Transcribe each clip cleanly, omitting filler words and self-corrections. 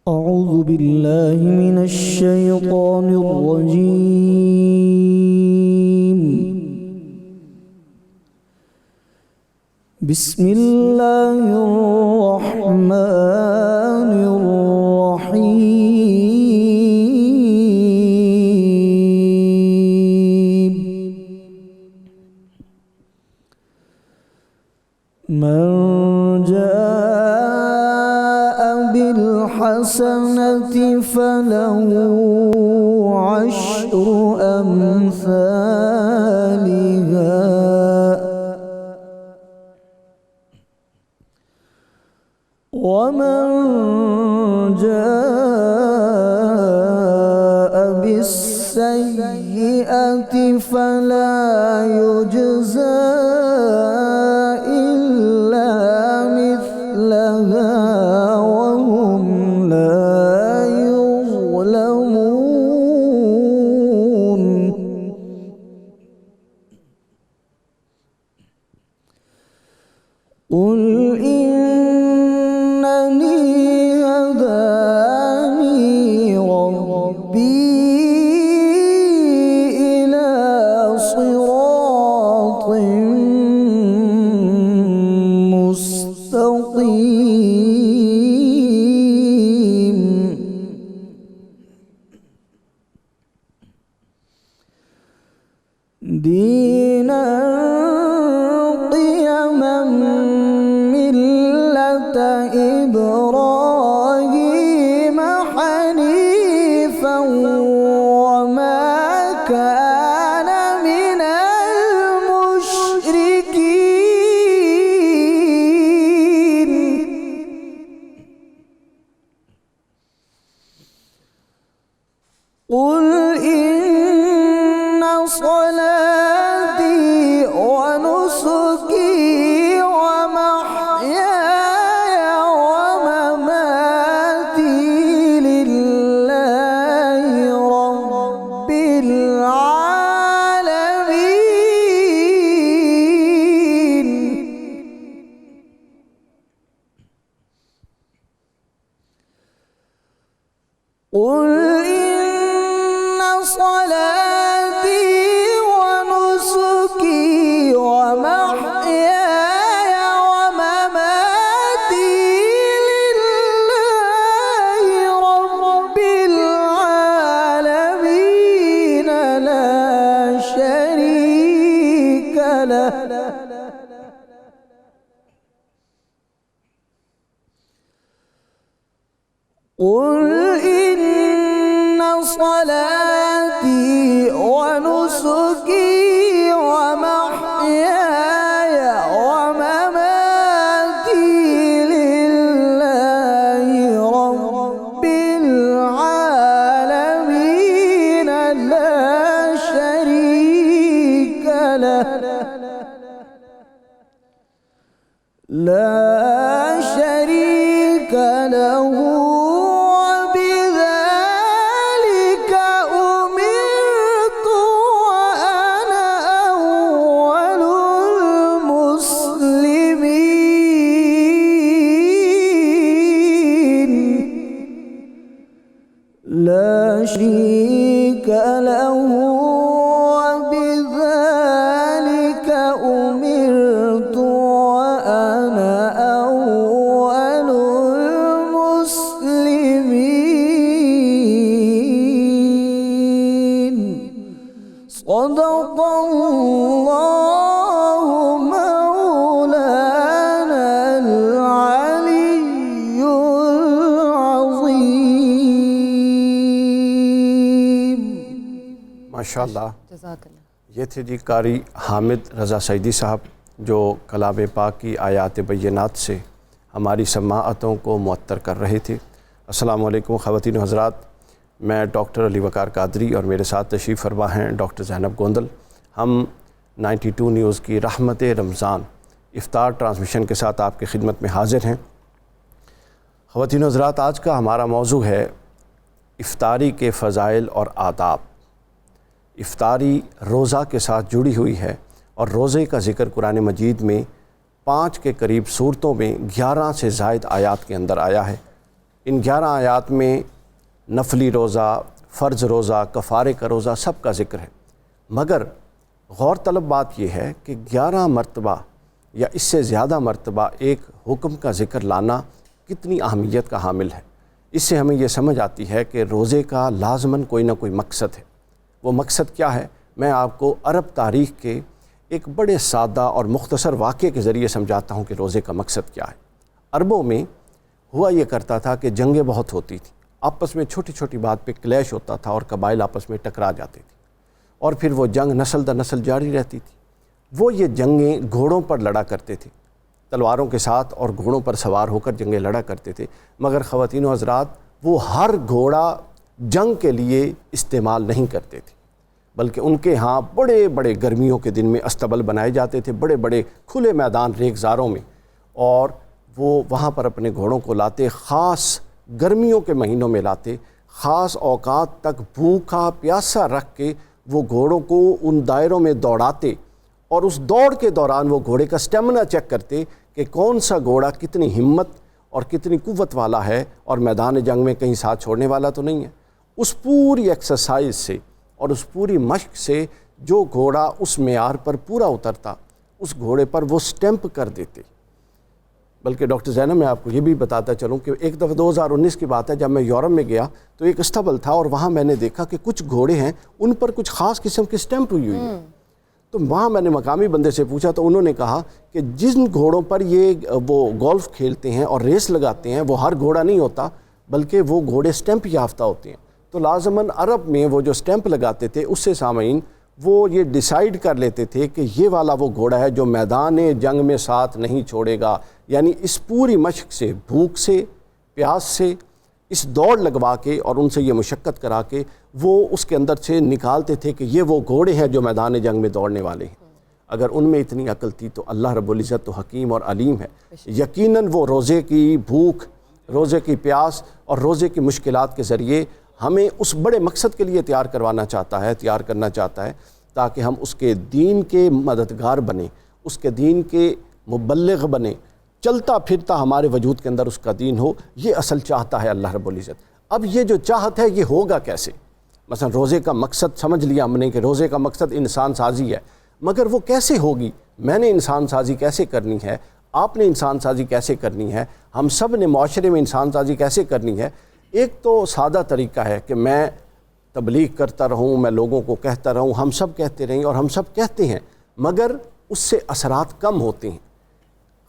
أعوذ بالله من الشيطان الرجيم. بسم الله الرحمن الرحيم. من جاء بالحسنة فله عشر أمثالها ومن جاء بالسيئة فلا يجزى إلا مثلها وهم لا يظلمون. قل إنني هداني ربي إلى صراط مستقيم دينا قيما ملة إبراهيم حنيفا وما كان من المشركين. قل إن صلاتي ونسكي ومحياي ومماتي لله رب العالمين. قل إن صلاتي ونسكي ومحياي ومماتي لله رب العالمين لا شريك له. قل إن صلاتي ونسكي ومحياي ومماتي لله رب العالمين لا شريك له. لا شريك له وبذلك أمرت وأنا أول المسلمين. لا شريك له وبذلك أمرت وأنا أول المسلمين. صدق الله مولانا العلي العظيم. ماشاءاللہ. جزاک اللہ. یہ تھے جی قاری حامد رضا سعیدی صاحب جو کلام پاک کی آیات بینات سے ہماری سماعتوں کو معطر کر رہے تھے. السلام علیکم خواتین و حضرات. میں ڈاکٹر علی وقار قادری اور میرے ساتھ تشریف فرما ہیں ڈاکٹر زینب گوندل۔ ہم 92 نیوز کی رحمت رمضان افطار ٹرانسمیشن کے ساتھ آپ کی خدمت میں حاضر ہیں۔ خواتین و حضرات، آج کا ہمارا موضوع ہے افطاری کے فضائل اور آداب۔ افطاری روزہ کے ساتھ جڑی ہوئی ہے اور روزے کا ذکر قرآن مجید میں 5 کے قریب صورتوں میں 11 سے زائد آیات کے اندر آیا ہے۔ ان 11 آیات میں نفلی روزہ، فرض روزہ، کفارے کا روزہ سب کا ذکر ہے، مگر غور طلب بات یہ ہے کہ 11 مرتبہ یا اس سے زیادہ مرتبہ ایک حکم کا ذکر لانا کتنی اہمیت کا حامل ہے۔ اس سے ہمیں یہ سمجھ آتی ہے کہ روزے کا لازماً کوئی نہ کوئی مقصد ہے۔ وہ مقصد کیا ہے؟ میں آپ کو عرب تاریخ کے ایک بڑے سادہ اور مختصر واقعے کے ذریعے سمجھاتا ہوں کہ روزے کا مقصد کیا ہے۔ عربوں میں ہوا یہ کرتا تھا کہ جنگیں بہت ہوتی تھیں، آپس میں چھوٹی چھوٹی بات پہ کلیش ہوتا تھا اور قبائل آپس میں ٹکرا جاتے تھے، اور پھر وہ جنگ نسل در نسل جاری رہتی تھی۔ وہ یہ جنگیں گھوڑوں پر لڑا کرتے تھے، تلواروں کے ساتھ اور گھوڑوں پر سوار ہو کر جنگیں لڑا کرتے تھے، مگر خواتین و حضرات وہ ہر گھوڑا جنگ کے لیے استعمال نہیں کرتے تھے، بلکہ ان کے ہاں بڑے بڑے گرمیوں کے دن میں استبل بنائے جاتے تھے، بڑے بڑے کھلے میدان ریگزاروں میں، اور وہ وہاں پر اپنے گھوڑوں کو لاتے، خاص گرمیوں کے مہینوں میں لاتے، خاص اوقات تک بھوکا پیاسا رکھ کے وہ گھوڑوں کو ان دائروں میں دوڑاتے، اور اس دوڑ کے دوران وہ گھوڑے کا سٹیمنا چیک کرتے کہ کون سا گھوڑا کتنی ہمت اور کتنی قوت والا ہے اور میدان جنگ میں کہیں ساتھ چھوڑنے والا تو نہیں ہے۔ اس پوری ایکسرسائز سے اور اس پوری مشق سے جو گھوڑا اس معیار پر پورا اترتا، اس گھوڑے پر وہ سٹیمپ کر دیتے۔ بلکہ ڈاکٹر زینب، میں آپ کو یہ بھی بتاتا چلوں کہ ایک دفعہ 2019 کی بات ہے، جب میں یورپ میں گیا تو ایک استبل تھا، اور وہاں میں نے دیکھا کہ کچھ گھوڑے ہیں ان پر کچھ خاص قسم کی سٹیمپ ہوئی ہے۔ تو وہاں میں نے مقامی بندے سے پوچھا تو انہوں نے کہا کہ جن گھوڑوں پر یہ وہ گولف کھیلتے ہیں اور ریس لگاتے ہیں وہ ہر گھوڑا نہیں ہوتا، بلکہ وہ گھوڑے سٹیمپ یافتہ ہوتے ہیں۔ تو لازماً عرب میں وہ جو سٹیمپ لگاتے تھے اس سے سامعین وہ یہ ڈیسائیڈ کر لیتے تھے کہ یہ والا وہ گھوڑا ہے جو میدان جنگ میں ساتھ نہیں چھوڑے گا۔ یعنی اس پوری مشق سے، بھوک سے، پیاس سے، اس دوڑ لگوا کے اور ان سے یہ مشقت کرا کے وہ اس کے اندر سے نکالتے تھے کہ یہ وہ گھوڑے ہیں جو میدان جنگ میں دوڑنے والے ہیں۔ اگر ان میں اتنی عقل تھی تو اللہ رب العزت تو حکیم اور علیم ہے، یقیناً وہ روزے کی بھوک، روزے کی پیاس اور روزے کی مشکلات کے ذریعے ہمیں اس بڑے مقصد کے لیے تیار کرنا چاہتا ہے تاکہ ہم اس کے دین کے مددگار بنیں، اس کے دین کے مبلغ بنیں، چلتا پھرتا ہمارے وجود کے اندر اس کا دین ہو۔ یہ اصل چاہتا ہے اللہ رب العزت۔ اب یہ جو چاہت ہے یہ ہوگا کیسے؟ مثلا روزے کا مقصد سمجھ لیا ہم نے کہ روزے کا مقصد انسان سازی ہے، مگر وہ کیسے ہوگی؟ میں نے انسان سازی کیسے کرنی ہے؟ آپ نے انسان سازی کیسے کرنی ہے؟ ہم سب نے معاشرے میں انسان سازی کیسے کرنی ہے؟ ایک تو سادہ طریقہ ہے کہ میں تبلیغ کرتا رہوں، میں لوگوں کو کہتا رہوں، ہم سب کہتے رہیں اور ہم سب کہتے ہیں، مگر اس سے اثرات کم ہوتے ہیں۔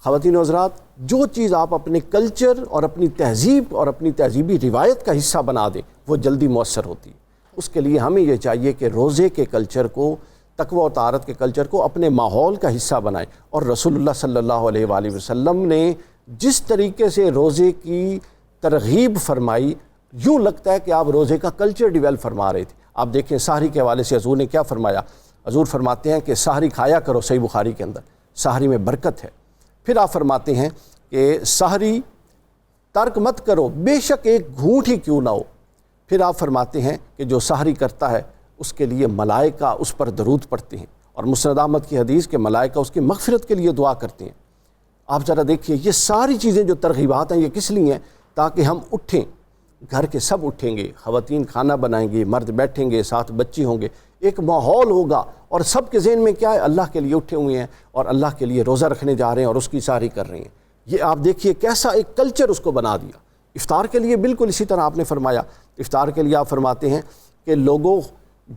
خواتین و حضرات، جو چیز آپ اپنے کلچر اور اپنی تہذیب اور اپنی تہذیبی روایت کا حصہ بنا دیں وہ جلدی مؤثر ہوتی ہے۔ اس کے لیے ہمیں یہ چاہیے کہ روزے کے کلچر کو، تقوی و طہارت کے کلچر کو اپنے ماحول کا حصہ بنائیں۔ اور رسول اللہ صلی اللہ علیہ وآلہ وسلم نے جس طریقے سے روزے کی ترغیب فرمائی، یوں لگتا ہے کہ آپ روزے کا کلچر ڈیولپ فرما رہے تھے۔ آپ دیکھیں سحری کے حوالے سے حضور نے کیا فرمایا؟ حضور فرماتے ہیں کہ سحری کھایا کرو، صحیح بخاری کے اندر، سحری میں برکت ہے۔ پھر آپ فرماتے ہیں کہ سحری ترک مت کرو، بے شک ایک گھونٹ ہی کیوں نہ ہو۔ پھر آپ فرماتے ہیں کہ جو سحری کرتا ہے اس کے لیے ملائکہ اس پر درود پڑھتے ہیں، اور مسند احمد کی حدیث کہ ملائکہ اس کی مغفرت کے لیے دعا کرتے ہیں۔ آپ ذرا دیکھیے یہ ساری چیزیں جو ترغیبات ہیں یہ کس لیے ہیں؟ تاکہ ہم اٹھیں، گھر کے سب اٹھیں گے، خواتین کھانا بنائیں گے، مرد بیٹھیں گے، ساتھ بچے ہوں گے، ایک ماحول ہوگا، اور سب کے ذہن میں کیا ہے؟ اللہ کے لیے اٹھے ہوئے ہیں اور اللہ کے لیے روزہ رکھنے جا رہے ہیں اور اس کی ساری کر رہے ہیں۔ یہ آپ دیکھیے کیسا ایک کلچر اس کو بنا دیا۔ افطار کے لیے بالکل اسی طرح آپ نے فرمایا۔ افطار کے لیے آپ فرماتے ہیں کہ لوگوں،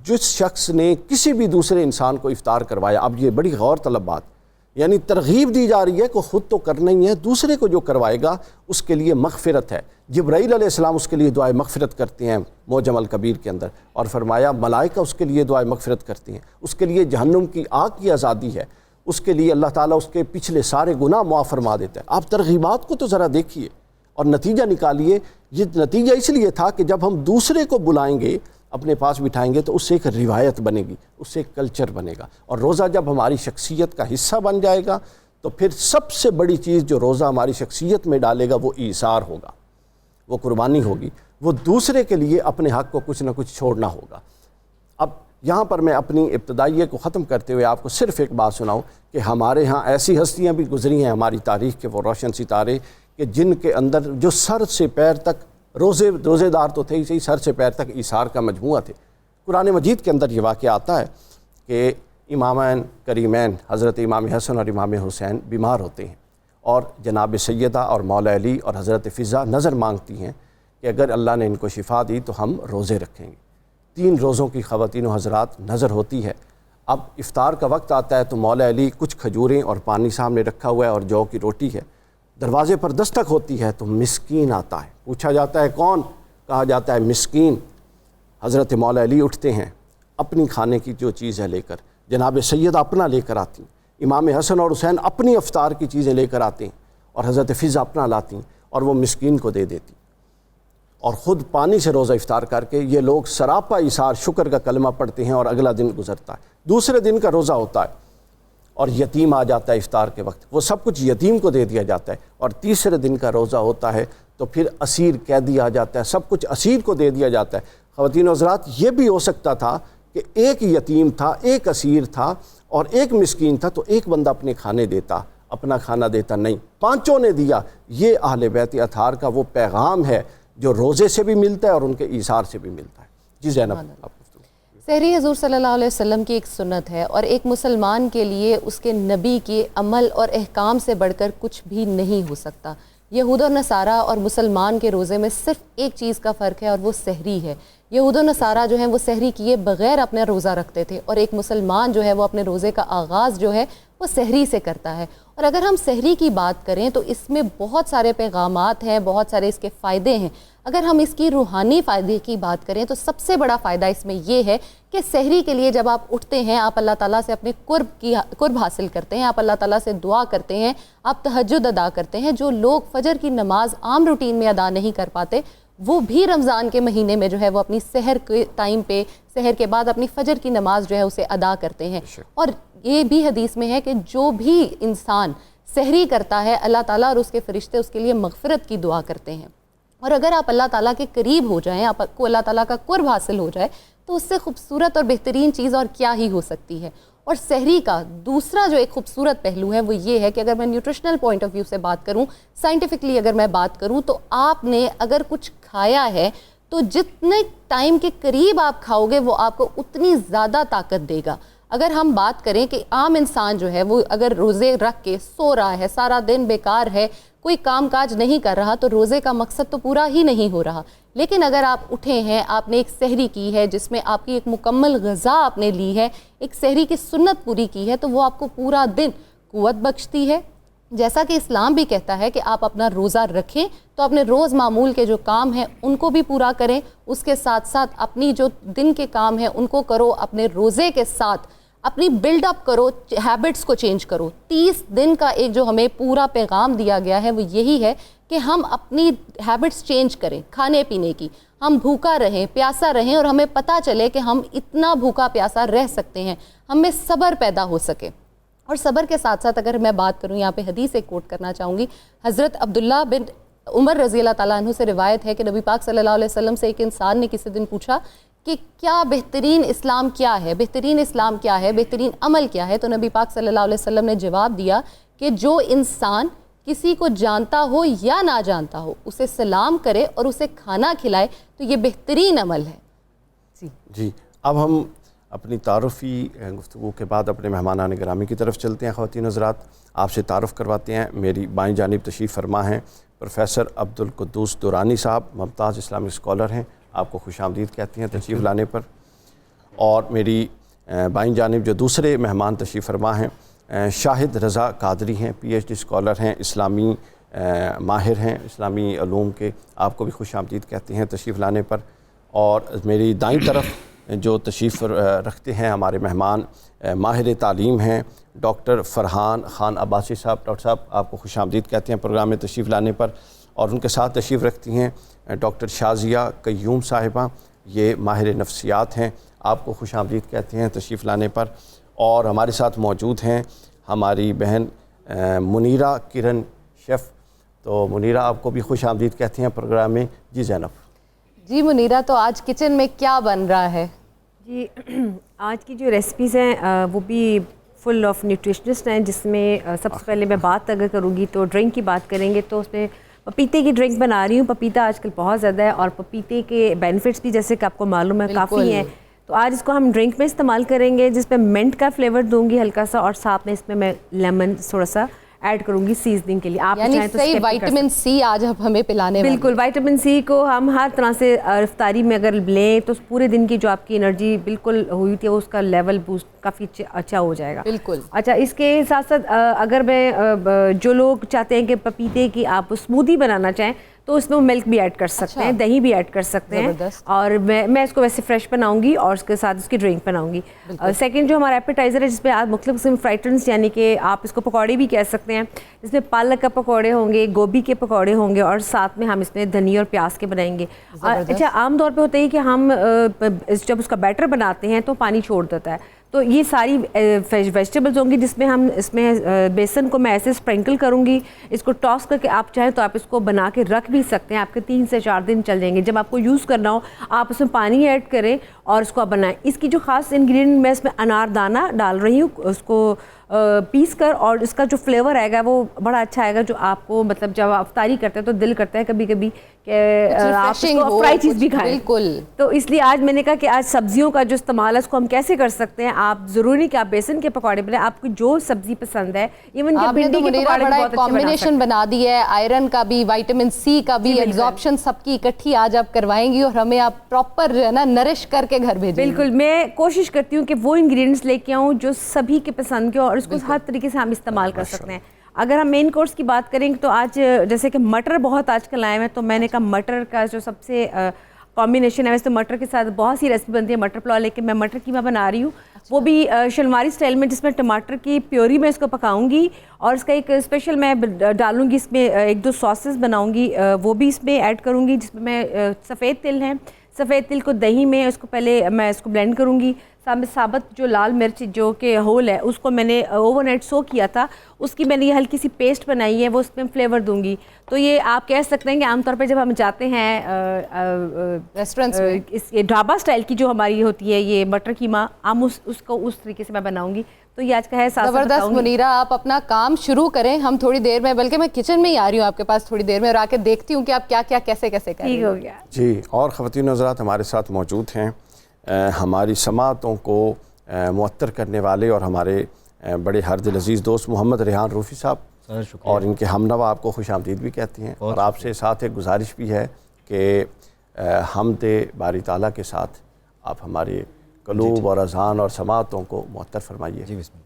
جس شخص نے کسی بھی دوسرے انسان کو افطار کروایا، اب یہ بڑی غور طلب بات، یعنی ترغیب دی جا رہی ہے کہ خود تو کرنا ہی ہے، دوسرے کو جو کروائے گا اس کے لیے مغفرت ہے۔ جبرائیل علیہ السلام اس کے لیے دعائے مغفرت کرتے ہیں معجم الکبیر کے اندر، اور فرمایا ملائکہ اس کے لیے دعائے مغفرت کرتے ہیں، اس کے لیے جہنم کی آگ کی آزادی ہے، اس کے لیے اللہ تعالیٰ اس کے پچھلے سارے گناہ معاف فرما دیتا ہے۔ آپ ترغیبات کو تو ذرا دیکھیے، اور نتیجہ نکالیے. یہ نتیجہ اس لیے تھا کہ جب ہم دوسرے کو بلائیں گے, اپنے پاس بٹھائیں گے, تو اس سے ایک روایت بنے گی, اس سے ایک کلچر بنے گا. اور روزہ جب ہماری شخصیت کا حصہ بن جائے گا تو پھر سب سے بڑی چیز جو روزہ ہماری شخصیت میں ڈالے گا وہ ایثار ہوگا, وہ قربانی ہوگی, وہ دوسرے کے لیے اپنے حق کو کچھ نہ کچھ چھوڑنا ہوگا. اب یہاں پر میں اپنی ابتدائیے کو ختم کرتے ہوئے آپ کو صرف ایک بات سناؤں کہ ہمارے ہاں ایسی ہستیاں بھی گزری ہیں ہماری تاریخ کے, وہ روشن ستارے, کہ جن کے اندر جو سر سے پیر تک روزے دار تو تھے ہی صحیح, سر سے پیر تک ایثار کا مجموعہ تھے. قرآن مجید کے اندر یہ واقعہ آتا ہے کہ امامین کریمین حضرت امام حسن اور امام حسین بیمار ہوتے ہیں, اور جناب سیدہ اور مولا علی اور حضرت فضا نظر مانگتی ہیں کہ اگر اللہ نے ان کو شفا دی تو ہم روزے رکھیں گے. 3 روزوں کی خواتین و حضرات نظر ہوتی ہے. اب افطار کا وقت آتا ہے تو مولا علی کچھ کھجوریں اور پانی سامنے رکھا ہوا ہے اور جو کی روٹی ہے. دروازے پر دستک ہوتی ہے تو مسکین آتا ہے, پوچھا جاتا ہے کون, کہا جاتا ہے مسکین. حضرت مولا علی اٹھتے ہیں اپنی کھانے کی جو چیز ہے لے کر, جناب سید اپنا لے کر آتی ہیں, امام حسن اور حسین اپنی افطار کی چیزیں لے کر آتے ہیں, اور حضرت فضا اپنا لاتی ہیں اور وہ مسکین کو دے دیتی, اور خود پانی سے روزہ افطار کر کے یہ لوگ سراپا ایثار شکر کا کلمہ پڑھتے ہیں, اور اگلا دن گزرتا ہے. دوسرے دن کا روزہ ہوتا ہے اور یتیم آ جاتا ہے افطار کے وقت, وہ سب کچھ یتیم کو دے دیا جاتا ہے. اور تیسرے دن کا روزہ ہوتا ہے تو پھر اسیر قیدی آ جاتا ہے, سب کچھ اسیر کو دے دیا جاتا ہے. خواتین و حضرات, یہ بھی ہو سکتا تھا کہ ایک یتیم تھا, ایک اسیر تھا اور ایک مسکین تھا, تو ایک بندہ اپنے کھانے دیتا, اپنا کھانا دیتا, نہیں, پانچوں نے دیا. یہ اہل بیت اطہار کا وہ پیغام ہے جو روزے سے بھی ملتا ہے اور ان کے ایثار سے بھی ملتا ہے. جی زینب آپ. سحری حضور صلی اللہ علیہ وسلم کی ایک سنت ہے, اور ایک مسلمان کے لیے اس کے نبی کے عمل اور احکام سے بڑھ کر کچھ بھی نہیں ہو سکتا. یہود و نصارہ اور مسلمان کے روزے میں صرف ایک چیز کا فرق ہے, اور وہ سحری ہے. یہود و نصارہ جو ہیں وہ سحری کیے بغیر اپنا روزہ رکھتے تھے, اور ایک مسلمان جو ہے وہ اپنے روزے کا آغاز جو ہے وہ سحری سے کرتا ہے. اور اگر ہم سحری کی بات کریں تو اس میں بہت سارے پیغامات ہیں, بہت سارے اس کے فائدے ہیں. اگر ہم اس کی روحانی فائدے کی بات کریں تو سب سے بڑا فائدہ اس میں یہ ہے کہ سحری کے لیے جب آپ اٹھتے ہیں, آپ اللہ تعالیٰ سے اپنے قرب حاصل کرتے ہیں, آپ اللہ تعالیٰ سے دعا کرتے ہیں, آپ تہجد ادا کرتے ہیں. جو لوگ فجر کی نماز عام روٹین میں ادا نہیں کر پاتے, وہ بھی رمضان کے مہینے میں جو ہے وہ اپنی سحر کے ٹائم پہ, سحر کے بعد اپنی فجر کی نماز جو ہے اسے ادا کرتے ہیں. اور یہ بھی حدیث میں ہے کہ جو بھی انسان سحری کرتا ہے, اللہ تعالیٰ اور اس کے فرشتے اس کے لیے مغفرت کی دعا کرتے ہیں. اور اگر آپ اللہ تعالیٰ کے قریب ہو جائیں, آپ کو اللہ تعالیٰ کا قرب حاصل ہو جائے, تو اس سے خوبصورت اور بہترین چیز اور کیا ہی ہو سکتی ہے. اور سحری کا دوسرا جو ایک خوبصورت پہلو ہے وہ یہ ہے کہ اگر میں نیوٹریشنل پوائنٹ آف ویو سے بات کروں, سائنٹیفکلی اگر میں بات کروں, تو آپ نے اگر کچھ کھایا ہے تو جتنے ٹائم کے قریب آپ کھاؤ گے وہ آپ کو اتنی زیادہ طاقت دے گا. اگر ہم بات کریں کہ عام انسان جو ہے وہ اگر روزے رکھ کے سو رہا ہے, سارا دن بیکار ہے, کوئی کام کاج نہیں کر رہا, تو روزے کا مقصد تو پورا ہی نہیں ہو رہا. لیکن اگر آپ اٹھے ہیں, آپ نے ایک سحری کی ہے جس میں آپ کی ایک مکمل غذا آپ نے لی ہے, ایک سحری کی سنت پوری کی ہے, تو وہ آپ کو پورا دن قوت بخشتی ہے. جیسا کہ اسلام بھی کہتا ہے کہ آپ اپنا روزہ رکھیں تو اپنے روز معمول کے جو کام ہیں ان کو بھی پورا کریں, اس کے ساتھ ساتھ اپنی جو دن کے کام ہیں ان کو کرو, اپنے روزے کے ساتھ اپنی بلڈ اپ کرو, ہیبٹس کو چینج کرو. 30 دن کا ایک جو ہمیں پورا پیغام دیا گیا ہے وہ یہی ہے کہ ہم اپنی ہیبٹس چینج کریں کھانے پینے کی, ہم بھوکا رہیں, پیاسا رہیں, اور ہمیں پتہ چلے کہ ہم اتنا بھوکا پیاسا رہ سکتے ہیں, ہمیں صبر پیدا ہو سکے. اور صبر کے ساتھ ساتھ اگر میں بات کروں, یہاں پہ حدیث ایک کوٹ کرنا چاہوں گی. حضرت عبداللہ بن عمر رضی اللہ تعالیٰ عنہ سے روایت ہے کہ نبی پاک صلی اللہ علیہ وسلم سے ایک انسان نے کسی دن پوچھا کہ کیا بہترین اسلام کیا ہے, بہترین اسلام کیا ہے, بہترین عمل کیا ہے. تو نبی پاک صلی اللہ علیہ وسلم نے جواب دیا کہ جو انسان کسی کو جانتا ہو یا نہ جانتا ہو اسے سلام کرے اور اسے کھانا کھلائے, تو یہ بہترین عمل ہے. جی اب ہم اپنی تعارفی گفتگو کے بعد اپنے مہمانان گرامی کی طرف چلتے ہیں. خواتین حضرات, آپ سے تعارف کرواتے ہیں. میری بائیں جانب تشریف فرما ہیں پروفیسر عبدالقدوس دورانی صاحب, ممتاز اسلامک اسکالر ہیں, آپ کو خوش آمدید کہتے ہیں تشریف لانے پر. اور میری بائیں جانب جو دوسرے مہمان تشریف فرما ہیں شاہد رضا قادری ہیں, پی ایچ ڈی اسکالر ہیں, اسلامی ماہر ہیں اسلامی علوم کے, آپ کو بھی خوش آمدید کہتے ہیں تشریف لانے پر. اور میری دائیں طرف جو تشریف رکھتے ہیں ہمارے مہمان ماہر تعلیم ہیں ڈاکٹر فرحان خان عباسی صاحب. ڈاکٹر صاحب آپ کو خوش آمدید کہتے ہیں پروگرام میں تشریف لانے پر. اور ان کے ساتھ تشریف رکھتی ہیں ڈاکٹر شازیہ قیوم صاحبہ، یہ ماہر نفسیات ہیں، آپ کو خوش آمدید کہتے ہیں تشریف لانے پر۔ اور ہمارے ساتھ موجود ہیں ہماری بہن منیرہ کرن شیف، تو منیرہ آپ کو بھی خوش آمدید کہتے ہیں پروگرام میں۔ جی زینب۔ جی منیرہ، تو آج کچن میں کیا بن رہا ہے؟ جی آج کی جو ریسپیز ہیں وہ بھی فل آف نیوٹریشنسٹ ہیں، جس میں سب سے پہلے میں بات اگر کروں گی تو ڈرنک کی بات کریں گے تو اس میں پپیتے کی ڈرنک بنا رہی ہوں۔ پپیتا آج کل بہت زیادہ ہے اور پپیتے کے بینیفٹس بھی جیسے کہ آپ کو معلوم ہے کافی ہیں، تو آج اس کو ہم ڈرنک میں استعمال کریں گے، جس میں منٹ کا فلیور دوں گی ہلکا سا، اور ساتھ میں اس میں لیمن تھوڑا سا ایڈ کروں گی سیزننگ کے لیے۔ آپ یعنی صحیح وائٹامن سی آج آپ ہمیں پلانے والے ہیں۔ بالکل، وائٹامن سی کو ہم ہر طرح سے افطاری میں اگر لیں تو پورے دن کی جو آپ کی انرجی بالکل ہوئی تھی اس کا لیول بوسٹ کافی اچھا ہو جائے گا۔ بالکل۔ اچھا، اس کے ساتھ ساتھ اگر میں جو لوگ چاہتے ہیں کہ پپیتے کی آپ اسمودی بنانا چاہیں تو اس میں وہ ملک بھی ایڈ کر سکتے ہیں، دہی بھی ایڈ کر سکتے ہیں، اور میں اس کو ویسے فریش بناؤں گی اور اس کے ساتھ اس کی ڈرنک بناؤں گی۔ سیکنڈ جو ہمارا ایپیٹائزر ہے، جس میں آج مختلف قسم فرائٹنس، یعنی کہ آپ اس کو پکوڑے بھی کہہ سکتے ہیں، جس میں پالک کا پکوڑے ہوں گے، گوبھی کے پکوڑے ہوں گے، اور ساتھ میں ہم اس میں دھنیا اور پیاز کے بنائیں گے۔ اچھا، عام طور پہ ہوتا ہے کہ ہم جب اس کا بیٹر بناتے ہیں تو پانی چھوڑ دیتا ہے، تو یہ ساری ویجیٹیبلز ہوں گی جس میں ہم اس میں بیسن کو میں ایسے اسپرنکل کروں گی، اس کو ٹاس کر کے آپ چاہیں تو آپ اس کو بنا کے رکھ بھی سکتے ہیں، آپ کے 3 سے 4 دن چل جائیں گے۔ جب آپ کو یوز کرنا ہو آپ اس میں پانی ایڈ کریں اور اس کو آپ بنائیں۔ اس کی جو خاص انگریڈینٹ میں اس میں انار دانہ ڈال رہی ہوں، اس کو پیس کر، اور اس کا جو فلیور آئے گا وہ بڑا اچھا آئے گا، جو آپ کو مطلب جب آپ افطاری کرتے ہیں تو دل کرتا ہے کبھی کبھی کہ آپ فرائی چیز بھی کھائیں۔ بالکل، تو اس لیے آج میں نے کہا کہ آج سبزیوں کا جو استعمال ہے اس کو ہم کیسے کر سکتے ہیں۔ آپ ضروری کہ آپ بیسن کے پکوڑے بنائیں، آپ کو جو سبزی پسند ہے، ایون کہ بھنڈی کے پکوڑے بہت اچھے کمبینیشن بنا دی ہے، آئرن کا بھی، وائٹامن سی کا بھی، ایبزارپشن سب کی اکٹھی آج آپ کروائیں گی اور ہمیں آپ پراپر جو ہے نا نرش کر کے گھر بھیجیں گی۔ بالکل، میں کوشش کرتی ہوں کہ وہ انگریڈینٹس لے کے آؤں جو سبھی کے پسند کے، اور اس کو ہر طریقے سے ہم استعمال کر سکتے ہیں۔ اگر ہم مین کورس کی بات کریں تو آج جیسے کہ مٹر بہت آج کل آئے ہیں، تو میں نے کہا مٹر کا جو سب سے کمبینیشن ہے، ویسے تو مٹر کے ساتھ بہت سی ریسپی بنتی ہے مٹر پلاؤ، لیکن میں مٹر قیمہ بنا رہی ہوں، وہ بھی شلواری اسٹائل میں، جس میں ٹماٹر کی پیوری میں اس کو پکاؤں گی، اور اس کا ایک اسپیشل میں ڈالوں گی، اس میں 1-2 ساسز بناؤں گی، وہ بھی اس میں ایڈ کروں گی، جس میں سفید تل ہے، سفید تل کو دہی میں اس کو پہلے میں اس کو بلینڈ کروں گی، ثابت جو لال مرچ جو کہ ہول ہے اس کو میں نے اوور نائٹ سو کیا تھا، اس کی میں نے یہ ہلکی سی پیسٹ بنائی ہے، وہ اس میں فلیور دوں گی۔ تو یہ آپ کہہ سکتے ہیں کہ عام طور پہ جب ہم جاتے ہیں ریسٹورینٹس میں، اس ڈھابا اسٹائل کی جو ہماری ہوتی ہے یہ مٹر قیمہ، ہم اس کو اس طریقے سے میں بناؤں گی۔ تو یہ آج کا ہے زبردست۔ منیرہ آپ اپنا کام شروع کریں، ہم تھوڑی دیر میں، بلکہ میں کچن میں ہی آ رہی ہوں آپ کے پاس تھوڑی دیر میں، اور آ کے دیکھتی ہوں کہ آپ کیا کیا کیسے کیسے کریں۔ ٹھیک ہو گیا جی، اور خواتین حضرات ہمارے ساتھ موجود ہیں ہماری سماعتوں کو معطر کرنے والے اور ہمارے بڑے ہر دل عزیز دوست محمد ریحان روفی صاحب، اور ان کے ہمنوا آپ کو خوش آمدید بھی کہتے ہیں، اور آپ سے ساتھ ایک گزارش بھی ہے کہ حمد باری تعالیٰ کے ساتھ آپ ہمارے قلوب اور اذہان اور سماعتوں کو معطر فرمائیے۔ جی بسم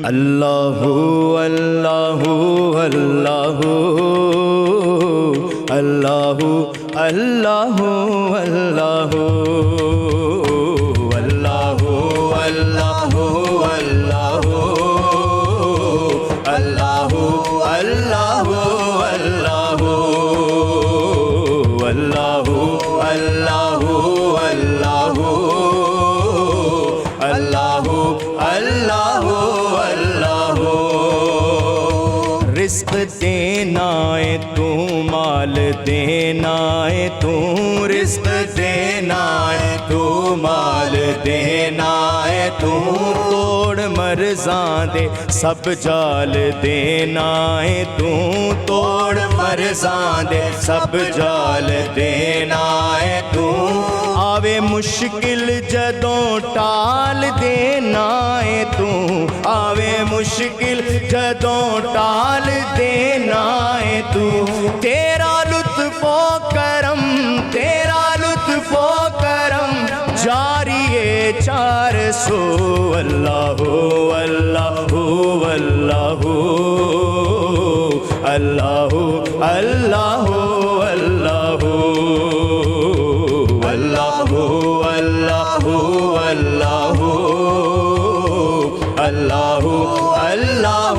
اللہ اللہ اللہ اللہ اللہ اللہ اللہ اللہ اللہ اللہ رزق دینا ہے تو مال دینا ہے تو رزق دینا ہے تو مال دینا ہے تو توڑ مرزاں دے سب جال دینا ہے تو توڑ مرزاں دے سب جال دینا ہے تو آوے مشکل جدوں ٹال دینا ہے تو آوے مشکل جدوں ٹال دینا ہے تو تیرا لطف و کرم تیرا لطف و کرم جاری ہے 400 اللہ اللہ اللہ اللہ اللہ اللہ اللہ اللہ اللہ اللہ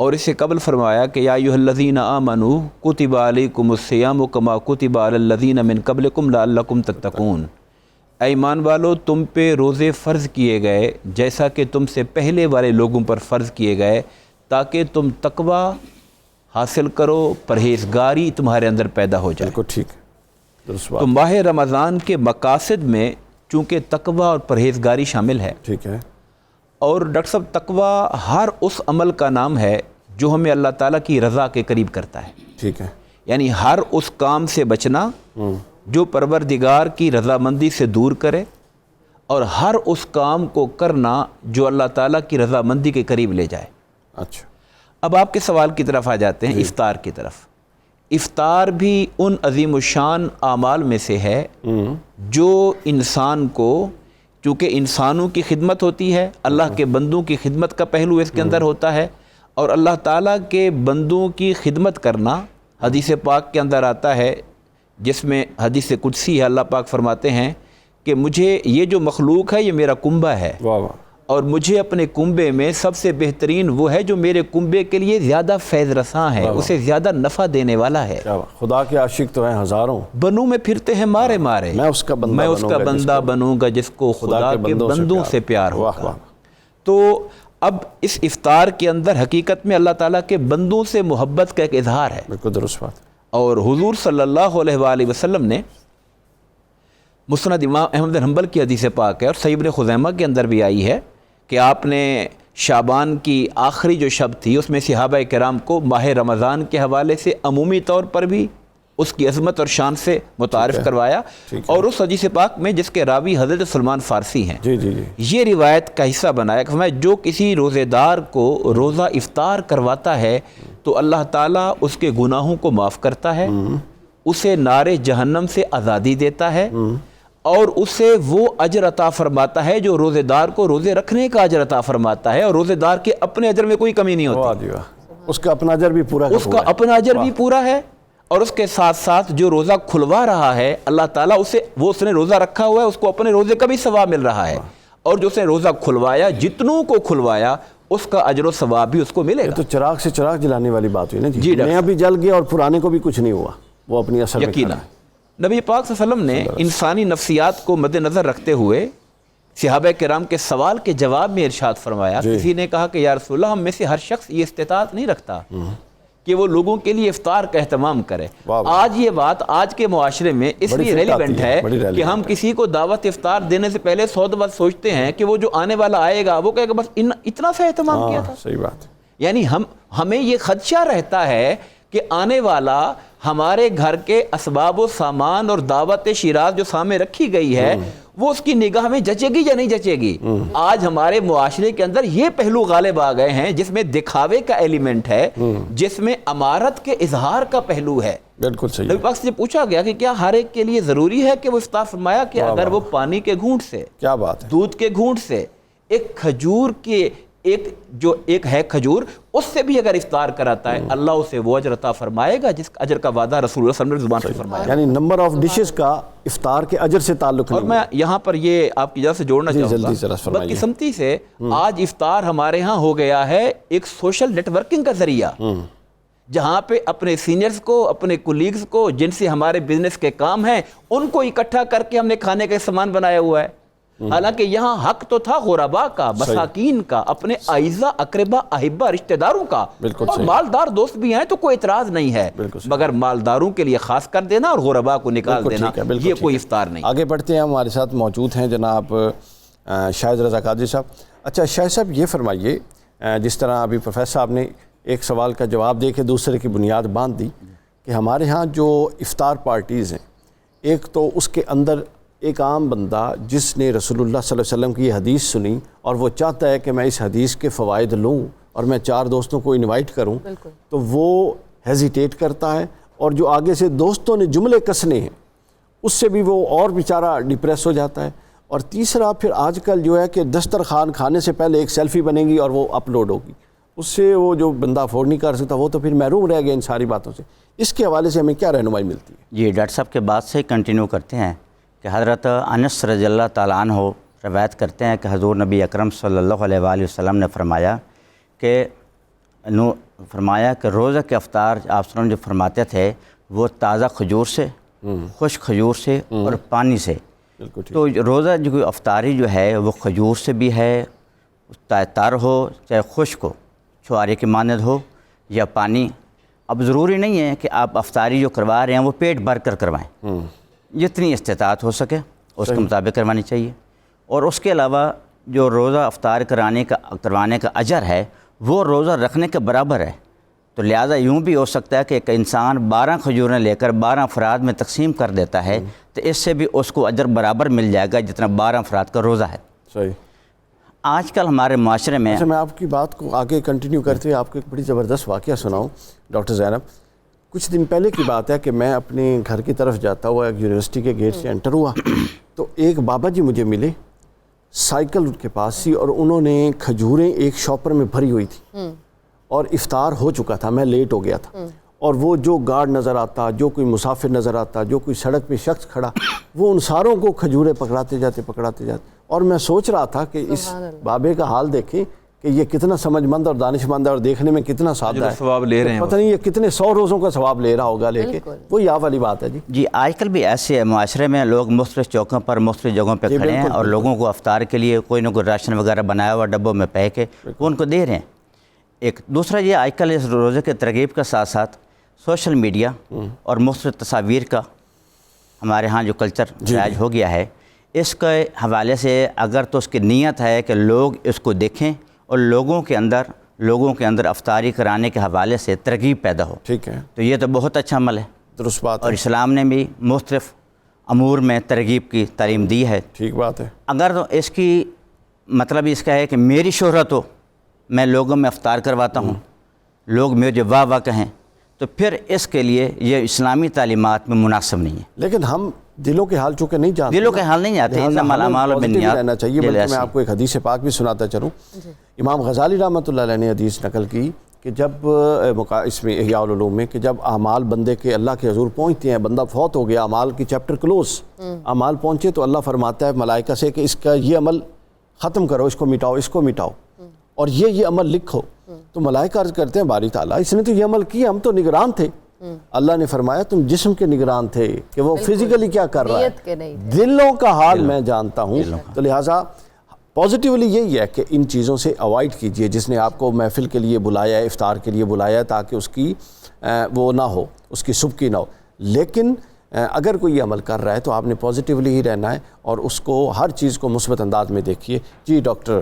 اور اس سے قبل فرمایا کہ یا ایھا الذین آمنوا کتب علیکم الصیام کما کتب علی الذین من قبلکم لعلکم تتقون، اے ایمان والو تم پہ روزے فرض کیے گئے جیسا کہ تم سے پہلے والے لوگوں پر فرض کیے گئے تاکہ تم تقوی حاصل کرو، پرہیزگاری تمہارے اندر پیدا ہو جائے۔ بالکل ٹھیک ہے، درست بات، تو ماہ رمضان کے مقاصد میں چونکہ تقوی اور پرہیزگاری شامل ہے، ٹھیک ہے، اور ڈاکٹر صاحب تقوی ہر اس عمل کا نام ہے جو ہمیں اللہ تعالیٰ کی رضا کے قریب کرتا ہے، ٹھیک ہے، یعنی ہر اس کام سے بچنا جو پروردگار کی رضامندی سے دور کرے، اور ہر اس کام کو کرنا جو اللہ تعالیٰ کی رضامندی کے قریب لے جائے۔ اچھا، اب آپ کے سوال کی طرف آ جاتے ہیں، افطار کی طرف۔ افطار بھی ان عظیم الشان اعمال میں سے ہے جو انسان کو، چونکہ انسانوں کی خدمت ہوتی ہے، اللہ کے بندوں کی خدمت کا پہلو اس کے اندر ہوتا ہے، اور اللہ تعالیٰ کے بندوں کی خدمت کرنا حدیث پاک کے اندر آتا ہے، جس میں حدیث قدسی ہے، اللہ پاک فرماتے ہیں کہ مجھے یہ جو مخلوق ہے یہ میرا کنبہ ہے، واہ واہ، اور مجھے اپنے کنبے میں سب سے بہترین وہ ہے جو میرے کنبے کے لیے زیادہ فیض رساں ہے، اسے زیادہ نفع دینے والا ہے۔ کیا بات، خدا کے عاشق تو ہیں ہزاروں، بنوں میں پھرتے ہیں مارے مارے، میں اس کا بندہ بنوں گا جس کو خدا کے بندوں سے پیار ہوگا۔ تو اب اس افطار کے اندر حقیقت میں اللہ تعالیٰ کے بندوں سے محبت کا ایک اظہار ہے، بالکل درست بات، اور حضور صلی اللہ علیہ وآلہ وسلم نے مسند امام احمد بن حنبل کی حدیث پاک ہے، اور صحیح ابن خزیمہ کے اندر بھی آئی ہے کہ آپ نے شعبان کی آخری جو شب تھی اس میں صحابہ کرام کو ماہ رمضان کے حوالے سے عمومی طور پر بھی اس کی عظمت اور شان سے متعارف کروایا، اور اس حدیث پاک میں جس کے راوی حضرت سلمان فارسی ہیں، جی جی جی، یہ روایت کا حصہ بنایا کہ جو کسی روزے دار کو روزہ افطار کرواتا ہے تو اللہ تعالیٰ اس کے گناہوں کو معاف کرتا ہے، اسے نار جہنم سے آزادی دیتا ہے، اور اسے وہ اجر عطا فرماتا ہے جو روزے دار کو روزے رکھنے کا اجر عطا فرماتا ہے، اور روزے دار کے اپنے اجر میں کوئی کمی نہیں ہوتی، واہ جی واہ، اس کا اپنا اجر بھی پورا ہے، اس کا اپنا اجر بھی پورا ہے، اور اس کے ساتھ ساتھ جو روزہ کھلوا رہا ہے اللہ تعالیٰ اسے، وہ اس نے روزہ رکھا ہوا ہے اس کو اپنے روزے کا بھی ثواب مل رہا ہے، اور جو اس نے روزہ کھلوایا جتنوں کو کھلوایا اس کا اجر و ثواب بھی اس کو ملے یہ گا۔ تو چراغ سے چراغ جلانے والی بات ہوئی نا جی جی، ڈاکٹر نیا بھی جل گیا اور پرانے کو بھی کچھ نہیں ہوا، وہ اپنی اثر میں یقینا کھڑا ہے۔ نبی پاک صلی اللہ علیہ وسلم نے انسانی نفسیات کو مد نظر رکھتے ہوئے صحابہ کرام کے سوال کے جواب میں ارشاد فرمایا، کسی نے کہا کہ یا رسول اللہ ہم میں سے ہر شخص یہ استطاعت نہیں رکھتا کہ وہ لوگوں کے لیے افطار کا اہتمام کرے۔ آج یہ بات آج کے معاشرے میں اس لیے ریلیونٹ ہے کہ ہم کسی کو دعوت افطار دینے سے پہلے 100 دفعہ سوچتے ہیں کہ وہ جو آنے والا آئے گا وہ کہے گا بس اتنا سا اہتمام کیا تھا۔ صحیح بات، یعنی ہمیں یہ خدشہ رہتا ہے کہ آنے والا ہمارے گھر کے اسباب و سامان اور دعوت شیراز جو سامنے رکھی گئی ہے وہ اس کی نگاہ میں جچے گی یا نہیں جچے گی۔ آج ہمارے معاشرے کے اندر یہ پہلو غالب آ گئے ہیں جس میں دکھاوے کا ایلیمنٹ ہے، جس میں امارت کے اظہار کا پہلو ہے۔ بالکل صحیح، نبی پاک سے پوچھا گیا کہ کیا ہر ایک کے لیے ضروری ہے کہ وہ افطار فرمایا کہ اگر وہ پانی کے گھونٹ سے، کیا بات ہے، دودھ کے گھونٹ سے، ایک کھجور کے ایک ہے کھجور، اس سے بھی اگر افطار کراتا ہے اللہ اسے وہ اجر عطا فرمائے گا جس اجر کا وعدہ رسول اللہ صلی اللہ علیہ وسلم نے زبان سے فرمایا۔ یعنی نمبر آف ڈشز کا افطار کے اجر سے تعلق اور نہیں، میں یہاں پر یہ آپ کی جگہ سے جوڑنا چاہوں جلدی سے گا، رس فرمائیے۔ بدقسمتی سے آج افطار ہمارے ہاں ہو گیا ہے ایک سوشل نیٹ ورکنگ کا ذریعہ، جہاں پہ اپنے سینئرز کو، اپنے کولیگز کو جن سے ہمارے بزنس کے کام ہیں ان کو اکٹھا کر کے ہم نے کھانے کا سامان بنایا ہوا ہے، حالانکہ یہاں حق تو تھا غربا کا، مساکین کا، اپنے اعزا اقربا احبا رشتہ داروں کا، اور مالدار دوست بھی ہیں تو کوئی اعتراض نہیں ہے، مگر مالداروں کے لیے خاص کر دینا اور غربا کو نکال دینا یہ کوئی افطار نہیں۔ آگے بڑھتے ہیں، ہمارے ساتھ موجود ہیں جناب شاہد رضا قادری صاحب۔ اچھا شاہد صاحب یہ فرمائیے، جس طرح ابھی پروفیسر صاحب نے ایک سوال کا جواب دے کے دوسرے کی بنیاد باندھ دی کہ ہمارے ہاں جو افطار پارٹیز ہیں، ایک تو اس کے اندر ایک عام بندہ جس نے رسول اللہ صلی اللہ علیہ وسلم کی یہ حدیث سنی اور وہ چاہتا ہے کہ میں اس حدیث کے فوائد لوں اور میں 4 دوستوں کو انوائٹ کروں، تو وہ ہیزیٹیٹ کرتا ہے، اور جو آگے سے دوستوں نے جملے کسنے ہیں اس سے بھی وہ اور بیچارہ ڈپریس ہو جاتا ہے۔ اور تیسرا پھر آج کل جو ہے کہ دسترخوان کھانے سے پہلے ایک سیلفی بنے گی اور وہ اپلوڈ ہوگی، اس سے وہ جو بندہ افورڈ نہیں کر سکتا وہ تو پھر محروم رہ گیا ان ساری باتوں سے۔ اس کے حوالے سے ہمیں کیا رہنمائی ملتی ہے؟ جی ڈاکٹر صاحب کے بات سے کنٹینیو کرتے ہیں کہ حضرت انس رضی اللہ تعالیٰ عنہ روایت کرتے ہیں کہ حضور نبی اکرم صلی اللہ علیہ وآلہ وسلم نے فرمایا کہ فرمایا کہ روزہ کے افطار آپ صلی اللہ علیہ وسلم جو فرماتے تھے وہ تازہ کھجور سے، خشک کھجور سے اور پانی سے. تو روزہ جو کوئی افطاری جو ہے وہ کھجور سے بھی ہے، چاہے تر ہو چاہے خشک ہو، چھوارے کے مانند ہو یا پانی. اب ضروری نہیں ہے کہ آپ افطاری جو کروا رہے ہیں وہ پیٹ بھر کر کروائیں، جتنی استطاعت ہو سکے اس کے مطابق کروانی چاہیے. اور اس کے علاوہ جو روزہ افطار کروانے کا اجر ہے وہ روزہ رکھنے کے برابر ہے. تو لہٰذا یوں بھی ہو سکتا ہے کہ ایک انسان 12 کھجوریں لے کر 12 افراد میں تقسیم کر دیتا ہے تو اس سے بھی اس کو اجر برابر مل جائے گا جتنا 12 افراد کا روزہ ہے. صحیح. آج کل ہمارے معاشرے میں میں آپ کی بات کو آگے کنٹینیو کرتے ہوئے آپ کو ایک بڑی زبردست واقعہ سناؤں ڈاکٹر زینب. کچھ دن پہلے کی بات ہے کہ میں اپنے گھر کی طرف جاتا ہوا ایک یونیورسٹی کے گیٹ سے انٹر ہوا تو ایک بابا جی مجھے ملے، سائیکل ان کے پاس تھی اور انہوں نے کھجوریں ایک شاپر میں بھری ہوئی تھی اور افطار ہو چکا تھا، میں لیٹ ہو گیا تھا. اور وہ جو گارڈ نظر آتا، جو کوئی مسافر نظر آتا، جو کوئی سڑک پہ شخص کھڑا، وہ ان ساروں کو کھجوریں پکڑاتے جاتے. اور میں سوچ رہا تھا کہ اس بابے کا حال دیکھیں کہ یہ کتنا سمجھ مند اور دانش مند ہے اور دیکھنے میں کتنا سادہ ہے، ثواب لے رہے ہیں، پتہ نہیں یہ کتنے 100 روزوں کا ثواب لے رہا ہوگا لے کے. وہی آپ والی بات ہے. جی آج کل بھی ایسے ہے معاشرے میں، لوگ مختلف چوکوں پر مختلف جگہوں پہ کھڑے ہیں اور لوگوں کو افطار کے لیے کوئی نہ کوئی راشن وغیرہ بنایا ہوا ڈبوں میں پہ کے وہ ان کو دے رہے ہیں. ایک دوسرا یہ آج کل اس روزے کے ترغیب کا ساتھ ساتھ سوشل میڈیا اور مختلف تصاویر کا ہمارے ہاں جو کلچر رائج ہو گیا ہے، اس کے حوالے سے اگر تو اس کی نیت ہے کہ لوگ اس کو دیکھیں اور لوگوں کے اندر افطاری کرانے کے حوالے سے ترغیب پیدا ہو، ٹھیک ہے، تو یہ تو بہت اچھا عمل ہے. درست بات ہے. اور اسلام نے بھی مختلف امور میں ترغیب کی تعلیم دی ہے. ٹھیک بات ہے. اگر تو اس کی مطلب اس کا ہے کہ میری شہرت ہو، میں لوگوں میں افطار کرواتا ہوں، لوگ مجھے واہ واہ کہیں، تو پھر اس کے لیے یہ اسلامی تعلیمات میں مناسب نہیں ہے. لیکن ہم دلوں کے حال چونکہ نہیں جانتے، دلوں کے حال نہیں جاتے، انما الاعمال بالنیات رہنا چاہیے. بلکہ میں آپ کو ایک حدیث پاک بھی سناتا چلوں. امام غزالی رحمۃ اللہ علیہ نے حدیث نقل کی کہ جب اس میں احیاء العلوم میں کہ جب اعمال بندے کے اللہ کے حضور پہنچتے ہیں، بندہ فوت ہو گیا، اعمال کی چیپٹر کلوز، اعمال پہنچے تو اللہ فرماتا ہے ملائکہ سے کہ اس کا یہ عمل ختم کرو، اس کو مٹاؤ، اس کو مٹاؤ اور یہ عمل لکھو. تو ملائکہ عرض کرتے ہیں باری تعالیٰ اس نے تو یہ عمل کیا، ہم تو نگران تھے. اللہ نے فرمایا تم جسم کے نگران تھے کہ وہ فزیکلی کیا کر رہا ہے، دلوں کا حال میں جانتا ہوں. تو لہٰذا پازیٹیولی یہی ہے کہ ان چیزوں سے اوائڈ کیجئے. جس نے آپ کو محفل کے لیے بلایا ہے، افطار کے لیے بلایا ہے، تاکہ اس کی وہ نہ ہو، اس کی سبکی نہ ہو. لیکن اگر کوئی یہ عمل کر رہا ہے تو آپ نے پازیٹیولی ہی رہنا ہے اور اس کو ہر چیز کو مثبت انداز میں دیکھیے. جی ڈاکٹر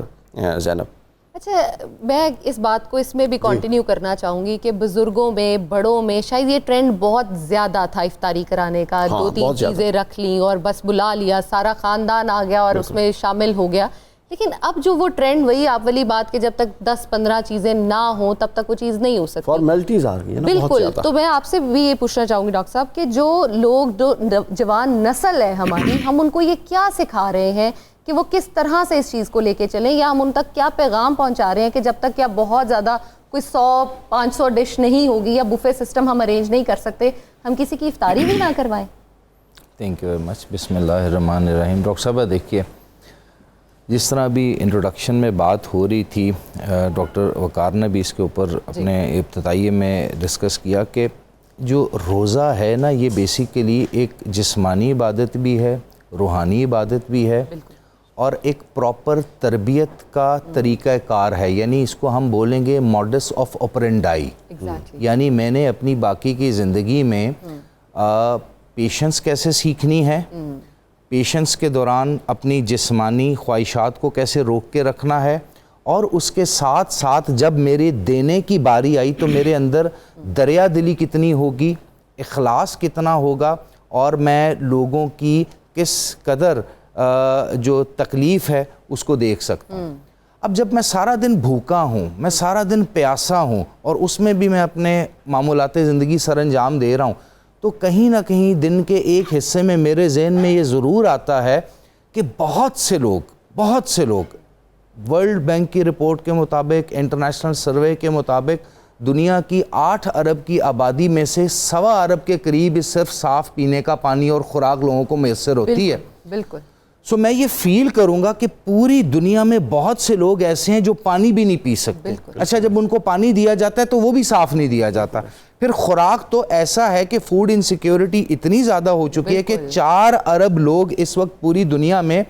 زینب. اچھا، میں اس بات کو اس میں بھی کنٹینیو کرنا چاہوں گی کہ بزرگوں میں، بڑوں میں شاید یہ ٹرینڈ بہت زیادہ تھا افطاری کرانے کا. 2-3 چیزیں رکھ لیں اور بس بلا لیا، سارا خاندان آ گیا اور اس میں شامل ہو گیا. لیکن اب جو وہ ٹرینڈ وہی آپ والی بات کہ جب تک 10-15 چیزیں نہ ہوں تب تک وہ چیز نہیں ہو سکتی، فارمیلٹیز آ گئی ہیں نا. بالکل. تو میں آپ سے بھی یہ پوچھنا چاہوں گی ڈاکٹر صاحب کہ جو لوگ، جو جوان نسل ہے ہماری، ہم ان کو یہ کیا سکھا رہے ہیں کہ وہ کس طرح سے اس چیز کو لے کے چلیں، یا ہم ان تک کیا پیغام پہنچا رہے ہیں کہ جب تک کیا بہت زیادہ کوئی 100-500 ڈش نہیں ہوگی یا بفے سسٹم ہم ارینج نہیں کر سکتے، ہم کسی کی افطاری بھی نہ کروائیں؟ Thank you very much. بسم اللہ الرحمن الرحیم. ڈاکٹر صاحبہ دیکھیے، جس طرح بھی انٹروڈکشن میں بات ہو رہی تھی، ڈاکٹر وقار نے بھی اس کے اوپر اپنے ابتدائیے میں ڈسکس کیا کہ جو روزہ ہے نا، یہ بیسیکلی ایک جسمانی عبادت بھی ہے، روحانی عبادت بھی ہے اور ایک پراپر تربیت کا طریقہ کار ہے. یعنی اس کو ہم بولیں گے ماڈس آف آپرینڈائی. یعنی میں نے اپنی باقی کی زندگی میں پیشنس کیسے سیکھنی ہے، پیشنس کے دوران اپنی جسمانی خواہشات کو کیسے روک کے رکھنا ہے، اور اس کے ساتھ ساتھ جب میرے دینے کی باری آئی تو میرے اندر دریا دلی کتنی ہوگی، اخلاص کتنا ہوگا، اور میں لوگوں کی کس قدر جو تکلیف ہے اس کو دیکھ سکتا ہوں. اب جب میں سارا دن بھوکا ہوں، میں سارا دن پیاسا ہوں اور اس میں بھی میں اپنے معمولات زندگی سر انجام دے رہا ہوں، تو کہیں نہ کہیں دن کے ایک حصے میں میرے ذہن میں یہ ضرور آتا ہے کہ بہت سے لوگ ورلڈ بینک کی رپورٹ کے مطابق، انٹرنیشنل سروے کے مطابق، دنیا کی 8 ارب کی آبادی میں سے 1.25 ارب کے قریب صرف صاف پینے کا پانی اور خوراک لوگوں کو میسر ہوتی ہے. بالکل. سو میں یہ فیل کروں گا کہ پوری دنیا میں بہت سے لوگ ایسے ہیں جو پانی بھی نہیں پی سکتے. اچھا جب ان کو پانی دیا جاتا ہے تو وہ بھی صاف نہیں دیا جاتا. پھر خوراک تو ایسا ہے کہ فوڈ انسیکیورٹی اتنی زیادہ ہو چکی ہے کہ 4 ارب لوگ اس وقت پوری دنیا میں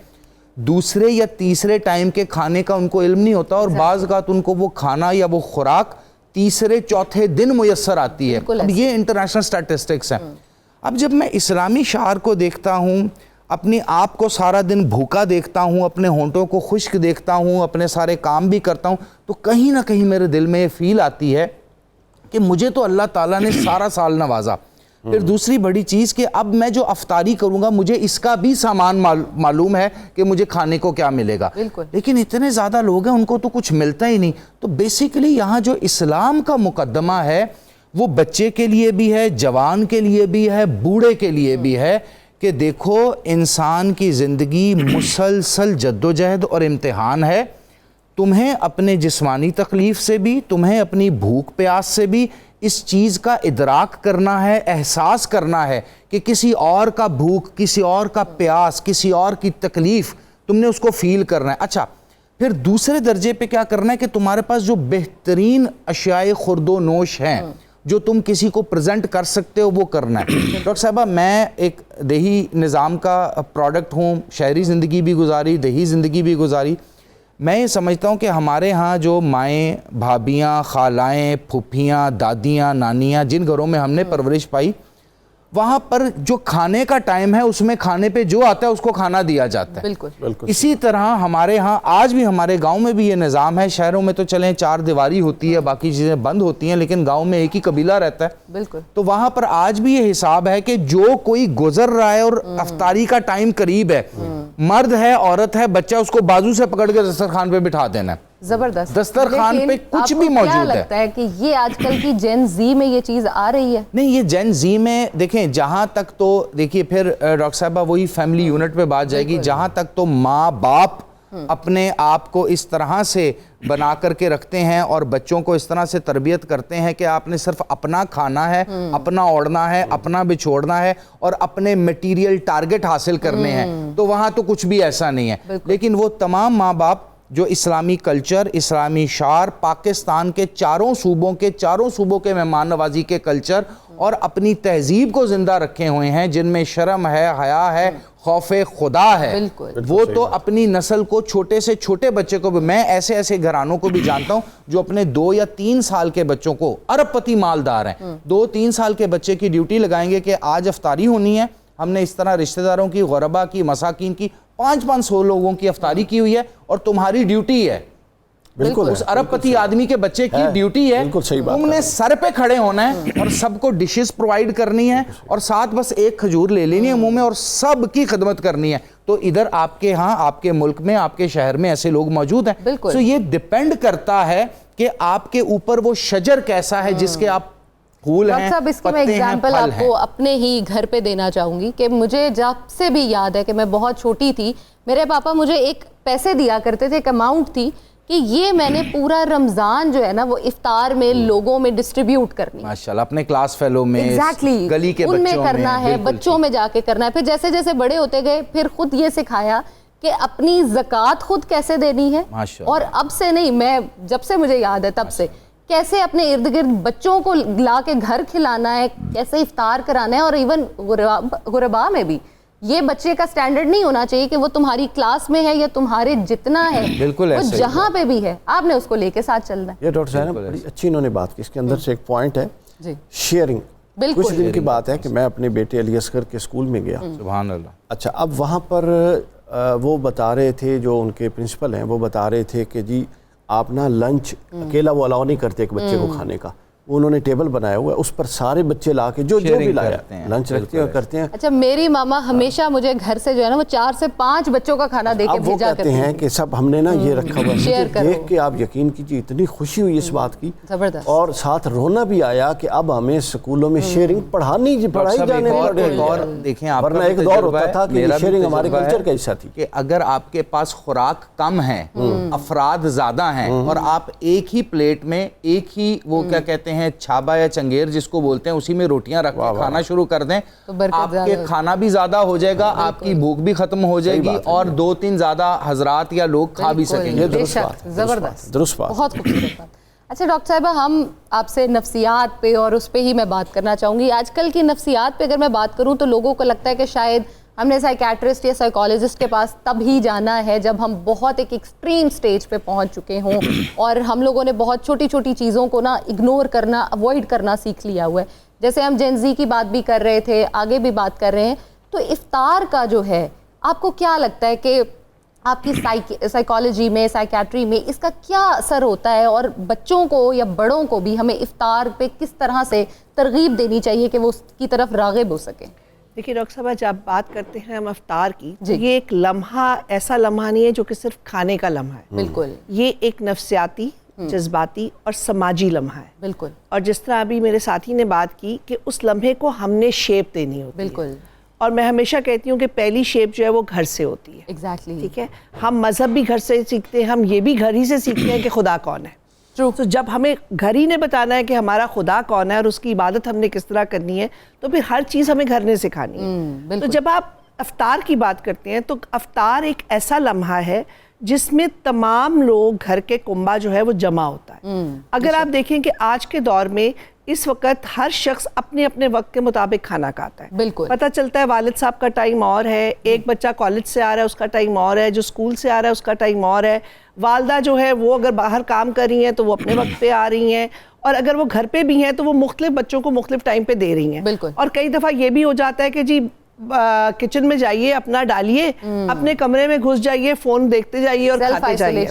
دوسرے یا تیسرے ٹائم کے کھانے کا ان کو علم نہیں ہوتا, اور بعض اوقات ان کو وہ کھانا یا وہ خوراک تیسرے چوتھے دن میسر آتی ہے. اب یہ انٹرنیشنل سٹیٹسٹکس ہیں. اب جب میں اسلامی شعار کو دیکھتا ہوں, اپنے آپ کو سارا دن بھوکا دیکھتا ہوں, اپنے ہونٹوں کو خشک دیکھتا ہوں, اپنے سارے کام بھی کرتا ہوں, تو کہیں نہ کہیں میرے دل میں یہ فیل آتی ہے کہ مجھے تو اللہ تعالیٰ نے سارا سال نوازا. پھر دوسری بڑی چیز کہ اب میں جو افطاری کروں گا مجھے اس کا بھی سامان معلوم ہے کہ مجھے کھانے کو کیا ملے گا, لیکن اتنے زیادہ لوگ ہیں ان کو تو کچھ ملتا ہی نہیں. تو بیسیکلی یہاں جو اسلام کا مقدمہ ہے وہ بچے کے لیے بھی ہے, جوان کے لیے بھی ہے, بوڑھے کے لیے بھی ہے کہ دیکھو انسان کی زندگی مسلسل جدوجہد اور امتحان ہے. تمہیں اپنے جسمانی تکلیف سے بھی, تمہیں اپنی بھوک پیاس سے بھی اس چیز کا ادراک کرنا ہے, احساس کرنا ہے کہ کسی اور کا بھوک, کسی اور کا پیاس, کسی اور کی تکلیف تم نے اس کو فیل کرنا ہے. اچھا پھر دوسرے درجے پہ کیا کرنا ہے کہ تمہارے پاس جو بہترین اشیاء خورد و نوش ہیں جو تم کسی کو پریزنٹ کر سکتے ہو وہ کرنا ہے. ڈاکٹر صاحبہ میں ایک دیہی نظام کا پروڈکٹ ہوں, شہری زندگی بھی گزاری, دیہی زندگی بھی گزاری. میں یہ سمجھتا ہوں کہ ہمارے ہاں جو مائیں, بھابیاں, خالائیں, پھوپھیاں, دادیاں, نانیاں, جن گھروں میں ہم نے پرورش پائی, وہاں پر جو کھانے کا ٹائم ہے اس میں کھانے پہ جو آتا ہے اس کو کھانا دیا جاتا ہے. بالکل اسی طرح ہمارے ہاں آج بھی, ہمارے گاؤں میں بھی یہ نظام ہے. شہروں میں تو چلیں 4 دیواری ہوتی ہے, باقی چیزیں بند ہوتی ہیں, لیکن گاؤں میں ایک ہی قبیلہ رہتا ہے. بالکل. تو وہاں پر آج بھی یہ حساب ہے کہ جو کوئی گزر رہا ہے اور افطاری کا ٹائم قریب ہے, مرد ہے, عورت ہے, بچہ, اس کو بازو سے پکڑ کے دسترخوان پہ بٹھا دینا ہے. زبردست. دسترخوان پہ کچھ بھی موجود ہے. کیا لگتا ہے کہ یہ آج کل کی جین زی میں یہ چیز آ رہی ہے؟ نہیں, یہ جین زی میں دیکھیں جہاں تک تو دیکھیے پھر ڈاکٹر صاحبہ وہی فیملی یونٹ پہ بات جائے گی. جہاں تک تو ماں باپ اپنے آپ کو اس طرح سے بنا کر کے رکھتے ہیں اور بچوں کو اس طرح سے تربیت کرتے ہیں کہ آپ نے صرف اپنا کھانا ہے, اپنا اوڑھنا ہے, اپنا بچھوڑنا ہے اور اپنے میٹیریل ٹارگٹ حاصل کرنے ہیں, تو وہاں تو کچھ بھی ایسا نہیں ہے. لیکن وہ تمام ماں باپ جو اسلامی کلچر, اسلامی شعار, پاکستان کے چاروں صوبوں کے مہمان نوازی کے کلچر اور اپنی تہذیب کو زندہ رکھے ہوئے ہیں, جن میں شرم ہے, حیا ہے, خوف خدا ہے, وہ تو اپنی نسل کو, چھوٹے سے چھوٹے بچے کو بھی, میں ایسے گھرانوں کو بھی جانتا ہوں جو اپنے 2 یا 3 سال کے بچوں کو, ارب پتی مالدار ہیں, 2-3 سال کے بچے کی ڈیوٹی لگائیں گے کہ آج افطاری ہونی ہے. ہم نے اس طرح رشتہ داروں کی, غربا کی, مساکین کی 500 لوگوں کی افطاری کی ہوئی ہے اور تمہاری ڈیوٹی ہے. بالکل اس ارب پتی آدمی کے بچے کی ڈیوٹی ہے, تم نے سر پہ کھڑے ہونا ہے اور سب کو ڈشز پرووائڈ کرنی ہے اور ساتھ بس ایک کھجور لے لینی ہے منہ میں اور سب کی خدمت کرنی ہے. تو ادھر آپ کے ہاں, آپ کے ملک میں, آپ کے شہر میں ایسے لوگ موجود ہیں. تو یہ ڈیپینڈ کرتا ہے کہ آپ کے اوپر وہ شجر کیسا ہے جس کے آپ پھول ہیں, صاحب اس کی میں ایگزامپل آپ کو اپنے ہی گھر پہ دینا چاہوں گی کہ مجھے جب سے بھی یاد ہے کہ میں بہت چھوٹی تھی, میرے پاپا مجھے ایک پیسے دیا کرتے تھے, ایک اماؤنٹ تھی کہ یہ میں نے پورا رمضان جو ہے نا وہ افطار میں لوگوں میں ڈسٹریبیوٹ کرنی, ماشاءاللہ اپنے کلاس فیلو میں, گلی کے ان میں کرنا ہے, بچوں میں جا کے کرنا ہے. پھر جیسے جیسے بڑے ہوتے گئے پھر خود یہ سکھایا کہ اپنی زکوٰۃ خود کیسے دینی ہے, اور اب سے نہیں, میں جب سے مجھے یاد ہے تب سے کیسے اپنے ارد گرد بچوں کو لا کے گھر کھلانا ہے, کیسے افطار کرانا ہے. اور ایون غربا میں بھی یہ بچے کا سٹینڈرڈ نہیں ہونا چاہیے کہ وہ تمہاری کلاس میں ہے یا تمہارے جتنا ہے, بالکل وہ جہاں پہ بھی ہے آپ نے اس کو لے کے ساتھ چلنا ہے. یہ ڈاکٹر صاحب بڑی اچھی انہوں نے بات کی, اس کے اندر سے ایک پوائنٹ ہے شیئرنگ. کچھ دن کی بات ہے کہ میں اپنے بیٹے علی اصغر کے اسکول میں گیا. سبحان اللہ. اچھا, اب وہاں پر وہ بتا رہے تھے, جو ان کے پرنسپل ہیں وہ بتا رہے تھے کہ جی آپ نا لنچ اکیلا وہ الاؤ نہیں کرتے ایک بچے کو کھانے کا, انہوں نے ٹیبل بنایا ہوا ہے, اس پر سارے بچے لا کے جو بھی لایا لنچ رکھتے ہیں اور کرتے ہیں. اچھا, میری ماما ہمیشہ مجھے گھر سے جو ہے نا وہ 4 سے 5 بچوں کا کھانا دے کے بھیجا کرتے ہیں کہ سب ہم نے نا یہ رکھا ہوا ہے. دیکھ کے آپ یقین کیجیے اتنی خوشی ہوئی اس بات کی, اور ساتھ رونا بھی آیا کہ اب ہمیں اسکولوں میں شیئرنگ پڑھائی جانے والی. دیکھیں آپ ورنہ ایک دور ہوتا تھا کہ شیئرنگ ہمارے کلچر کا حصہ تھی, کہ اگر آپ کے پاس خوراک کم ہے, افراد زیادہ ہیں, اور آپ ایک ہی پلیٹ میں ایک ہی وہ کیا کہتے ہیں ہیں چھابا یا چنگیر جس کو بولتے ہیں, اسی میں روٹیاں رکھ کے کھانا شروع کر دیں, آپ کے کھانا بھی زیادہ ہو جائے گا, آپ کی بھوک بھی ختم ہو جائے گی, اور 2-3 زیادہ حضرات یا لوگ کھا بھی سکیں گے. زبردست, درست بات, بہت خوبصورت بات. اچھا ڈاکٹر صاحبہ, ہم آپ سے نفسیات پہ اور اس پہ ہی میں بات کرنا چاہوں گی. آج کل کی نفسیات پہ اگر میں بات کروں تو لوگوں کو لگتا ہے کہ شاید ہم نے سائیکیٹرسٹ یا سائیکالوجسٹ کے پاس تب ہی جانا ہے جب ہم بہت ایک ایکسٹریم سٹیج پہ پہنچ چکے ہوں, اور ہم لوگوں نے بہت چھوٹی چھوٹی چیزوں کو نا اگنور کرنا, اوائڈ کرنا سیکھ لیا ہوا ہے. جیسے ہم جین زی کی بات بھی کر رہے تھے, آگے بھی بات کر رہے ہیں, تو افطار کا جو ہے آپ کو کیا لگتا ہے کہ آپ کی سائیکالوجی میں, سائیکیٹری میں اس کا کیا اثر ہوتا ہے, اور بچوں کو یا بڑوں کو بھی ہمیں افطار پہ کس طرح سے ترغیب دینی چاہیے کہ وہ اس کی طرف راغب ہو سکیں؟ دیکھیے ڈاکٹر صاحبہ, جب بات کرتے ہیں ہم افطار کی, یہ ایک لمحہ ایسا لمحہ نہیں ہے جو کہ صرف کھانے کا لمحہ ہے. بالکل, یہ ایک نفسیاتی, جذباتی اور سماجی لمحہ ہے. بالکل, اور جس طرح ابھی میرے ساتھی نے بات کی کہ اس لمحے کو ہم نے شیپ دینی ہوتی ہے. بالکل, اور میں ہمیشہ کہتی ہوں کہ پہلی شیپ جو ہے وہ گھر سے ہوتی ہے. ایگزیکٹلی, ٹھیک ہے, ہم مذہب بھی گھر سے سیکھتے ہیں, ہم یہ بھی گھر ہی سے سیکھتے ہیں کہ خدا کون ہے. تو جب ہمیں گھر ہی نے بتانا ہے کہ ہمارا خدا کون ہے اور اس کی عبادت ہم نے کس طرح کرنی ہے, تو پھر ہر چیز ہمیں گھر نے سکھانی ہے. تو جب آپ افطار کی بات کرتے ہیں تو افطار ایک ایسا لمحہ ہے جس میں تمام لوگ, گھر کے کنبہ جو ہے وہ جمع ہوتا ہے. اگر آپ دیکھیں کہ آج کے دور میں اس وقت ہر شخص اپنے اپنے وقت کے مطابق کھانا کھاتا ہے. بالکل, پتہ چلتا ہے والد صاحب کا ٹائم اور ہے, ایک بچہ کالج سے آ رہا ہے اس کا ٹائم اور ہے, جو اسکول سے آ رہا ہے اس کا ٹائم اور ہے, والدہ جو ہے وہ اگر باہر کام کر رہی ہیں تو وہ اپنے وقت پہ آ رہی ہیں, اور اگر وہ گھر پہ بھی ہیں تو وہ مختلف بچوں کو مختلف ٹائم پہ دے رہی ہیں. بالکل, اور کئی دفعہ یہ بھی ہو جاتا ہے کہ جی کچن میں جائیے, اپنا ڈالیے, اپنے کمرے میں گھس جائیے, فون دیکھتے جائیے اور کھاتے جائیے.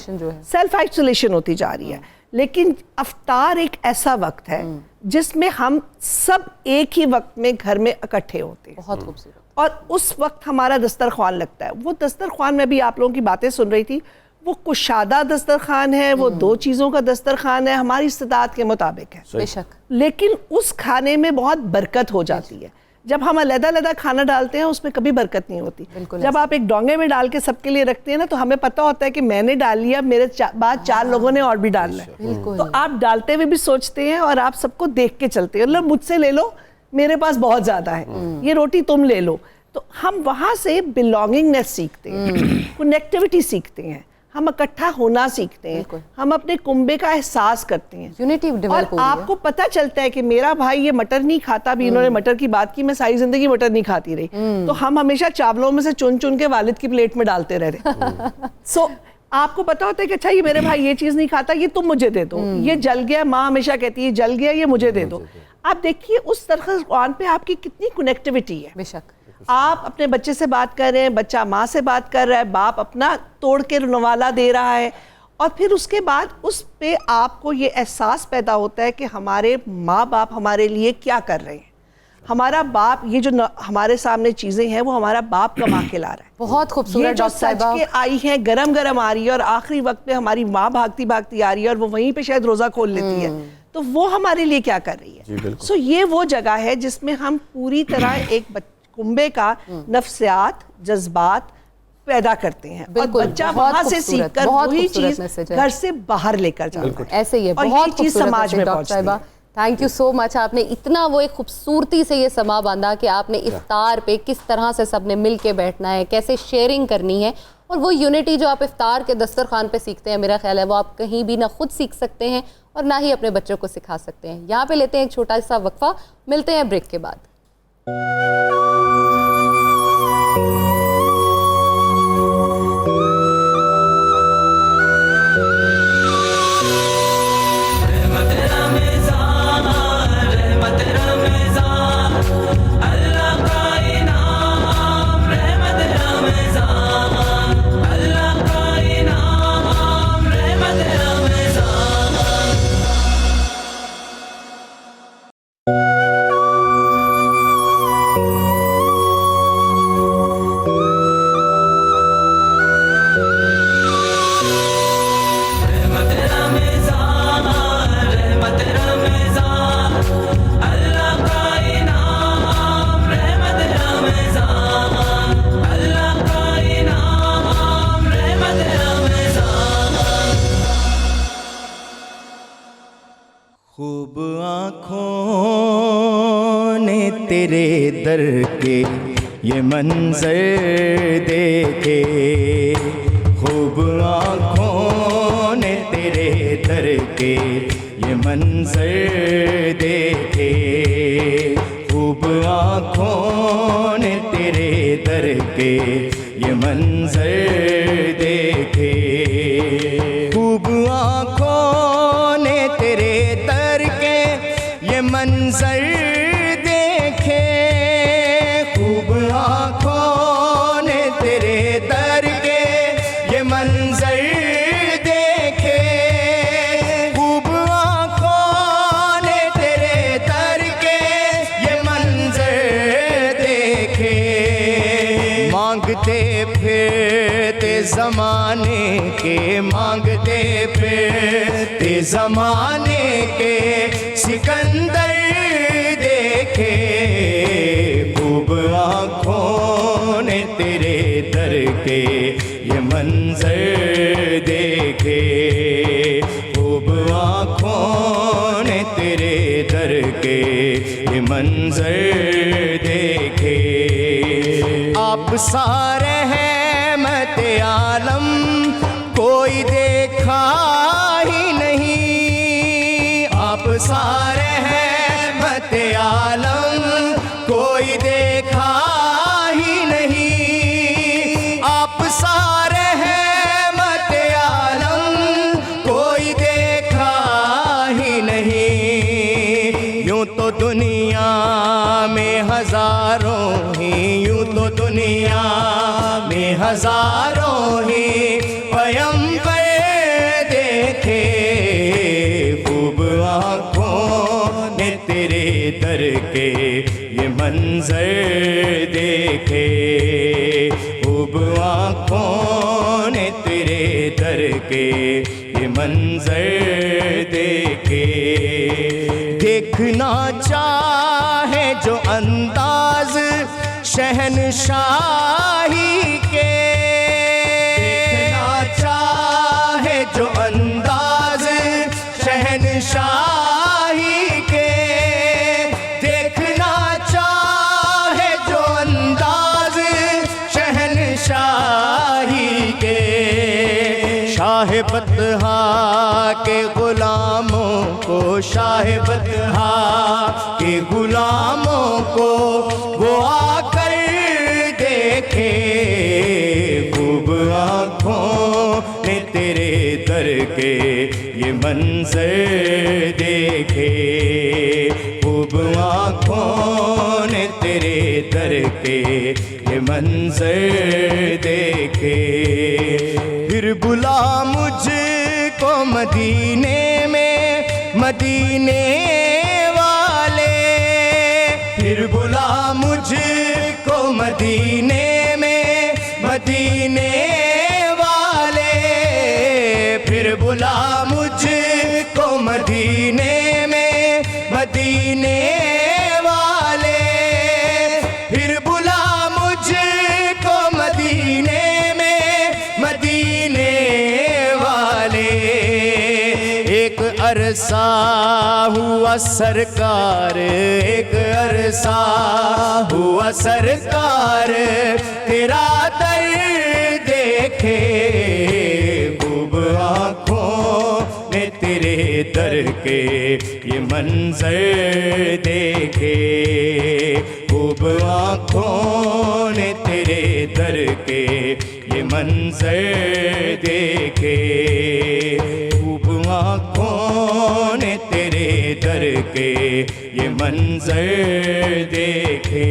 سیلف آئسولیشن ہوتی جا رہی ہے. لیکن افطار ایک ایسا وقت ہے جس میں ہم سب ایک ہی وقت میں گھر میں اکٹھے ہوتے ہیں. بہت خوبصورت. اور اس وقت ہمارا دسترخوان لگتا ہے. وہ دسترخوان, میں بھی آپ لوگوں کی باتیں سن رہی تھی, وہ کشادہ دسترخوان ہے, وہ 2 چیزوں کا دسترخوان ہے, ہماری استطاعت کے مطابق ہے. بے شک. لیکن اس کھانے میں بہت برکت ہو جاتی ہے. جب ہم علیحدہ علیحدہ کھانا ڈالتے ہیں اس میں کبھی برکت نہیں ہوتی. جب آپ ایک ڈونگے میں ڈال کے سب کے لیے رکھتے ہیں نا, تو ہمیں پتہ ہوتا ہے کہ میں نے ڈال لیا, میرے بعد 4 لوگوں نے اور بھی ڈالنا ہے. تو آپ ڈالتے ہوئے بھی سوچتے ہیں اور آپ سب کو دیکھ کے چلتے ہیں, مطلب مجھ سے لے لو, میرے پاس بہت زیادہ ہے, یہ روٹی تم لے لو. تو ہم وہاں سے بلانگنگنیس سیکھتے ہیں, کنیکٹیوٹی سیکھتے ہیں, ہم اکٹھا ہونا سیکھتے ہیں, ہم اپنے کنبے کا احساس کرتے ہیں, یونٹی ڈیولپ اور آپ کو پتہ چلتا ہے کہ میرا بھائی یہ مٹر نہیں کھاتا, بھی انہوں نے مٹر کی بات کی, میں ساری زندگی مٹر نہیں کھاتی رہی, تو ہم ہمیشہ چاولوں میں سے چن چن کے والد کی پلیٹ میں ڈالتے رہے. سو آپ کو پتا ہوتا ہے کہ اچھا یہ میرے بھائی یہ چیز نہیں کھاتا, یہ تم مجھے دے دو, یہ جل گیا, ماں ہمیشہ کہتی ہے جل گیا, یہ مجھے دے دو. آپ دیکھیے اس دسترخوان پہ آپ کی کتنی کنیکٹیوٹی ہے. بے شک. آپ اپنے بچے سے بات کر رہے ہیں, بچہ ماں سے بات کر رہا ہے, باپ اپنا توڑ کے نوالا دے رہا ہے, اور پھر اس کے بعد اس پہ آپ کو یہ احساس پیدا ہوتا ہے کہ ہمارے ماں باپ ہمارے لیے کیا کر رہے ہیں. ہمارا باپ, یہ جو ہمارے سامنے چیزیں ہیں وہ ہمارا باپ کما کے لا رہا ہے. بہت خوبصورت. یہ جو سج کے آئی ہیں, گرم گرم آ رہی ہے, اور آخری وقت پہ ہماری ماں بھاگتی بھاگتی آ رہی ہے, اور وہ وہیں پہ شاید روزہ کھول لیتی ہے, تو وہ ہمارے لیے کیا کر رہی ہے. سو یہ وہ جگہ ہے جس میں ہم پوری طرح ایک کنبے کا نفسیات, جذبات پیدا کرتے ہیں, اور بچہ وہاں سے سیکھ کر وہی چیز گھر سے باہر لے کر جاتا ہے. ایسے ہی ہے, بہت چیز سماج میں پہنچتی ہے. تھینک یو سو مچ. آپ نے اتنا وہ ایک خوبصورتی سے یہ سما باندھا کہ آپ نے افطار پہ کس طرح سے سب نے مل کے بیٹھنا ہے, کیسے شیئرنگ کرنی ہے, اور وہ یونٹی جو آپ افطار کے دسترخوان پہ سیکھتے ہیں, میرا خیال ہے وہ آپ کہیں بھی نہ خود سیکھ سکتے ہیں اور نہ ہی اپنے بچوں کو سکھا سکتے ہیں. یہاں پہ لیتے ہیں ایک چھوٹا سا وقفہ, ملتے ہیں بریک کے بعد. خوب آنکھوں نے تیرے در کے یہ منظر دیکھے، خوب آنکھوں نے تیرے در کے یہ منظر دیکھے، خوب آنکھوں نے تیرے در کے یہ منظر دیکھے، خوب آنکھوں نے تیرے در کے یہ منظر دیکھے، خوب آنکھوں نے تیرے در کے یہ منظر دیکھے، خوب آنکھوں نے تیرے در کے یہ منظر دیکھے، مانگتے پھرتے زمانے کے، مانگتے پھرتے زمانے کے سکندر دیکھے، خوب آنکھوں نے تیرے در کے یہ منظر دیکھے، خوب آنکھوں نے تیرے در کے یہ منظر دیکھے، آپ سا رحمت عالم کوئی دیکھا ہی نہیں، آپ سا رحمت عالم کوئی دیکھا ہی نہیں، آپ سا رحمت عالم کوئی دیکھا ہی نہیں، یوں تو دنیا میں ہزاروں ہی، یوں تو دنیا میں ہزاروں ہی پیغمبر دیکھے، خوب آنکھوں نے تیرے در کے یہ منظر دیکھے، خوب آنکھوں نے تیرے در کے یہ منظر دیکھے، دیکھنا چاہے جو انداز شہنشاہی کے، دیکھنا چاہے جو انداز شہنشاہی کے، دیکھنا چاہے جو انداز شہنشاہی کے، شاہ بطحا کے غلاموں کو، شاہ بطحا کے غلاموں کو وہ آ کر دیکھے، خوب آنکھوں نے تیرے در کے یہ منظر دیکھے، خوب آنکھوں نے تیرے در کے یہ منظر دیکھے، پھر بلا مجھ کو مدینے میں مدینے والے، پھر بلا مجھ کو مدینے میں مدینے والے، پھر بلا مجھ کو مدینے میں مدینے والے، پھر بلا مجھ کو مدینے میں مدینے والے، ایک عرصہ ہوا سرکار، ایک عرصہ ہوا سرکار تیرا در دیکھے، خوب آنکھوں نے تیرے در کے یہ منظر دیکھے، خوب آنکھوں نے تیرے در کے یہ منظر دیکھے، خوب آنکھوں نے تیرے در کے یہ منظر دیکھے،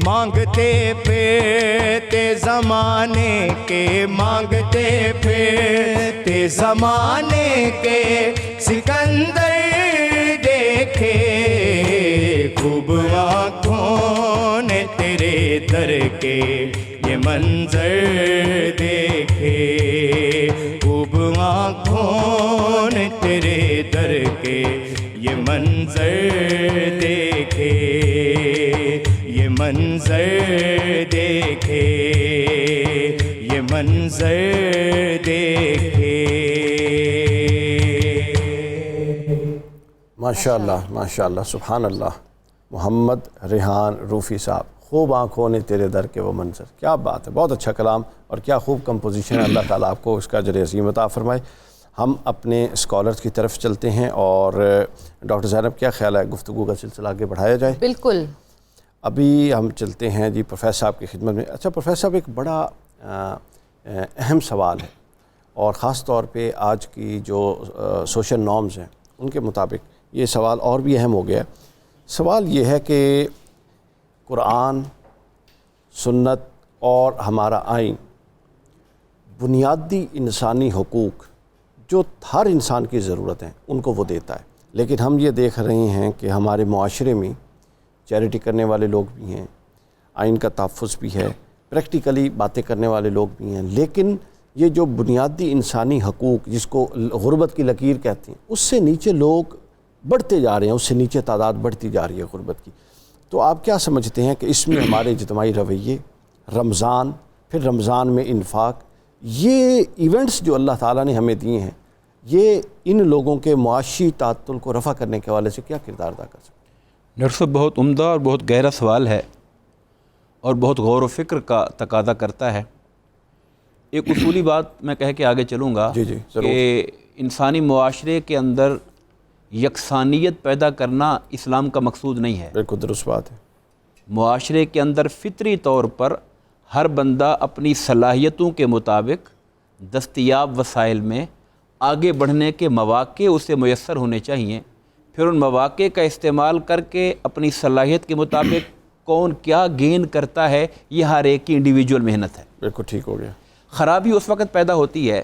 مانگتے پھرتے زمانے کے، مانگتے پھرتے زمانے کے سکندر دیکھے، خوب آنکھوں نے تیرے در کے یہ منظر دیکھے، خوب آنکھوں نے تیرے در کے یہ منظر دیکھے، یہ منظر دیکھے، یہ منظر دیکھے۔ ماشاء اللہ سبحان اللہ. محمد ریحان روفی صاحب, خوب آنکھوں نے تیرے در کے وہ منظر, کیا بات ہے, بہت اچھا کلام اور کیا خوب کمپوزیشن ہے. اللہ تعالیٰ آپ کو اس کا اجر عظیم عطا فرمائے. ہم اپنے اسکالرز کی طرف چلتے ہیں, اور ڈاکٹر زینب کیا خیال ہے, گفتگو کا سلسلہ آگے بڑھایا جائے؟ بالکل. ابھی ہم چلتے ہیں جی پروفیسر صاحب کی خدمت میں. اچھا پروفیسر صاحب, ایک بڑا اہم سوال ہے, اور خاص طور پہ آج کی جو سوشل نارمز ہیں ان کے مطابق یہ سوال اور بھی اہم ہو گیا ہے. سوال یہ ہے کہ قرآن, سنت اور ہمارا آئین بنیادی انسانی حقوق جو ہر انسان کی ضرورت ہیں ان کو وہ دیتا ہے, لیکن ہم یہ دیکھ رہے ہیں کہ ہمارے معاشرے میں چیریٹی کرنے والے لوگ بھی ہیں, آئین کا تحفظ بھی ہے, پریکٹیکلی باتیں کرنے والے لوگ بھی ہیں, لیکن یہ جو بنیادی انسانی حقوق جس کو غربت کی لکیر کہتے ہیں اس سے نیچے لوگ بڑھتے جا رہے ہیں, اس سے نیچے تعداد بڑھتی جا رہی ہے غربت کی. تو آپ کیا سمجھتے ہیں کہ اس میں ہمارے اجتماعی رویے, رمضان, پھر رمضان میں انفاق, یہ ایونٹس جو اللہ تعالیٰ نے ہمیں دیے ہیں, یہ ان لوگوں کے معاشی تعطل کو رفع کرنے کے حوالے سے کیا کردار ادا کر سکتے ہیں؟ ڈاکٹر صاحب بہت عمدہ اور بہت گہرا سوال ہے, اور بہت غور و فکر کا تقاضا کرتا ہے. ایک اصولی بات میں کہہ کے آگے چلوں گا جی ضرور. کہ انسانی معاشرے کے اندر یکسانیت پیدا کرنا اسلام کا مقصود نہیں ہے. بالکل درست بات ہے. معاشرے کے اندر فطری طور پر ہر بندہ اپنی صلاحیتوں کے مطابق دستیاب وسائل میں آگے بڑھنے کے مواقع اسے میسر ہونے چاہیے. پھر ان مواقع کا استعمال کر کے اپنی صلاحیت کے مطابق کون کیا گین کرتا ہے, یہ ہر ایک کی انڈیویجول محنت ہے. بالکل ٹھیک ہو گیا. خرابی اس وقت پیدا ہوتی ہے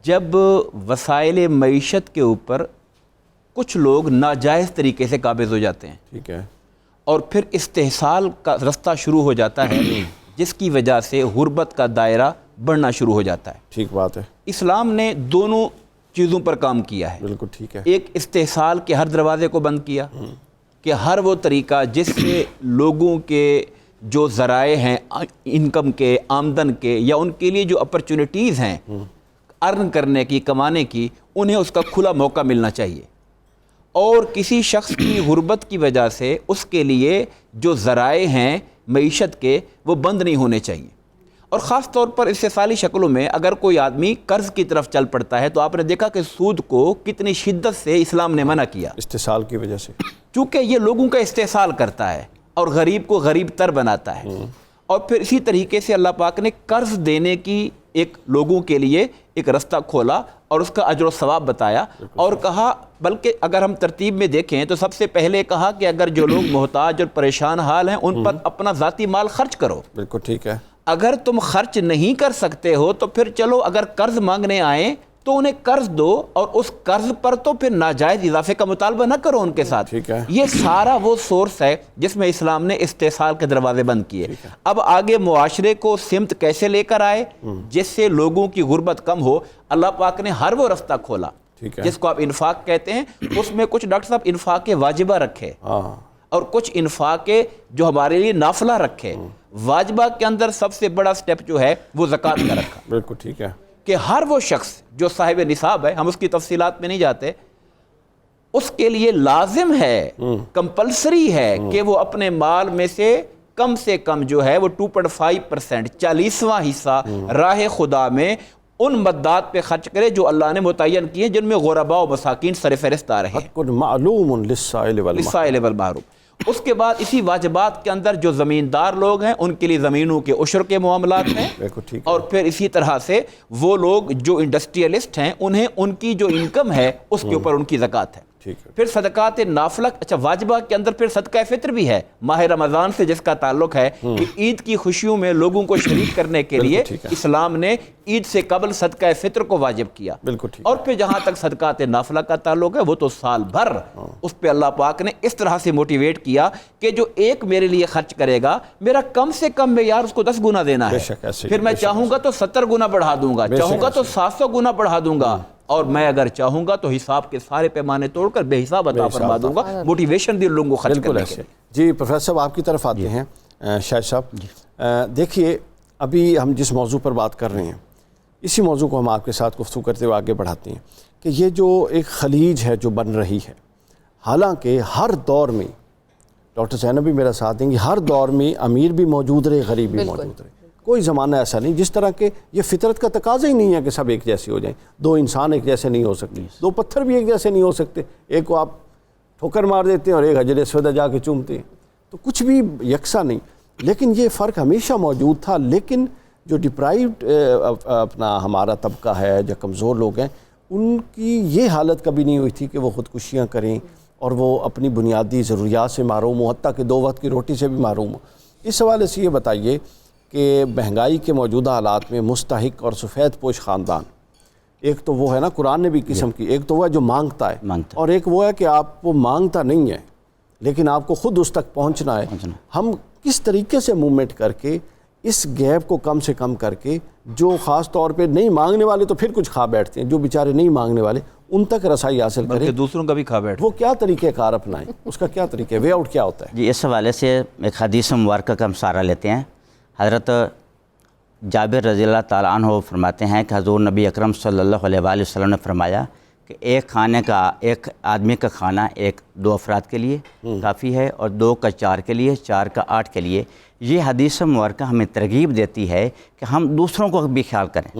جب وسائل معیشت کے اوپر کچھ لوگ ناجائز طریقے سے قابض ہو جاتے ہیں. ٹھیک ہے. اور پھر استحصال کا رستہ شروع ہو جاتا ہے جس کی وجہ سے غربت کا دائرہ بڑھنا شروع ہو جاتا ہے. ٹھیک بات ہے. اسلام نے دونوں چیزوں پر کام کیا ہے. بالکل ٹھیک ہے. ایک استحصال کے ہر دروازے کو بند کیا کہ ہر وہ طریقہ جس سے لوگوں کے جو ذرائع ہیں انکم کے, آمدن کے, یا ان کے لیے جو اپرچونٹیز ہیں ارن کرنے کی, کمانے کی, انہیں اس کا کھلا موقع ملنا چاہیے. اور کسی شخص کی غربت کی وجہ سے اس کے لیے جو ذرائع ہیں معیشت کے وہ بند نہیں ہونے چاہیے. اور خاص طور پر استحصالی شکلوں میں اگر کوئی آدمی قرض کی طرف چل پڑتا ہے تو آپ نے دیکھا کہ سود کو کتنی شدت سے اسلام نے منع کیا, استحصال کی وجہ سے, چونکہ یہ لوگوں کا استحصال کرتا ہے اور غریب کو غریب تر بناتا ہے. اور پھر اسی طریقے سے اللہ پاک نے قرض دینے کی ایک لوگوں کے لیے ایک رستہ کھولا اور اس کا اجر و ثواب بتایا, اور کہا, بلکہ اگر ہم ترتیب میں دیکھیں تو سب سے پہلے کہا کہ اگر جو لوگ محتاج اور پریشان حال ہیں ان پر اپنا ذاتی مال خرچ کرو. بالکل ٹھیک ہے. اگر تم خرچ نہیں کر سکتے ہو تو پھر چلو اگر قرض مانگنے آئیں تو انہیں قرض دو, اور اس قرض پر تو پھر ناجائز اضافے کا مطالبہ نہ کرو ان کے ساتھ. ٹھیک ہے. یہ سارا وہ سورس ہے جس میں اسلام نے استحصال کے دروازے بند کیے. اب آگے معاشرے کو سمت کیسے لے کر آئے جس سے لوگوں کی غربت کم ہو, اللہ پاک نے ہر وہ رستہ کھولا جس کو آپ انفاق کہتے ہیں. اس میں کچھ ڈاکٹر صاحب انفاق واجبہ رکھے اور کچھ انفاق جو ہمارے لیے نافلہ رکھے. واجبہ کے اندر سب سے بڑا سٹیپ جو ہے وہ زکوٰۃ کا رکھا. بالکل ٹھیک ہے. کہ ہر وہ شخص جو صاحب نصاب ہے, ہم اس کی تفصیلات میں نہیں جاتے, اس کے لیے لازم ہے, کمپلسری ہے کہ وہ اپنے مال میں سے کم جو ہے وہ 2.5% 40واں حصہ راہ خدا میں ان مدات پہ خرچ کرے جو اللہ نے متعین کیے, جن میں غرباء و مساکین سر فہرست آ رہے ہیں. حق معلوم للسائل والمحروم. اس کے بعد اسی واجبات کے اندر جو زمیندار لوگ ہیں ان کے لیے زمینوں کے عشر کے معاملات ہیں, اور پھر اسی طرح سے وہ لوگ جو انڈسٹریلسٹ ہیں انہیں ان کی جو انکم ہے اس کے اوپر ان کی زکوٰۃ ہے. پھر صدقات نافلہ, اچھا واجبہ کے اندر پھر صدقہ فطر بھی ہے ماہ رمضان سے جس کا تعلق ہے کہ عید کی خوشیوں میں لوگوں کو شریک کرنے کے لیے اسلام نے عید سے قبل صدقہ فطر کو واجب کیا. اور پھر جہاں تک صدقات نافلہ کا تعلق ہے وہ تو سال بھر اس پہ اللہ پاک نے اس طرح سے موٹیویٹ کیا کہ جو ایک میرے لیے خرچ کرے گا میرا کم سے کم میں یار اس کو 10 گنا دینا ہے. پھر میں چاہوں گا تو 70 گنا بڑھا دوں گا, چاہوں گا تو 700 گنا بڑھا دوں گا, اور میں اگر چاہوں گا تو حساب کے سارے پیمانے توڑ کر بے حساب عطا فرما دوں گا. موٹیویشن دی لوگوں کو خرچ کرنے کے. جی پروفیسر صاحب آپ کی طرف آتے ہیں. شاہد صاحب دیکھیے ابھی ہم جس موضوع پر بات کر رہے ہیں اسی موضوع کو ہم آپ کے ساتھ گفتگو کرتے ہوئے آگے بڑھاتے ہیں کہ یہ جو ایک خلیج ہے جو بن رہی ہے, حالانکہ ہر دور میں ڈاکٹر زینب بھی میرا ساتھ دیں گی، ہر دور میں امیر بھی موجود رہے، غریب بھی موجود رہے. کوئی زمانہ ایسا نہیں جس طرح کہ یہ فطرت کا تقاضا ہی نہیں ہے کہ سب ایک جیسے ہو جائیں. دو انسان ایک جیسے نہیں ہو سکتے، دو پتھر بھی ایک جیسے نہیں ہو سکتے. ایک کو آپ ٹھوکر مار دیتے ہیں اور ایک حجر اسود جا کے چومتے ہیں، تو کچھ بھی یکساں نہیں. لیکن یہ فرق ہمیشہ موجود تھا. لیکن جو ڈپرائیوڈ اپنا ہمارا طبقہ ہے، جو کمزور لوگ ہیں، ان کی یہ حالت کبھی نہیں ہوئی تھی کہ وہ خودکشیاں کریں اور وہ اپنی بنیادی ضروریات سے محروم ہوں، حتیٰ کہ 2 وقت کی روٹی سے بھی محروم ہوں. اس حوالے سے یہ بتائیے کہ مہنگائی کے موجودہ حالات میں مستحق اور سفید پوش خاندان، ایک تو وہ ہے نا قرآن نے بھی قسم کی، ایک تو وہ ہے جو مانگتا ہے، اور ایک وہ ہے کہ آپ وہ مانگتا نہیں ہے لیکن آپ کو خود اس تک پہنچنا ہے. ہم کس طریقے سے موومنٹ کر کے اس گیپ کو کم سے کم کر کے، جو خاص طور پہ نہیں مانگنے والے تو پھر کچھ کھا بیٹھتے ہیں، جو بیچارے نہیں مانگنے والے ان تک رسائی حاصل کریں، دوسروں کا بھی کھا بیٹھتے، وہ کیا طریقہ کار اپنائیں، اس کا کیا طریقہ وے آؤٹ کیا ہوتا ہے؟ جی اس حوالے سے ایک حدیث مبارکہ کا ہم سہارا لیتے ہیں. حضرت جابر رضی اللہ تعالیٰ عنہ فرماتے ہیں کہ حضور نبی اکرم صلی اللہ علیہ وآلہ وسلم نے فرمایا کہ ایک آدمی کا کھانا 2 افراد کے لیے کافی ہے، اور 2 کا 4 کے لیے، 4 کا 8 کے لیے. یہ حدیث مبارکہ ہمیں ترغیب دیتی ہے کہ ہم دوسروں کو بھی خیال کریں،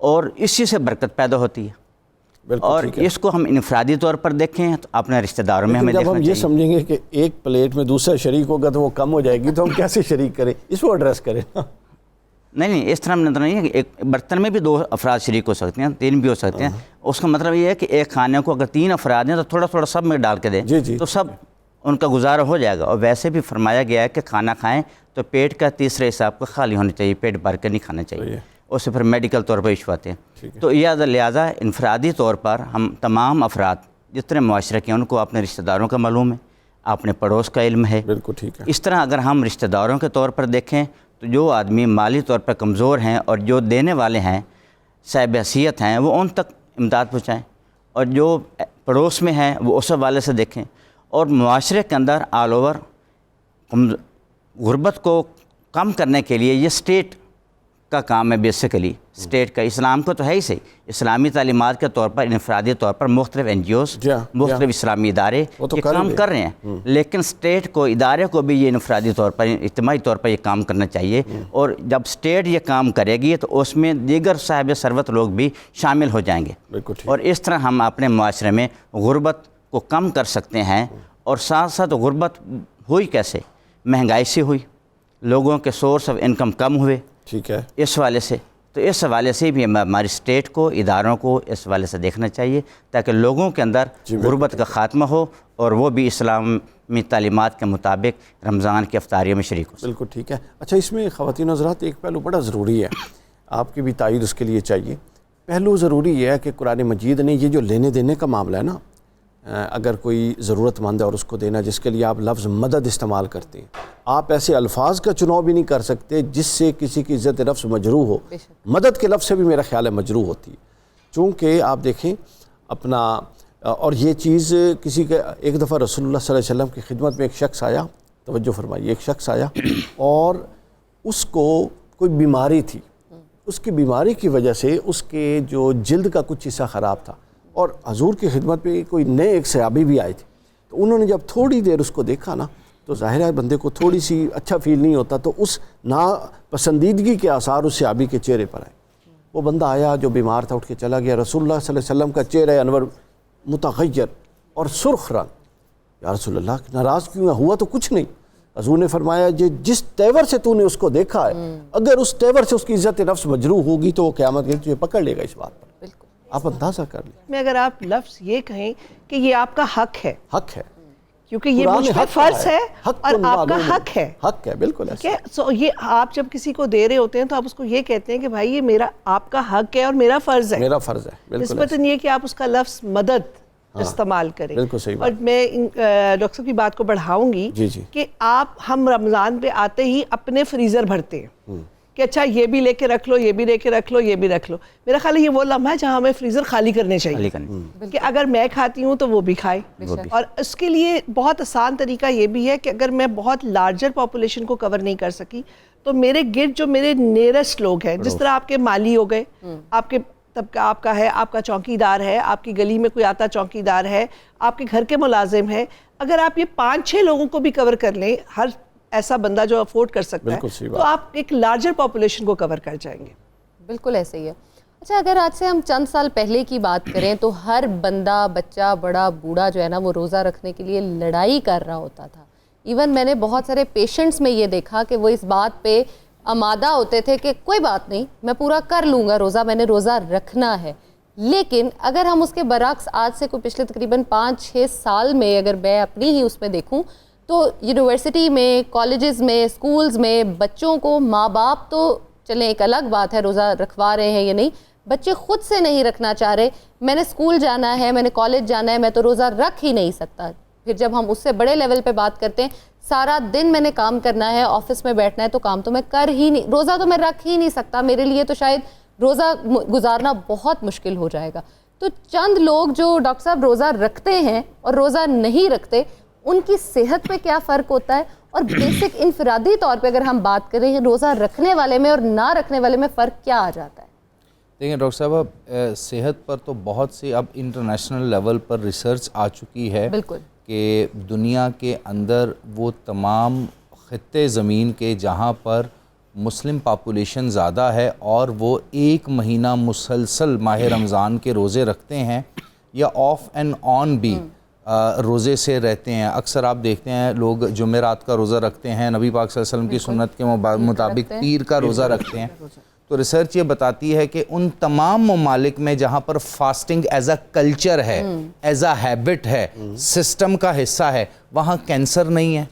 اور اسی سے برکت پیدا ہوتی ہے. اور اس کو ہم انفرادی طور پر دیکھیں تو اپنے رشتہ داروں میں ہمیں دیکھنا چاہیے. جب ہم یہ سمجھیں گے کہ ایک پلیٹ میں دوسرا شریک ہوگا تو وہ کم ہو جائے گی، تو ہم کیسے شریک کریں؟ اس کو ایڈریس کریں. نہیں اس طرح نظر نہیں ہے کہ ایک برتن میں بھی 2 افراد شریک ہو سکتے ہیں، 3 بھی ہو سکتے ہیں. اس کا مطلب یہ ہے کہ ایک کھانے کو اگر 3 افراد ہیں تو تھوڑا تھوڑا سب میں ڈال کے دیں تو سب ان کا گزارا ہو جائے گا. اور ویسے بھی فرمایا گیا ہے کہ کھانا کھائیں تو پیٹ کا تیسرے حساب کا خالی ہونا چاہیے، پیٹ بھر کے نہیں کھانا چاہیے. اس سے پھر میڈیکل طور پر ایشو آتے ہیں. تو لہٰذا انفرادی طور پر ہم تمام افراد جتنے معاشرے کے ہیں ان کو اپنے رشتہ داروں کا معلوم ہے، اپنے پڑوس کا علم ہے. بالکل ٹھیک ہے. اس طرح اگر ہم رشتہ داروں کے طور پر دیکھیں تو جو آدمی مالی طور پر کمزور ہیں اور جو دینے والے ہیں، صاحب حیثیت ہیں، وہ ان تک امداد پہنچائیں، اور جو پڑوس میں ہیں وہ اس حوالے سے دیکھیں. اور معاشرے کے اندر آل اوور غربت کو کم کرنے کے لیے یہ اسٹیٹ کا کام ہے. بیسیکلی اسٹیٹ کا، اسلام کو تو ہے ہی صحیح، اسلامی تعلیمات کے طور پر انفرادی طور پر مختلف NGOs، مختلف اسلامی ادارے یہ کام کر رہے ہیں. لیکن اسٹیٹ کو، ادارے کو بھی یہ انفرادی طور پر، اجتماعی طور پر یہ کام کرنا چاہیے. اور جب اسٹیٹ یہ کام کرے گی تو اس میں دیگر صاحب ثروت لوگ بھی شامل ہو جائیں گے. اور اس طرح ہم اپنے معاشرے میں غربت کو کم کر سکتے ہیں. اور ساتھ ساتھ غربت ہوئی کیسے؟ مہنگائی سے ہوئی، لوگوں کے سورس آف انکم کم ہوئے. ٹھیک ہے. اس حوالے سے تو اس حوالے سے بھی ہماری اسٹیٹ کو، اداروں کو اس حوالے سے دیکھنا چاہیے تاکہ لوگوں کے اندر غربت کا خاتمہ ہو اور وہ بھی اسلامی تعلیمات کے مطابق رمضان کی افطاریوں میں شریک ہو. بالکل ٹھیک ہے. اچھا، اس میں خواتین حضرات ایک پہلو بڑا ضروری ہے، آپ کی بھی تائید اس کے لیے چاہیے. پہلو ضروری یہ ہے کہ قرآن مجید نے یہ جو لینے دینے کا معاملہ ہے نا، اگر کوئی ضرورت مند ہے اور اس کو دینا، جس کے لیے آپ لفظ مدد استعمال کرتے ہیں، آپ ایسے الفاظ کا چناؤ بھی نہیں کر سکتے جس سے کسی کی عزت نفس مجروح ہو. مدد کے لفظ سے بھی میرا خیال ہے مجروح ہوتی ہے. چونکہ آپ دیکھیں اپنا، اور یہ چیز کسی کے، ایک دفعہ رسول اللہ صلی اللہ علیہ وسلم کی خدمت میں ایک شخص آیا، توجہ فرمائیے، ایک شخص آیا اور اس کو کوئی بیماری تھی. اس کی بیماری کی وجہ سے اس کے جو جلد کا کچھ حصہ خراب تھا، اور حضور کی خدمت میں کوئی نئے ایک صحابی بھی آئے تھے. تو انہوں نے جب تھوڑی دیر اس کو دیکھا نا، تو ظاہر ہے بندے کو تھوڑی سی اچھا فیل نہیں ہوتا، تو اس ناپسندیدگی کے آثار اس صحابی کے چہرے پر آئے. وہ بندہ آیا جو بیمار تھا، اٹھ کے چلا گیا. رسول اللہ صلی اللہ علیہ وسلم کا چہرہ انور متغیر اور سرخ رنگ. یا رسول اللہ ناراض کیوں ہے؟ ہوا تو کچھ نہیں. حضور نے فرمایا جس تیور سے تو نے اس کو دیکھا ہے، اگر اس تیور سے اس کی عزت نفس مجروح ہوگی تو وہ قیامت کے دن تجھے پکڑ لے گا اس بات پر. آپ اندازہ کر لیں. میں اگر آپ لفظ یہ کہیں کہ یہ آپ کا حق ہے، حق ہے، کیونکہ یہ مجھ پہ فرض ہے اور آپ کا حق ہے. حق ہے، بالکل ایسا. سو یہ آپ جب کسی کو دے رہے ہوتے ہیں تو آپ اس کو یہ کہتے ہیں کہ بھائی یہ میرا، آپ کا حق ہے اور میرا فرض ہے. میرا فرض ہے، بالکل. نسبتاً یہ کہ آپ اس کا لفظ مدد استعمال کریں. بالکل صحیح. اور میں ڈاکٹر صاحب کی بات کو بڑھاؤں گی کہ ہم رمضان پہ آتے ہی اپنے فریزر بھرتے ہیں کہ اچھا یہ بھی لے کے رکھ لو، یہ بھی لے کے رکھ لو، یہ بھی رکھ لو. میرا خیال ہے یہ وہ لمحہ ہے جہاں ہمیں فریزر خالی کرنے چاہیے کہ اگر میں کھاتی ہوں تو وہ بھی کھائے. اور اس کے لیے بہت آسان طریقہ یہ بھی ہے کہ اگر میں بہت لارجر پاپولیشن کو کور نہیں کر سکی تو میرے گرد جو میرے نیرسٹ لوگ ہیں، جس طرح آپ کے مالی ہو گئے، آپ کے طبقہ آپ کا ہے, آپ کا چوکی دار ہے, آپ کی گلی میں کوئی آتا چوکی دار ہے, آپ کے گھر کے ملازم ہے, اگر آپ یہ 5-6 لوگوں کو بھی کور کر لیں, ہر ایسا بندہ جو افورڈ کر سکتا ہے, تو آپ ایک لارجر پاپولیشن کو کور کر جائیں گے. بالکل ایسے ہی ہے. اچھا اگر آج سے ہم چند سال پہلے کی بات کریں تو ہر بندہ, بچہ, بڑا, بوڑھا جو ہے نا وہ روزہ رکھنے کے لیے لڑائی کر رہا ہوتا تھا. ایون میں نے بہت سارے پیشنٹس میں یہ دیکھا کہ وہ اس بات پہ آمادہ ہوتے تھے کہ کوئی بات نہیں, میں پورا کر لوں گا روزہ, میں نے روزہ رکھنا ہے. لیکن اگر ہم اس کے برعکس آج سے کوئی پچھلے تقریباً 5-6 سال میں اگر میں اپنی ہی اس میں دیکھوں تو یونیورسٹی میں, کالجز میں, اسکولز میں بچوں کو ماں باپ تو چلیں ایک الگ بات ہے روزہ رکھوا رہے ہیں یا نہیں, بچے خود سے نہیں رکھنا چاہ رہے. میں نے اسکول جانا ہے, میں نے کالج جانا ہے, میں تو روزہ رکھ ہی نہیں سکتا. پھر جب ہم اس سے بڑے لیول پہ بات کرتے ہیں, سارا دن میں نے کام کرنا ہے, آفس میں بیٹھنا ہے, تو کام تو میں کر ہی نہیں, روزہ تو میں رکھ ہی نہیں سکتا, میرے لیے تو شاید روزہ گزارنا بہت مشکل ہو جائے گا. تو چند لوگ جو ڈاکٹر صاحب روزہ رکھتے ہیں اور روزہ نہیں رکھتے, ان کی صحت پہ کیا فرق ہوتا ہے, اور بیسک انفرادی طور پہ اگر ہم بات کریں روزہ رکھنے والے میں اور نہ رکھنے والے میں فرق کیا آ جاتا ہے؟ دیکھیں ڈاکٹر صاحب, صحت پر تو بہت سی اب انٹرنیشنل لیول پر ریسرچ آ چکی ہے. بالکل. کہ دنیا کے اندر وہ تمام خطے زمین کے جہاں پر مسلم پاپولیشن زیادہ ہے اور وہ 1 مہینہ مسلسل ماہ رمضان کے روزے رکھتے ہیں یا آف اینڈ آن بھی روزے سے رہتے ہیں. اکثر آپ دیکھتے ہیں لوگ جمعرات کا روزہ رکھتے ہیں, نبی پاک صلی اللہ علیہ وسلم کی سنت کے مطابق پیر کا روزہ رکھتے ہیں. تو ریسرچ یہ بتاتی ہے کہ ان تمام ممالک میں جہاں پر فاسٹنگ ایز اے کلچر ہے, ایز اے ہیبٹ ہے, سسٹم کا حصہ ہے, وہاں کینسر نہیں ہے,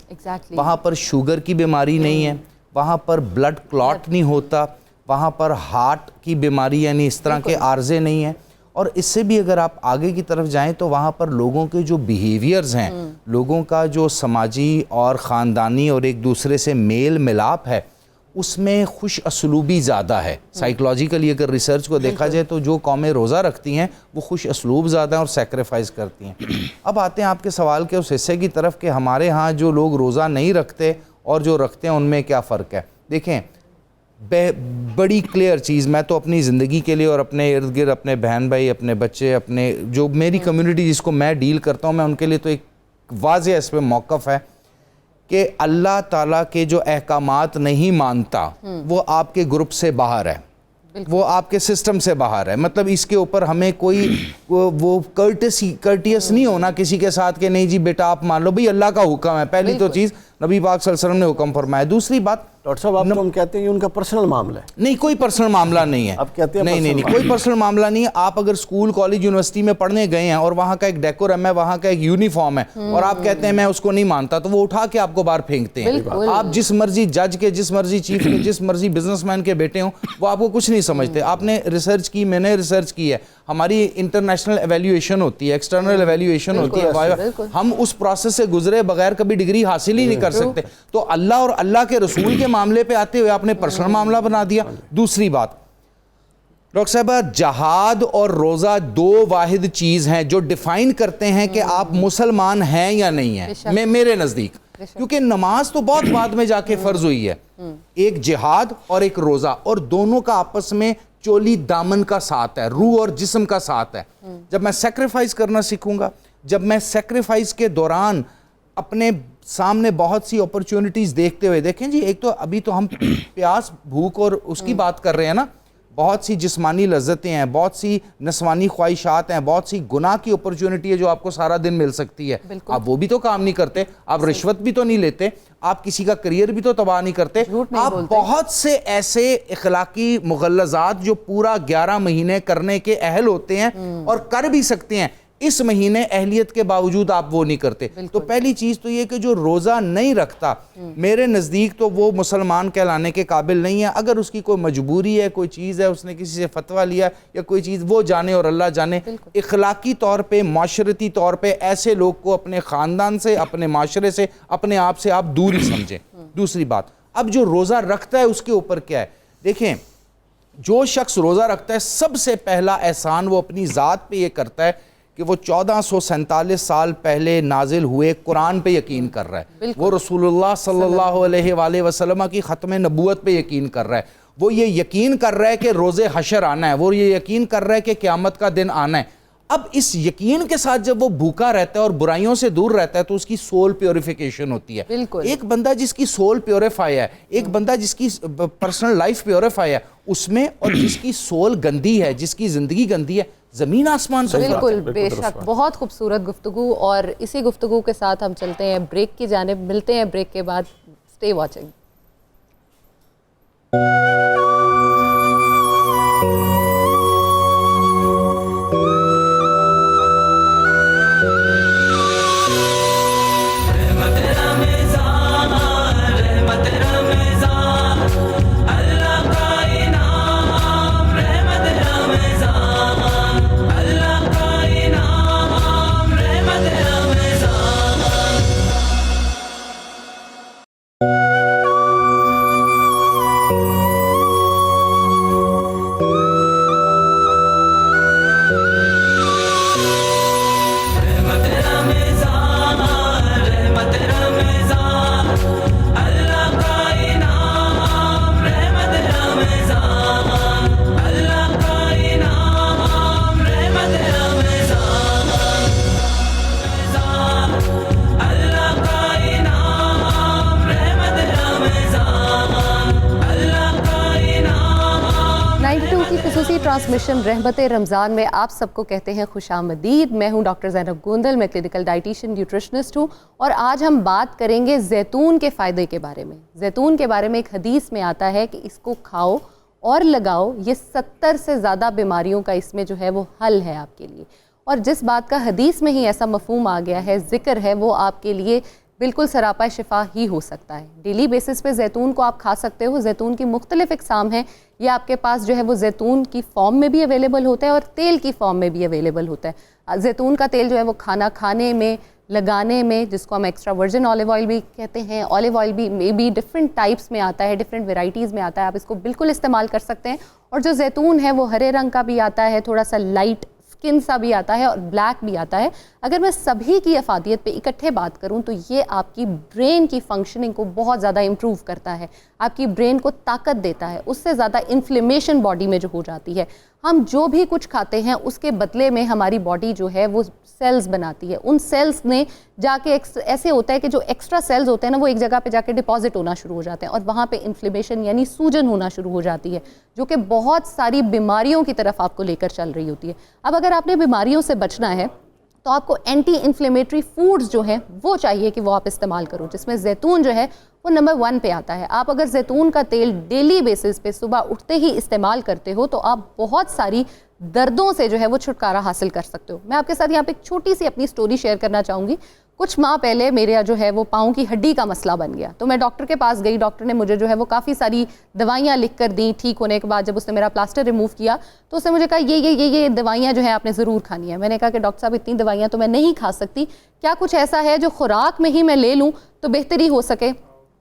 وہاں پر شوگر کی بیماری نہیں ہے, وہاں پر بلڈ کلاٹ نہیں ہوتا, وہاں پر ہارٹ کی بیماری یعنی اس طرح کے عارضے نہیں ہیں. اور اس سے بھی اگر آپ آگے کی طرف جائیں تو وہاں پر لوگوں کے جو بیہیویئرز ہیں, لوگوں کا جو سماجی اور خاندانی اور ایک دوسرے سے میل ملاپ ہے, اس میں خوش اسلوبی زیادہ ہے. سائیکلوجیکلی اگر ریسرچ کو دیکھا جائے تو جو قومیں روزہ رکھتی ہیں وہ خوش اسلوب زیادہ ہیں اور سیکریفائز کرتی ہیں. اب آتے ہیں آپ کے سوال کے اس حصے کی طرف کہ ہمارے ہاں جو لوگ روزہ نہیں رکھتے اور جو رکھتے ہیں ان میں کیا فرق ہے. دیکھیں بڑی کلیئر چیز, میں تو اپنی زندگی کے لیے اور اپنے ارد گرد اپنے بہن بھائی, اپنے بچے, اپنے جو میری کمیونٹی جس کو میں ڈیل کرتا ہوں, میں ان کے لیے تو ایک واضح اس پہ موقف ہے کہ اللہ تعالیٰ کے جو احکامات نہیں مانتا وہ آپ کے گروپ سے باہر ہے, وہ آپ کے سسٹم سے باہر ہے. مطلب اس کے اوپر ہمیں کوئی وہ کرٹیس نہیں ہونا کسی کے ساتھ کہ نہیں جی بیٹا آپ مان لو, بھئی اللہ کا حکم ہے. پہلی تو چیز نبی پاک صلی اللہ علیہ وسلم نے حکم فرمایا. دوسری بات ڈاکٹر صاحب آپ ہم کہتے ہیں یہ ان کا پرسنل معاملہ ہے. نہیں, کوئی پرسنل معاملہ نہیں ہے. آپ کہتے ہیں نہیں, کوئی پرسنل معاملہ نہیں ہے. آپ اگر اسکول, کالج, یونیورسٹی میں پڑھنے گئے ہیں اور وہاں کا ایک ڈیکورم ہے, وہاں کا ایک یونیفارم ہے, اور آپ کہتے ہیں میں اس کو نہیں مانتا, تو وہ اٹھا کے آپ کو باہر پھینکتے ہیں. آپ جس مرضی جج کے, جس مرضی چیف کے, جس مرضی بزنس مین کے بیٹے ہوں, وہ آپ کو کچھ نہیں سمجھتے. آپ نے ریسرچ کی, میں نے ریسرچ کی ہے, ہماری انٹرنیشنل ایویلیویشن ہوتی ہے, ایکسٹرنل ایویلیویشن ہوتی ہے, ہم اس پروسیس سے گزرے بغیر کبھی ڈگری حاصل ہی نہیں کر سکتے. تو اللہ اور اللہ کے رسول کے معاملے پہ آتے ہوئے آپ نے پرسنل معاملہ بنا دیا. دوسری بات ڈاکٹر صاحبہ, جہاد اور روزہ 2 واحد چیز ہیں جو ڈیفائن کرتے ہیں کہ آپ مسلمان ہیں یا نہیں ہیں میرے نزدیک, کیونکہ نماز تو بہت بعد میں جا کے فرض ہوئی ہے. ایک جہاد اور ایک روزہ, اور دونوں کا آپس میں چولی دامن کا ساتھ ہے, روح اور جسم کا ساتھ ہے. جب میں سیکریفائز کرنا سیکھوں گا, جب میں سیکریفائز کے دوران اپنے سامنے بہت سی اپرچونٹیز دیکھتے ہوئے, دیکھیں جی ایک تو ابھی تو ہم پیاس, بھوک اور اس کی بات کر رہے ہیں نا, بہت سی جسمانی لذتیں ہیں, بہت سی نسوانی خواہشات ہیں, بہت سی گناہ کی اپرچونٹی ہے جو آپ کو سارا دن مل سکتی ہے. آپ وہ بھی تو کام نہیں کرتے, آپ رشوت بھی تو نہیں لیتے, آپ کسی کا کریئر بھی تو تباہ نہیں کرتے, آپ بہت سے ایسے اخلاقی مغلظات جو پورا 11 مہینے کرنے کے اہل ہوتے ہیں اور کر بھی سکتے ہیں, اس مہینے اہلیت کے باوجود آپ وہ نہیں کرتے. تو پہلی چیز تو یہ کہ جو روزہ نہیں رکھتا میرے نزدیک تو وہ مسلمان کہلانے کے قابل نہیں ہے. اگر اس کی کوئی مجبوری ہے, کوئی چیز ہے, اس نے کسی سے فتویٰ لیا یا کوئی چیز, وہ جانے اور اللہ جانے. اخلاقی طور پہ, معاشرتی طور پہ ایسے لوگ کو اپنے خاندان سے, اپنے معاشرے سے, اپنے آپ سے آپ دور ہی سمجھیں. دوسری بات, اب جو روزہ رکھتا ہے اس کے اوپر کیا ہے. دیکھیں جو شخص روزہ رکھتا ہے, سب سے پہلا احسان وہ اپنی ذات پہ یہ کرتا ہے کہ وہ 1447 سال پہلے نازل ہوئے قرآن پہ یقین کر رہا ہے, وہ رسول اللہ صلی اللہ علیہ وآلہ وسلم کی ختم نبوت پہ یقین کر رہا ہے, وہ یہ یقین کر رہا ہے کہ روز حشر آنا ہے, وہ یہ یقین کر رہا ہے کہ قیامت کا دن آنا ہے. اب اس یقین کے ساتھ جب وہ بھوکا رہتا ہے اور برائیوں سے دور رہتا ہے تو اس کی سول پیوریفیکیشن ہوتی ہے. ایک بندہ جس کی سول پیوریفائی ہے, ایک بندہ جس کی پرسنل لائف پیوریفائی ہے, اس میں اور جس کی سول گندی ہے, جس کی زندگی گندی ہے, زمین آسمان سے. بالکل بے شک, بہت خوبصورت گفتگو. اور اسی گفتگو کے ساتھ ہم چلتے ہیں بریک کی جانب, ملتے ہیں بریک کے بعد. Stay watching. ٹرانسمیشن رحمت رمضان میں آپ سب کو کہتے ہیں خوش آمدید. میں ہوں ڈاکٹر زینب گوندل, میں کلینکل ڈائٹیشین نیوٹریشنسٹ ہوں, اور آج ہم بات کریں گے زیتون کے فائدے کے بارے میں. زیتون کے بارے میں ایک حدیث میں آتا ہے کہ اس کو کھاؤ اور لگاؤ, یہ 70 سے زیادہ بیماریوں کا اس میں جو ہے وہ حل ہے آپ کے لیے. اور جس بات کا حدیث میں ہی ایسا مفہوم آ گیا ہے, ذکر ہے, وہ آپ کے لیے بالکل سراپا شفا ہی ہو سکتا ہے. ڈیلی بیسس پہ زیتون کو آپ کھا سکتے ہو. زیتون کی مختلف اقسام ہیں. یہ آپ کے پاس جو ہے وہ زیتون کی فارم میں بھی اویلیبل ہوتا ہے اور تیل کی فارم میں بھی اویلیبل ہوتا ہے. زیتون کا تیل جو ہے وہ کھانا کھانے میں, لگانے میں, جس کو ہم ایکسٹرا ورجن آلیو آئل بھی کہتے ہیں, آلیو آئل بھی میں بھی ڈفرینٹ ٹائپس میں آتا ہے, ڈفرینٹ ویرائٹیز میں آتا ہے. آپ اس کو بالکل استعمال کر سکتے ہیں. اور جو زیتون ہے وہ ہرے رنگ کا بھی آتا ہے, تھوڑا سا لائٹ اسکن سا بھی آتا ہے, اور بلیک بھی آتا ہے. اگر میں سبھی کی افادیت پہ اکٹھے بات کروں تو یہ آپ کی برین کی فنکشننگ کو بہت زیادہ امپروو کرتا ہے, آپ کی برین کو طاقت دیتا ہے. اس سے زیادہ انفلیمیشن باڈی میں جو ہو جاتی ہے, ہم جو بھی کچھ کھاتے ہیں اس کے بدلے میں ہماری باڈی جو ہے وہ سیلز بناتی ہے. ان سیلز نے جا کے ایسے ہوتا ہے کہ جو ایکسٹرا سیلز ہوتے ہیں نا, وہ ایک جگہ پہ جا کے ڈپازٹ ہونا شروع ہو جاتے ہیں, اور وہاں پہ انفلیمیشن یعنی سوجن ہونا شروع ہو جاتی ہے, جو کہ بہت ساری بیماریوں کی طرف آپ کو لے کر چل رہی ہوتی ہے. اب اگر آپ نے بیماریوں سے بچنا ہے تو آپ کو اینٹی انفلیمیٹری فوڈز جو ہیں وہ چاہیے کہ وہ آپ استعمال کرو, جس میں زیتون جو ہے وہ نمبر 1 پہ آتا ہے. آپ اگر زیتون کا تیل ڈیلی بیسس پہ صبح اٹھتے ہی استعمال کرتے ہو تو آپ بہت ساری دردوں سے جو ہے وہ چھٹکارا حاصل کر سکتے ہو. میں آپ کے ساتھ یہاں پہ ایک چھوٹی سی اپنی سٹوری شیئر کرنا چاہوں گی. کچھ ماہ پہلے میرا جو ہے وہ پاؤں کی ہڈی کا مسئلہ بن گیا, تو میں ڈاکٹر کے پاس گئی. ڈاکٹر نے مجھے جو ہے وہ کافی ساری دوائیاں لکھ کر دیں. ٹھیک ہونے کے بعد جب اس نے میرا پلاسٹر ریموو کیا تو اس نے مجھے کہا یہ دوائیاں جو ہیں آپ نے ضرور کھانی ہیں. میں نے کہا کہ ڈاکٹر صاحب اتنی دوائیاں تو میں نہیں کھا سکتی, کیا کچھ ایسا ہے جو خوراک میں ہی میں لے لوں تو بہتری ہو سکے.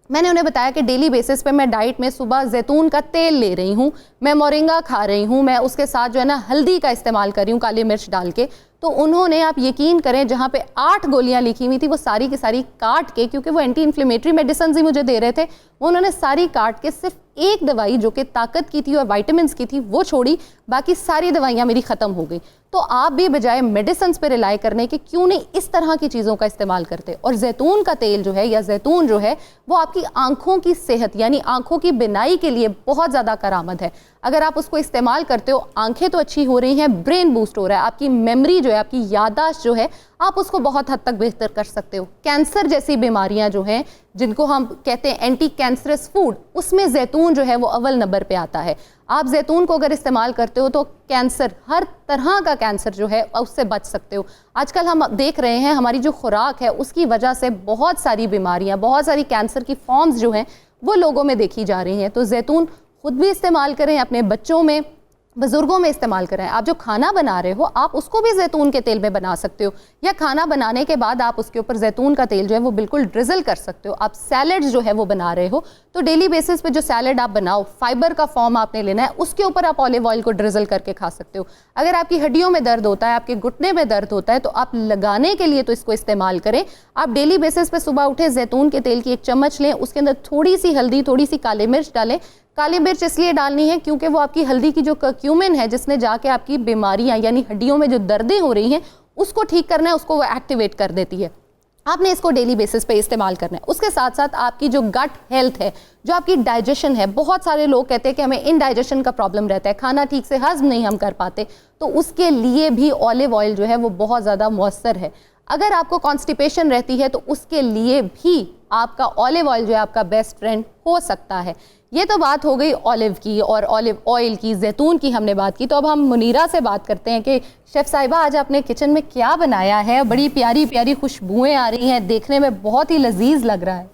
میں نے انہیں بتایا کہ ڈیلی بیسس پہ میں ڈائٹ میں صبح زیتون کا تیل لے رہی ہوں, میں مورنگا کھا رہی ہوں, میں اس کے ساتھ جو ہے نا ہلدی کا استعمال کر رہی ہوں کالی مرچ ڈال کے. تو انہوں نے, آپ یقین کریں, جہاں پہ 8 گولیاں لکھی ہوئی تھی وہ ساری کی ساری کاٹ کے, کیونکہ وہ اینٹی انفلیمیٹری میڈیسنز ہی مجھے دے رہے تھے, انہوں نے ساری کاٹ کے صرف ایک دوائی جو کہ طاقت کی تھی اور وائٹامنس کی تھی وہ چھوڑی, باقی ساری دوائیاں میری ختم ہو گئی. تو آپ بھی بجائے میڈیسنز پہ ریلائی کرنے کے کیوں نہیں اس طرح کی چیزوں کا استعمال کرتے. اور زیتون کا تیل جو ہے یا زیتون جو ہے وہ آپ کی آنکھوں کی صحت یعنی آنکھوں کی بینائی کے لیے بہت زیادہ کارآمد ہے. اگر آپ اس کو استعمال کرتے ہو, آنکھیں تو اچھی ہو رہی ہیں, برین بوسٹ ہو رہا ہے, آپ کی میموری جو ہے, آپ کی یادداشت جو ہے, آپ اس کو بہت حد تک بہتر کر سکتے ہو. کینسر جیسی بیماریاں جو ہیں جن کو ہم کہتے ہیں اینٹی کینسرس فوڈ, اس میں زیتون جو ہے وہ اول نمبر پہ آتا ہے. آپ زیتون کو اگر استعمال کرتے ہو تو کینسر, ہر طرح کا کینسر جو ہے اس سے بچ سکتے ہو. آج کل ہم دیکھ رہے ہیں ہماری جو خوراک ہے اس کی وجہ سے بہت ساری بیماریاں, بہت ساری کینسر کی فارمز جو ہیں وہ لوگوں میں دیکھی جا رہی ہیں. تو زیتون خود بھی استعمال کریں, اپنے بچوں میں, بزرگوں میں استعمال کریں. آپ جو کھانا بنا رہے ہو آپ اس کو بھی زیتون کے تیل میں بنا سکتے ہو, یا کھانا بنانے کے بعد آپ اس کے اوپر زیتون کا تیل جو ہے وہ بالکل ڈرزل کر سکتے ہو. آپ سیلڈز جو ہے وہ بنا رہے ہو تو ڈیلی بیسس پہ جو سیلڈ آپ بناؤ, فائبر کا فارم آپ نے لینا ہے, اس کے اوپر آپ آلیو آئل کو ڈرزل کر کے کھا سکتے ہو. اگر آپ کی ہڈیوں میں درد ہوتا ہے, آپ کے گھٹنے میں درد ہوتا ہے, تو آپ لگانے کے لیے تو اس کو استعمال کریں. آپ ڈیلی بیسس پہ صبح اٹھے زیتون کے تیل کی 1 چمچ لیں, اس کے اندر تھوڑی سی ہلدی, تھوڑی سی کالی مرچ ڈالیں, کالی مرچ اس لیے ڈالنی ہے کیونکہ وہ آپ کی ہلدی کی جو کرکیومن ہے جس نے جا کے آپ کی بیماریاں یعنی ہڈیوں میں جو دردیں ہو رہی ہیں اس کو ٹھیک کرنا ہے, اس کو وہ ایکٹیویٹ کر دیتی ہے. آپ نے اس کو ڈیلی بیسس پہ استعمال کرنا ہے. اس کے ساتھ ساتھ آپ کی جو گٹ ہیلتھ ہے, جو آپ کی ڈائجیشن ہے, بہت سارے لوگ کہتے ہیں کہ ہمیں انڈائجیشن کا پرابلم رہتا ہے, کھانا ٹھیک سے ہضم نہیں ہم کر پاتے, تو اس کے لیے بھی اولیو آئل جو ہے وہ بہت زیادہ مؤثر ہے. اگر آپ کو کانسٹیپیشن رہتی ہے تو اس کے لیے بھی آپ کا اولیو آئل جو ہے آپ کا بیسٹ فرینڈ ہو سکتا ہے. یہ تو بات ہو گئی اولیو کی اور اولیو آئل کی, زیتون کی ہم نے بات کی. تو اب ہم منیرہ سے بات کرتے ہیں کہ شیف صاحبہ آج آپ نے کچن میں کیا بنایا ہے؟ بڑی پیاری پیاری خوشبوئیں آ رہی ہیں, دیکھنے میں بہت ہی لذیذ لگ رہا ہے.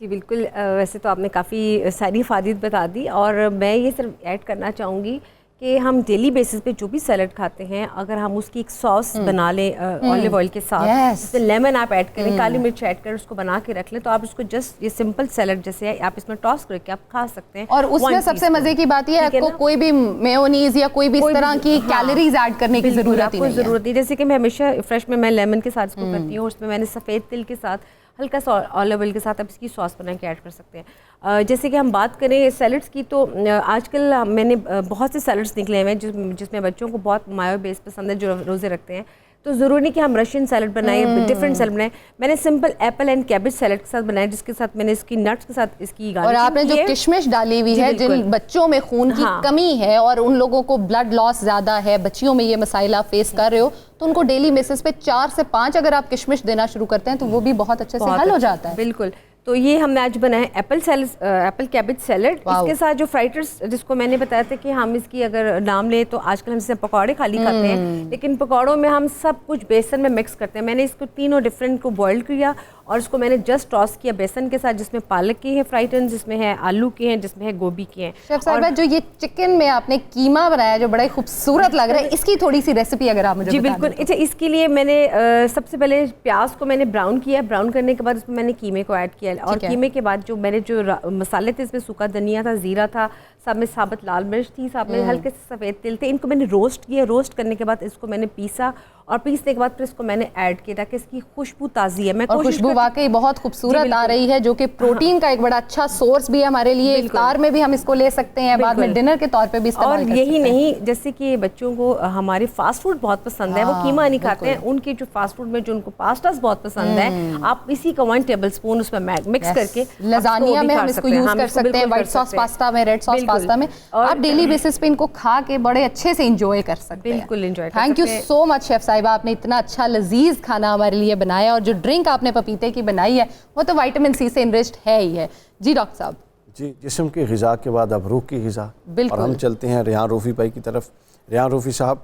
جی بالکل, ویسے تو آپ نے کافی ساری افادیت بتا دی, اور میں یہ صرف ایڈ کرنا چاہوں گی کہ ہم ڈیلی بیسس پہ جو بھی سیلڈ کھاتے ہیں, اگر ہم اس کی ایک سوس بنا لیں اولیو آئل کے ساتھ, جس میں لیمن آپ ایڈ کریں, کالی مرچ ایڈ کریں, اس کو بنا کے رکھ لیں, تو آپ اس کو جسٹ یہ سمپل سیلڈ جیسے ہے آپ اس میں ٹاس کر کے آپ کھا سکتے ہیں. اور اس میں سب سے مزے کی بات یہ ہے آپ کو کوئی بھی میونیز یا کوئی بھی اس طرح کی کیلریز ایڈ کرنے کی ضرورت ہی نہیں ہے. جیسے کہ میں ہمیشہ فریش میں لیمن کے ساتھ اس کو کرتی ہوں, اس میں نے سفید تل کے ساتھ ہلکا سا اولیو آئل کے ساتھ آپ اس کی سوس بنا کے ایڈ کر سکتے ہیں. جیسے کہ ہم بات کریں سیلڈس کی, تو آج کل میں نے بہت سے سیلڈس نکلے ہوئے ہیں جس میں بچوں کو بہت مایو بیس پسند ہے جو روزے رکھتے ہیں. تو ضروری نہیں کہ ہم رشین سیلڈ بنائیں, ڈفرینٹ سیلڈ بنائیں. میں نے simple apple and cabbage salad کے ساتھ بنایا, جس کے ساتھ میں نے اس کی نٹس کے ساتھ اس کی اور آپ نے جو کشمش ڈالی ہوئی ہے, جن بچوں میں خون کی کمی ہے اور ان لوگوں کو بلڈ لاس زیادہ ہے, بچیوں میں یہ مسائل آپ فیس کر رہے ہو, تو ان کو ڈیلی بیسس پہ 4 سے 5 اگر آپ کشمش دینا شروع کرتے ہیں تو وہ بھی بہت اچھے سے حل ہو جاتا ہے. بالکل. تو یہ ہم نے آج بنایا ایپل کیبج سیلڈ. اس کے ساتھ جو فرائٹرز جس کو میں نے بتایا تھا کہ ہم اس کی اگر نام لیں تو آج کل ہم سے پکوڑے خالی کھاتے ہیں, لیکن پکوڑوں میں ہم سب کچھ بیسن میں مکس کرتے ہیں. میں نے اس کو تینوں ڈفرینٹ کو بوائل کیا اور اس کو میں نے جسٹ ٹاس کیا بیسن کے ساتھ, جس میں پالک کی ہے فرائٹرز, جس میں ہے آلو کی ہیں, جس میں ہے گوبھی کی ہیں. شیف صاحبہ جو یہ چکن میں آپ نے قیمہ بنایا جو بڑا ہی خوبصورت لگ رہا ہے, اس کی تھوڑی سی ریسیپی اگر آپ مجھے جی بالکل. اچھا, اس کے لیے میں نے سب سے پہلے پیاز کو میں نے براؤن کیا, براؤن کرنے کے بعد اس میں نے قیمے کو ایڈ کیا, اور قیمے کے بعد جو میں نے جو مسالے تھے, اس میں سوکھا دھنیا تھا, زیرہ تھا, ساتھ میں ثابت لال مرچ تھی, ساتھ میں ہلکے سے سفید تل تھے, ان کو میں نے روسٹ کیا. روسٹ کرنے کے بعد اس کو میں نے پیسا, اور پیسنے کے بعد پھر اس کو میں نے ایڈ کیا تاکہ اس کی خوشبو تازی ہے. میں خوشبو واقعی بہت خوبصورت آ رہی ہے, جو کہ پروٹین کا ایک بڑا اچھا سورس بھی ہے ہمارے لیے. افطار میں بھی ہم اس کو لے سکتے ہیں, بعد میں ڈنر کے طور پہ بھی استعمال کر سکتے ہیں. اور یہی نہیں, جیسے کہ بچوں کو ہمارے فاسٹ فوڈ بہت پسند ہے, وہ قیمہ نہیں کھاتے ہیں, ان کے جو فاسٹ فوڈ میں جو ان کو پاسٹاز بہت پسند ہے, آپ اسی کا 1 ٹیبل اسپون اس میں مکس کر کے لزانیہ میں ہم اس کو یوز کر سکتے ہیں, وائٹ ساس پاستا میں, ریڈ ساس پاستا میں, آپ ڈیلی بیسس پہ ان کو کھا کے بڑے اچھے سے انجوائے کر سکتے ہیں. بالکل enjoy. Thank you so much chef صاحبہ, آپ نے اتنا اچھا لذیذ کھانا ہمارے لیے بنایا, اور جو ڈرنک آپ نے پپیتے کی بنائی ہے وہ تو وائٹامن سی سے انرچڈ ہے ہی ہے. جی ڈاکٹر صاحب. جی, جسم کی غذا کے بعد اب روح کی غذا, اور ہم چلتے ہیں ریحان روفی بھائی کی طرف. ریحان روفی صاحب,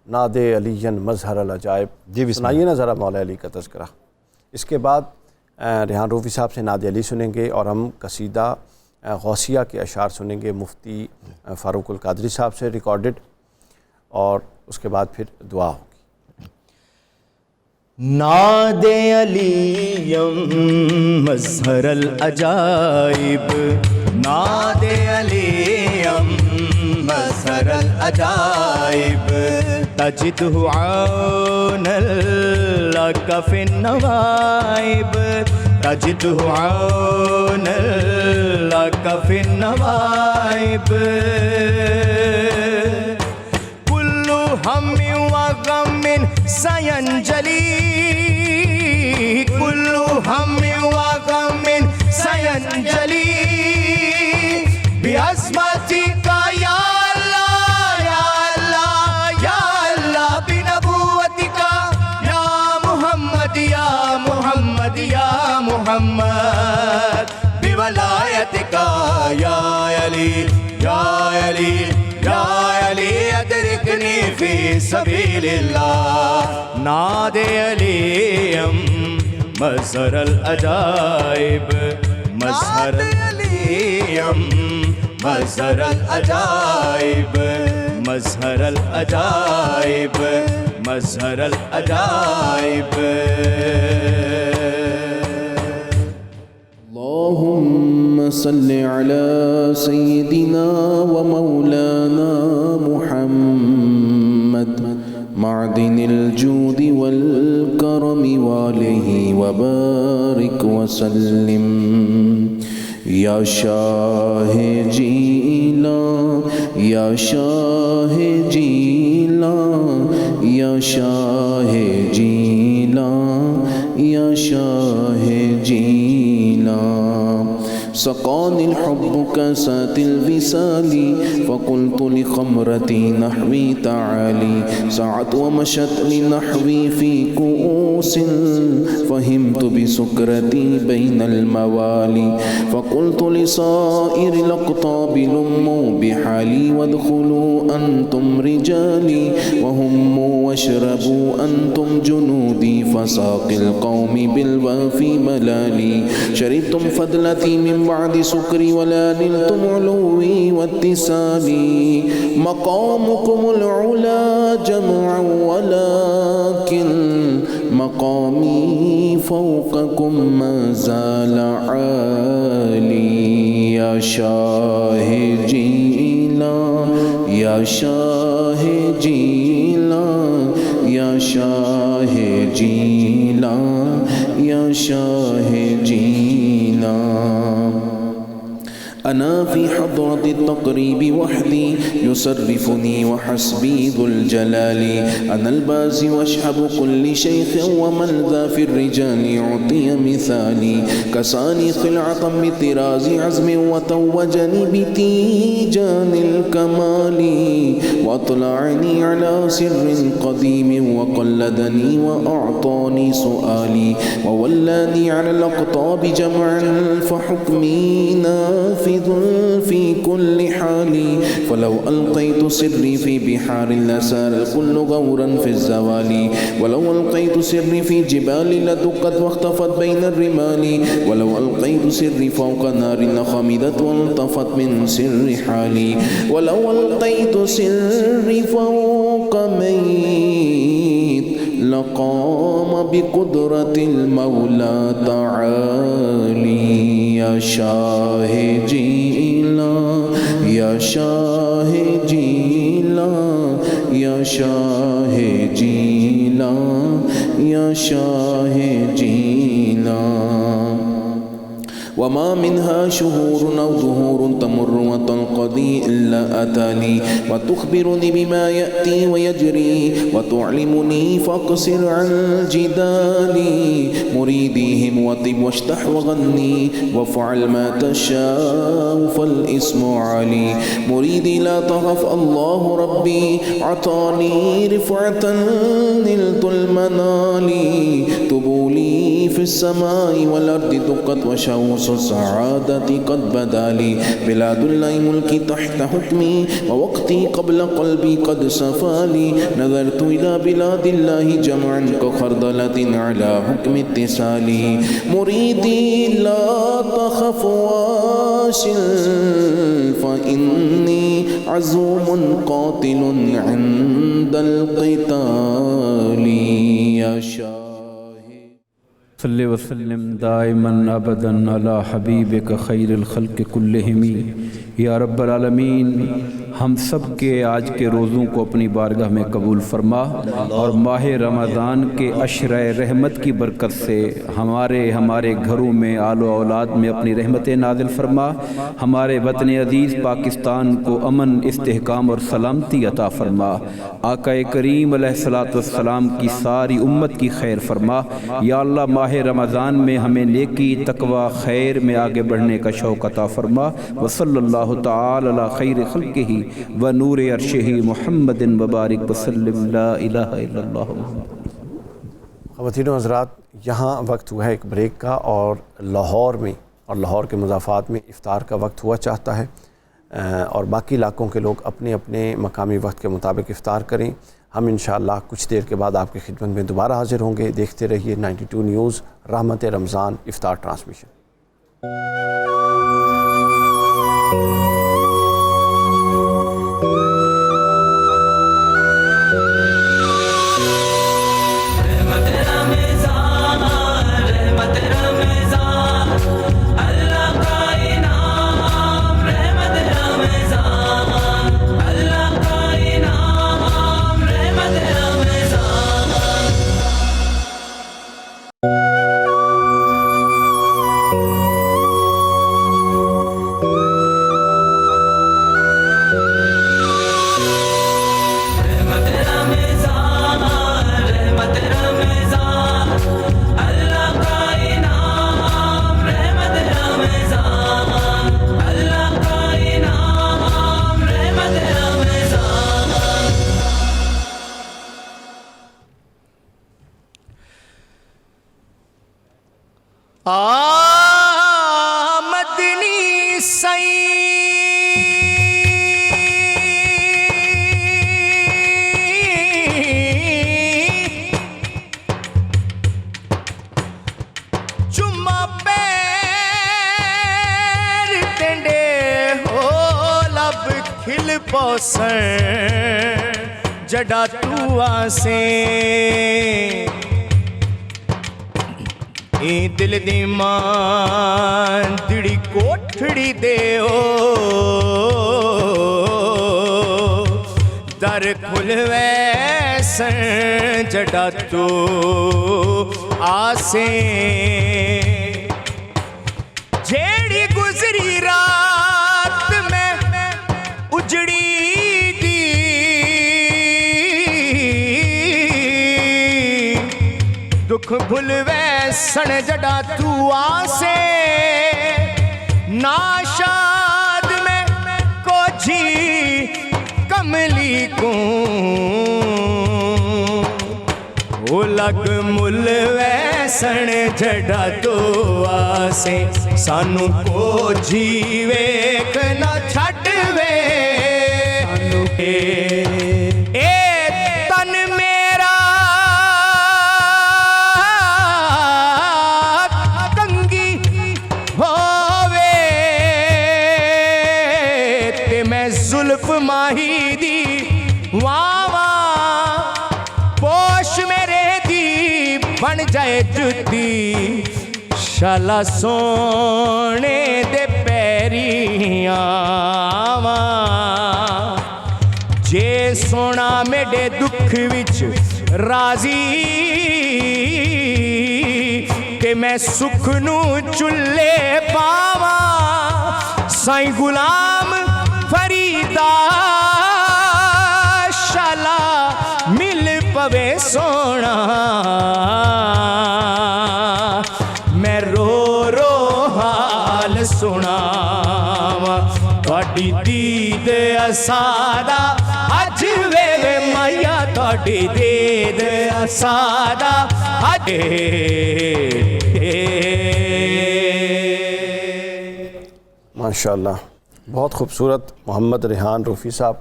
ناد علی مظہر العجائب, جی سنائیے نا ذرا مولا علی کا تذکرہ. اس کے بعد ریحان روفی صاحب سے ناد علی سنیں گے, اور ہم قصیدہ غوثیہ کے اشعار سنیں گے مفتی فاروق القادری صاحب سے ریکارڈڈ, اور اس کے بعد پھر دعا ہوگی. ناد علیم مظہر العجائب, ناد علیم مظہر العجائب, تجدہ عونا لک فی النوائب, تجدہ عونا لک فی النوائب, کل ہم و غم سینجلی, کل ہم و غم سینجلی, بعظمتک یا اللہ یا اللہ یا اللہ, بنبوتک یا محمد یا محمد یا محمد, بولایتک یا علی یا علی یا علی, ادرکنی فی سبیل اللہ. ناد علیم مظہر العجائب, مظہر علیم مظہر العجائب, مظہر العجائب, مظہر العجائب. اللهم صل على سيدنا ومولانا محمد معدن الجود والكرم وآله وبارك وسلم. یا شاہ جیلاں یا شاہ جیلاں یا شاہ جیلاں یا شاہ جیلاں سقاني الحب كاسات الوصال فقلت لخمرتي نحوي تعالي سعت ومشت لنحوي في كؤوس فهمت بسكرتي بين الموالي فقلت لصائر الأقطاب لموا بحالي وادخلوا أنتم رجالي وهموا واشربوا أنتم جنودي فساق القوم بالوافي ملالي شربتم فضلتي من بعد سكري ولا نلتم علوي واتسالي مقامكم العلا جمعا ولكن مقامي فوقكم ما زال عالي يا شاه جيلان يا شاه جيلان يا شاه جيلان يا شاه جيلان أنا في حضرة التقريب وحدي يصرفني وحسبي ذو الجلال أنا البازي واشهب كل شيخ ومن ذا في الرجال يعطي مثالي كساني خلعة بطراز عزم وتوجني بتيجان الكمال وأطلعني على سر قديم وقلدني وأعطاني سؤالي وولاني على الأقطاب جمعا فحكمي نافذ في كل حال فلو ألقيت سري في بحار لسار الكل غورا في الزوال ولو ألقيت سري في جبال لدقت واختفت بين الرمال ولو ألقيت سري فوق نار لخمدت والطفت من سر حالي ولو ألقيت سري فوق ميت لقام بقدرة المولى تعالي يا شاه جيلان يا شاه جيلان يا شاه جيلان يا شاه جيلان وما منها شهور أو دهور تمر وتنقضي إلا أتاني وتخبرني بما يأتي ويجري وتعلمني فاقصر عن جدالي مريديهم وطب واشتح وغني وافعل ما تشاء فالاسم علي مريدي لا تخف الله ربي عطاني رفعة نلت المنال تبولي في السماء والأرض دقت وشوص السعادة قد بدا لي بلاد الله ملكي تحت حكمي ووقتي قبل قلبي قد صفالي نظرت إلى بلاد الله جمعا كخردلة على حكم اتصالي مريدي لا تخف واصل فإني عزوم قاتل عند القتال يا شاه صلی وسلم دائما ابدا علی حبیبک خیر الخلق کلہم یا رب العالمین ہم سب کے آج کے روزوں کو اپنی بارگاہ میں قبول فرما اور ماہ رمضان کے عشرہ رحمت کی برکت سے ہمارے گھروں میں آل و اولاد میں اپنی رحمت نازل فرما ہمارے وطن عزیز پاکستان کو امن استحکام اور سلامتی عطا فرما آقا کریم علیہ الصلوۃ والسلام کی ساری امت کی خیر فرما یا اللہ ماہ رمضان میں ہمیں نیکی تقوی خیر میں آگے بڑھنے کا شوق عطا فرما وصلی اللہ تعالی علی خیر خلقہ و نور عرشہ محمد وبارک وسلم لا الہ الا اللہ. خواتین و حضرات یہاں وقت ہوا ہے ایک بریک کا اور لاہور میں اور لاہور کے مضافات میں افطار کا وقت ہوا چاہتا ہے اور باقی علاقوں کے لوگ اپنے اپنے مقامی وقت کے مطابق افطار کریں. ہم انشاءاللہ کچھ دیر کے بعد آپ کی خدمت میں دوبارہ حاضر ہوں گے. دیکھتے رہیے 92 نیوز رحمت رمضان افطار ٹرانسمیشن. مدنی سئی چما پیر ٹنڈے ہو لب کھل پوسن جڈا تو آسیں اے دل دی مان دڑی کوٹھڑی دے او در کھل ویسن جڈا تو آسیں جیڑی گزری رات میں اجڑی دی دکھ بھل ویسن جڈا تو آسے ناشاد میں کو جی کملی کو وہ لگ مل ویسن جڈا تو آسے سانو کو جیوے کنا چھٹ وے اے تن میرا کنگی ہووے تے میں زلف ماہی دی واوا پوش میرے دی بن جائے جتی شالا سونے دے پیریاں جے سونا میڈے دکھ وچ راضی تے میں سکھ نو چلے پاوا سائیں غلام فریدا شالا مل پوے سونا میں رو رو حال سناواں تہاڈی دید اسادا اج ویلے مایا تہاڈی دید اسادا اج ماشاءاللہ بہت خوبصورت محمد ریحان روفی صاحب،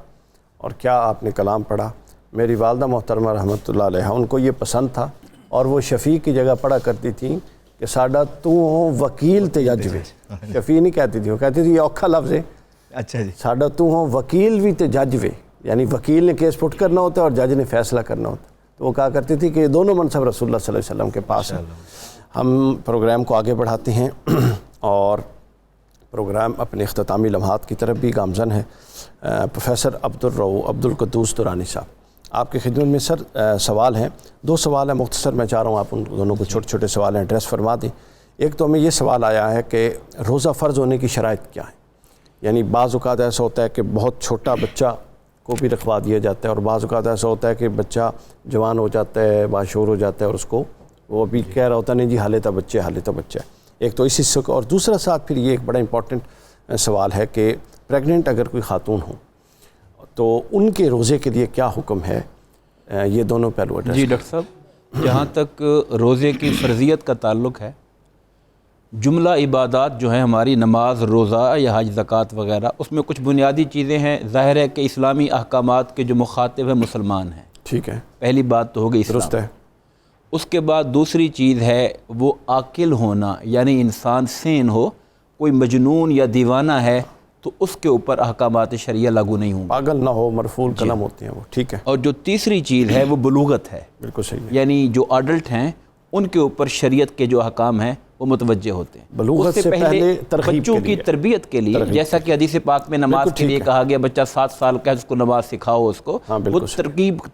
اور کیا آپ نے کلام پڑھا. میری والدہ محترمہ رحمۃ اللہ علیہ ان کو یہ پسند تھا، اور وہ شفیع کی جگہ پڑھا کرتی تھیں کہ ساڈا تو ہو وکیل تے جج وے. شفیع نہیں کہتی تھی، وہ کہتی تھی یہ اوکھا لفظ ہے. اچھا جی. ساڈا تو ہو وکیل بھی تے جج وے، یعنی وکیل نے کیس پٹ کرنا ہوتا ہے اور جج نے فیصلہ کرنا ہوتا ہے. تو وہ کہا کرتی تھی کہ یہ دونوں منصب رسول اللہ صلی اللہ علیہ وسلم کے پاس ہیں. ہم پروگرام کو آگے بڑھاتے ہیں اور پروگرام اپنے اختتامی لمحات کی طرف بھی گامزن ہے. پروفیسر عبدالقدوس درانی صاحب، آپ کی خدمت میں سر سوال ہیں. 2 سوال ہیں مختصر، میں چاہ رہا ہوں آپ ان دونوں کو چھوٹے چھوٹے سوال ہیں ایڈریس فرما دیں. ایک تو ہمیں یہ سوال آیا ہے کہ روزہ فرض ہونے کی شرائط کیا ہے؟ یعنی بعض اوقات ایسا ہوتا ہے کہ بہت چھوٹا بچہ کو بھی رکھوا دیا جاتا ہے، اور بعض اوقات ایسا ہوتا ہے کہ بچہ جوان ہو جاتا ہے، باشعور ہو جاتا ہے، اور اس کو وہ بھی کہہ رہا ہوتا نہیں جی حالے تو بچہ حالے تو بچہ ہے. ایک تو اس حصے کو، اور دوسرا ساتھ پھر یہ ایک بڑا امپورٹنٹ سوال ہے کہ پریگننٹ اگر کوئی خاتون ہو تو ان کے روزے کے لیے کیا حکم ہے؟ یہ دونوں پہلو ایڈریس. جی ڈاکٹر صاحب، جہاں تک روزے کی فرضیت کا تعلق ہے، جملہ عبادات جو ہیں ہماری نماز، روزہ یا حج، زکوٰۃ وغیرہ، اس میں کچھ بنیادی چیزیں ہیں. ظاہر ہے کہ اسلامی احکامات کے جو مخاطب ہیں مسلمان ہیں. ٹھیک ہے، پہلی بات تو ہوگی اسلام. درست ہے. اس کے بعد دوسری چیز ہے وہ عاقل ہونا، یعنی انسان سین ہو. کوئی مجنون یا دیوانہ ہے تو اس کے اوپر احکامات شریعہ لاگو نہیں ہوں گے. پاگل نہ ہو، مرفوع قلم ہوتے ہیں وہ. ٹھیک ہے. اور جو تیسری چیز ہے وہ بلوغت ہے. بالکل صحیح ہے. یعنی جو ایڈلٹ ہیں ان کے اوپر شریعت کے جو احکام ہیں وہ متوجہ ہوتے ہیں. بلوغت سے پہلے ترغیب بچوں کی تربیت کے لیے، جیسا کہ حدیث پاک میں نماز کے لیے کہا گیا بچہ 7 سال کا ہے اس کو نماز سکھاؤ اس کو. وہ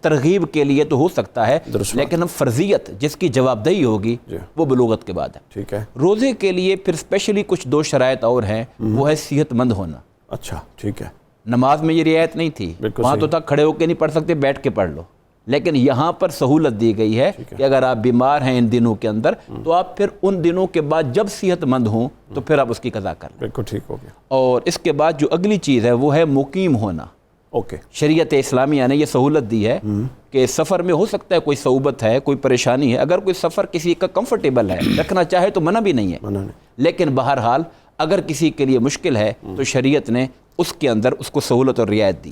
ترغیب کے لیے تو ہو سکتا ہے، لیکن ہم فرضیت جس کی جواب دہی ہوگی وہ بلوغت کے بعد ہے. ٹھیک ہے. روزے کے لیے پھر اسپیشلی کچھ 2 شرائط اور ہیں، وہ ہے صحت مند ہونا. اچھا ٹھیک ہے. نماز میں یہ رعایت نہیں تھی، وہاں تو تھا کھڑے ہو کے نہیں پڑھ سکتے، بیٹھ کے پڑھ لو. لیکن یہاں پر سہولت دی گئی ہے کہ اگر آپ بیمار ہیں ان دنوں کے اندر تو آپ پھر ان دنوں کے بعد جب صحت مند ہوں تو پھر آپ اس کی قضا کر لیں. بالکل ٹھیک ہو گیا. اور اس کے بعد جو اگلی چیز ہے وہ ہے مقیم ہونا. اوکے. شریعت اسلامیہ نے یہ سہولت دی ہے کہ سفر میں ہو سکتا ہے کوئی صعوبت ہے, کوئی پریشانی ہے, اگر کوئی سفر کسی کا کمفرٹیبل ہے رکھنا چاہے تو منع بھی نہیں ہے, لیکن بہرحال اگر کسی کے لیے مشکل ہے تو شریعت نے اس کے اندر اس کو سہولت اور رعایت دی.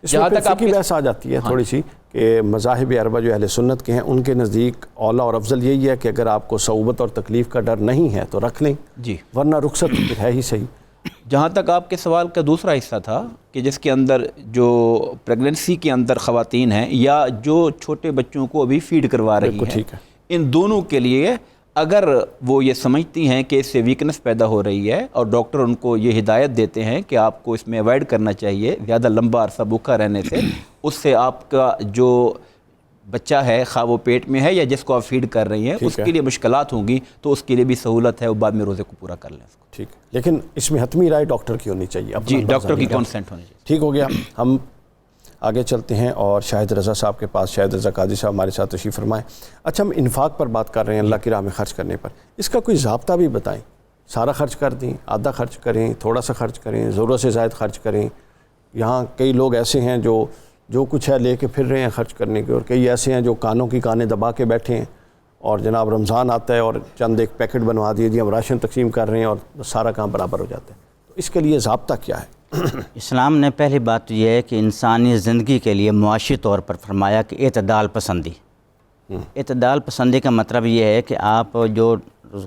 جہاں تک آپ کی بحث آ جاتی ہے تھوڑی سی کہ مذاہب اربعہ جو اہل سنت کے ہیں ان کے نزدیک اولیٰ اور افضل یہی ہے کہ اگر آپ کو صعوبت اور تکلیف کا ڈر نہیں ہے تو رکھ لیں جی, ورنہ رخصت ہے ہی صحیح. جہاں تک آپ کے سوال کا دوسرا حصہ تھا کہ جس کے اندر جو پریگننسی کے اندر خواتین ہیں یا جو چھوٹے بچوں کو ابھی فیڈ کروا رہی ہیں, ان دونوں کے لیے اگر وہ یہ سمجھتی ہیں کہ اس سے ویکنس پیدا ہو رہی ہے اور ڈاکٹر ان کو یہ ہدایت دیتے ہیں کہ آپ کو اس میں اوائڈ کرنا چاہیے زیادہ لمبا عرصہ بھوکا رہنے سے, اس سے آپ کا جو بچہ ہے خواہ وہ پیٹ میں ہے یا جس کو آپ فیڈ کر رہی ہیں اس کے لیے مشکلات ہوں گی تو اس کے لیے بھی سہولت ہے, وہ بعد میں روزے کو پورا کر لیں. ٹھیک, لیکن اس میں حتمی رائے ڈاکٹر کی ہونی چاہیے. جی, ڈاکٹر کی کانسنٹ ہونی چاہیے. ٹھیک ہو گیا. ہم آگے چلتے ہیں اور شاہد رضا صاحب کے پاس. شاہد رضا قاضی صاحب ہمارے ساتھ تشریف فرمائیں. اچھا, ہم انفاق پر بات کر رہے ہیں, اللہ کی راہ میں خرچ کرنے پر. اس کا کوئی ضابطہ بھی بتائیں. سارا خرچ کر دیں, آدھا خرچ کریں, تھوڑا سا خرچ کریں, ضرورت سے زائد خرچ کریں؟ یہاں کئی لوگ ایسے ہیں جو کچھ ہے لے کے پھر رہے ہیں خرچ کرنے کے, اور کئی ایسے ہیں جو کانوں کی کانیں دبا کے بیٹھے ہیں اور جناب رمضان آتا ہے اور چند ایک پیکٹ بنوا دیے جی ہم راشن تقسیم کر رہے ہیں اور سارا کام برابر ہو جاتا ہے. تو اس کے لیے ضابطہ کیا ہے؟ اسلام نے پہلی بات تو یہ ہے کہ انسانی زندگی کے لیے معاشی طور پر فرمایا کہ اعتدال پسندی. اعتدال پسندی کا مطلب یہ ہے کہ آپ جو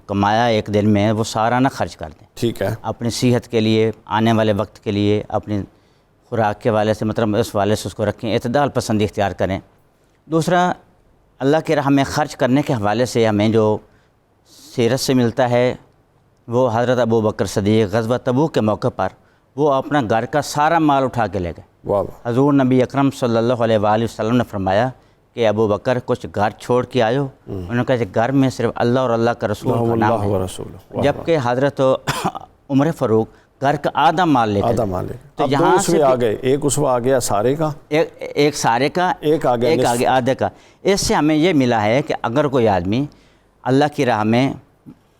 کمایا ایک دن میں وہ سارا نہ خرچ کر دیں. ٹھیک ہے. اپنی صحت کے لیے, آنے والے وقت کے لیے, اپنی خوراک کے والے سے مطلب اس والے سے اس کو رکھیں, اعتدال پسندی اختیار کریں. دوسرا, اللہ کی راہ میں خرچ کرنے کے حوالے سے ہمیں جو سیرت سے ملتا ہے وہ حضرت ابو بکر صدیق غزوہ تبوک کے موقع پر وہ اپنا گھر کا سارا مال اٹھا کے لے گئے. حضور نبی اکرم صلی اللہ علیہ وآلہ وسلم نے فرمایا کہ ابو بکر کچھ گھر چھوڑ کے آئے ہو. انہوں نے کہا کہ گھر میں صرف اللہ اور اللہ کا رسول کا نام ہے, جبکہ حضرت عمر فاروق گھر کا آدھا مال لے گئے. تو یہاں سے آ گئے, ایک اسوہ آ گیا سارے کا, ایک سارے کا, ایک آگے آدھے کا. اس سے ہمیں یہ ملا ہے کہ اگر کوئی آدمی اللہ کی راہ میں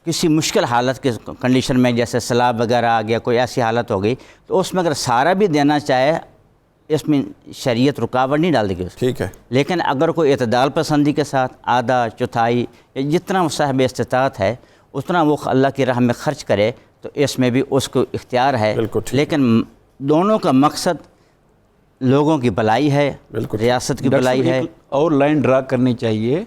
کسی مشکل حالت کے کنڈیشن میں جیسے سیلاب وغیرہ آ گیا, کوئی ایسی حالت ہو گئی, تو اس میں اگر سارا بھی دینا چاہے اس میں شریعت رکاوٹ نہیں ڈال دے گی. ٹھیک ہے. لیکن اگر کوئی اعتدال پسندی کے ساتھ آدھا, چوتھائی یا جتنا وہ صاحب استطاعت ہے اتنا وہ اللہ کی راہ میں خرچ کرے تو اس میں بھی اس کو اختیار ہے. لیکن دونوں کا مقصد لوگوں کی بھلائی ہے, ریاست کی بھلائی ہے. اور لائن ڈرا کرنی چاہیے